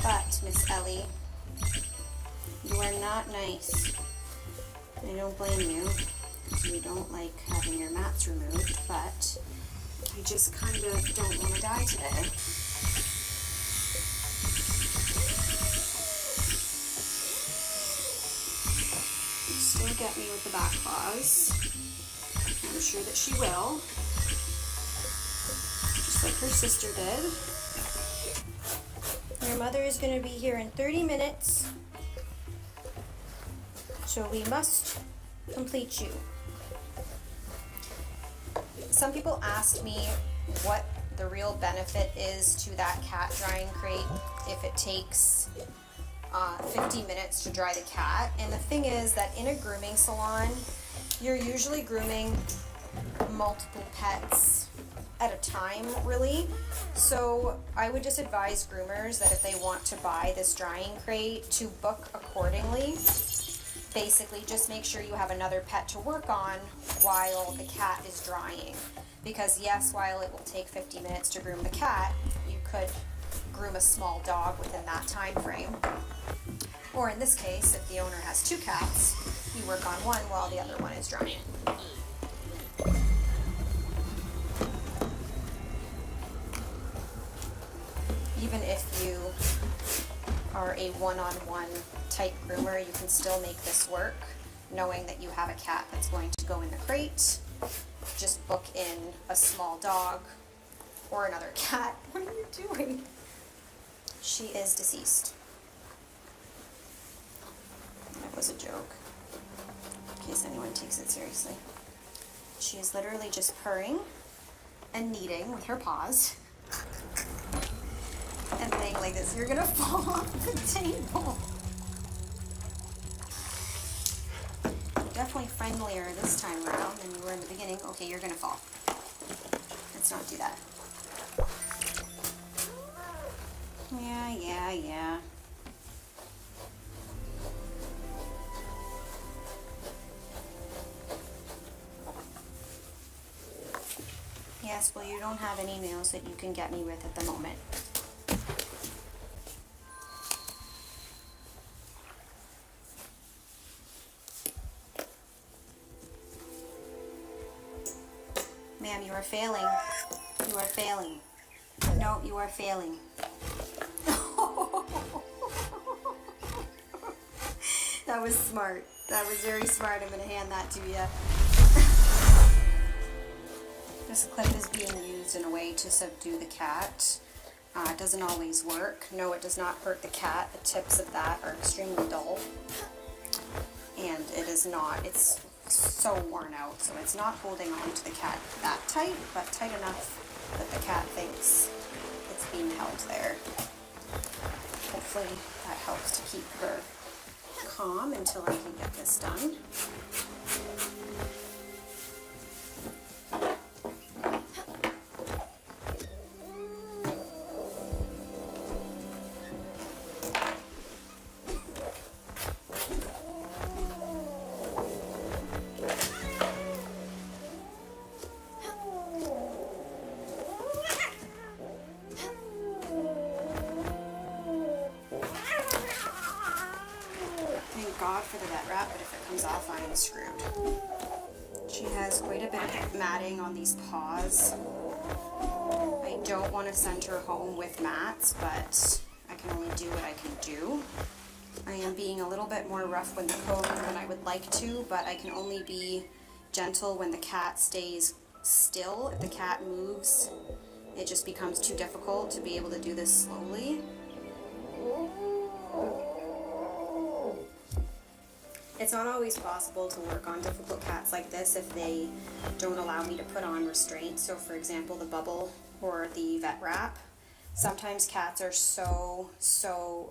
But Miss Ellie, you are not nice. I don't blame you. You don't like having your mats removed, but you just kind of don't want to die today. Still get me with the back claws. I'm sure that she will. Just like her sister did. Your mother is going to be here in 30 minutes. So we must complete you. Some people asked me what the real benefit is to that cat drying crate if it takes 50 minutes to dry the cat. And the thing is that in a grooming salon, you're usually grooming multiple pets at a time, really. So I would just advise groomers that if they want to buy this drying crate, to book accordingly. Basically, just make sure you have another pet to work on while the cat is drying. Because yes, while it will take 50 minutes to groom the cat, you could groom a small dog within that time frame. Or in this case, if the owner has 2 cats, you work on one while the other one is drying. even if you are a one-on-one type groomer, you can still make this work, knowing that you have a cat that's going to go in the crate. Just book in a small dog or another cat. What are you doing? She is deceased. It was a joke, in case anyone takes it seriously. She is literally just purring and kneading with her paws and laying like this. You're gonna fall off the table. Definitely friendlier this time around than you were in the beginning. Okay, you're gonna fall. Let's not do that. Yeah. Yes, well, you don't have any nails that you can get me with at the moment. Ma'am, you are failing. You are failing. No, you are failing. That was smart. That was very smart. I'm going to hand that to you. This clip is being used in a way to subdue the cat. It doesn't always work. No, it does not hurt the cat. The tips of that are extremely dull. And it is not, it's so worn out. So it's not holding on to the cat that tight, but tight enough that the cat thinks it's being held there. Hopefully that helps to keep her calm until I can get this done. God for the vet wrap, but if it comes off, I am screwed. She has quite a bit of matting on these paws. I don't want to send her home with mats, but I can only do what I can do. I am being a little bit more rough with the comb than I would like to, but I can only be gentle when the cat stays still. If the cat moves, it just becomes too difficult to be able to do this slowly. It's not always possible to work on difficult cats like this if they don't allow me to put on restraints. So for example, the bubble or the vet wrap. Sometimes cats are so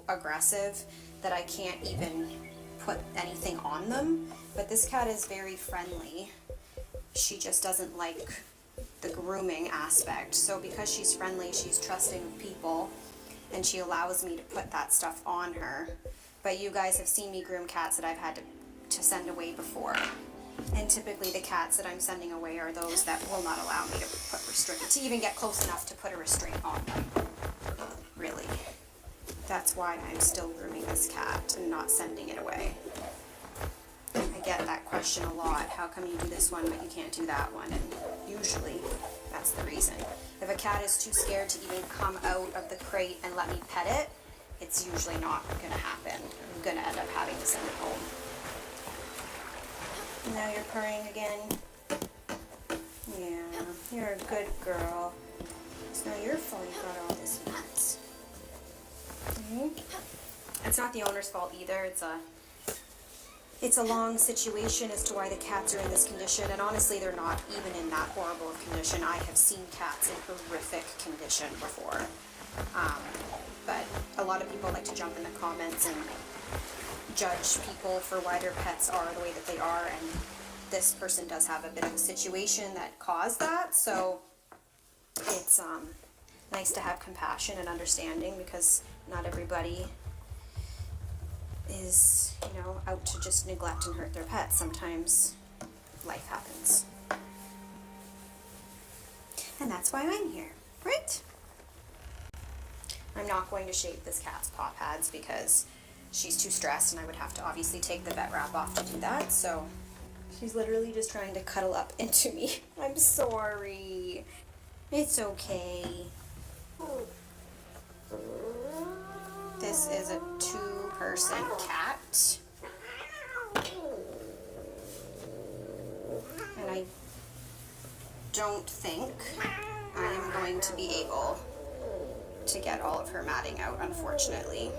aggressive that I can't even put anything on them. But this cat is very friendly. She just doesn't like the grooming aspect. So because she's friendly, she's trusting of people, and she allows me to put that stuff on her. But you guys have seen me groom cats that I've had to send away before. And typically the cats that I'm sending away are those that will not allow me to put restraint, to even get close enough to put a restraint on them. Really. That's why I'm still grooming this cat and not sending it away. I get that question a lot. How come you do this one but you can't do that one? And usually that's the reason. If a cat is too scared to even come out of the crate and let me pet it, it's usually not going to happen. I'm going to end up having to send it home. Now you're purring again. Yeah, you're a good girl. It's not your fault you got all this mess. It's not the owner's fault either. It's a long situation as to why the cats are in this condition, and honestly they're not even in that horrible of condition. I have seen cats in horrific condition before. But a lot of people like to jump in the comments and judge people for why their pets are the way that they are, and this person does have a bit of a situation that caused that, so it's nice to have compassion and understanding, because not everybody is, you know, out to just neglect and hurt their pets. Sometimes life happens. And that's why I'm here, right? I'm not going to shave this cat's paw pads because she's too stressed, and I would have to obviously take the vet wrap off to do that, so she's literally just trying to cuddle up into me. I'm sorry. It's okay. This is a 2-person cat. And I don't think I am going to be able to get all of her matting out, unfortunately.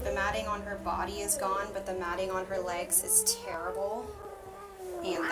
The matting on her body is gone, but the matting on her legs is terrible. And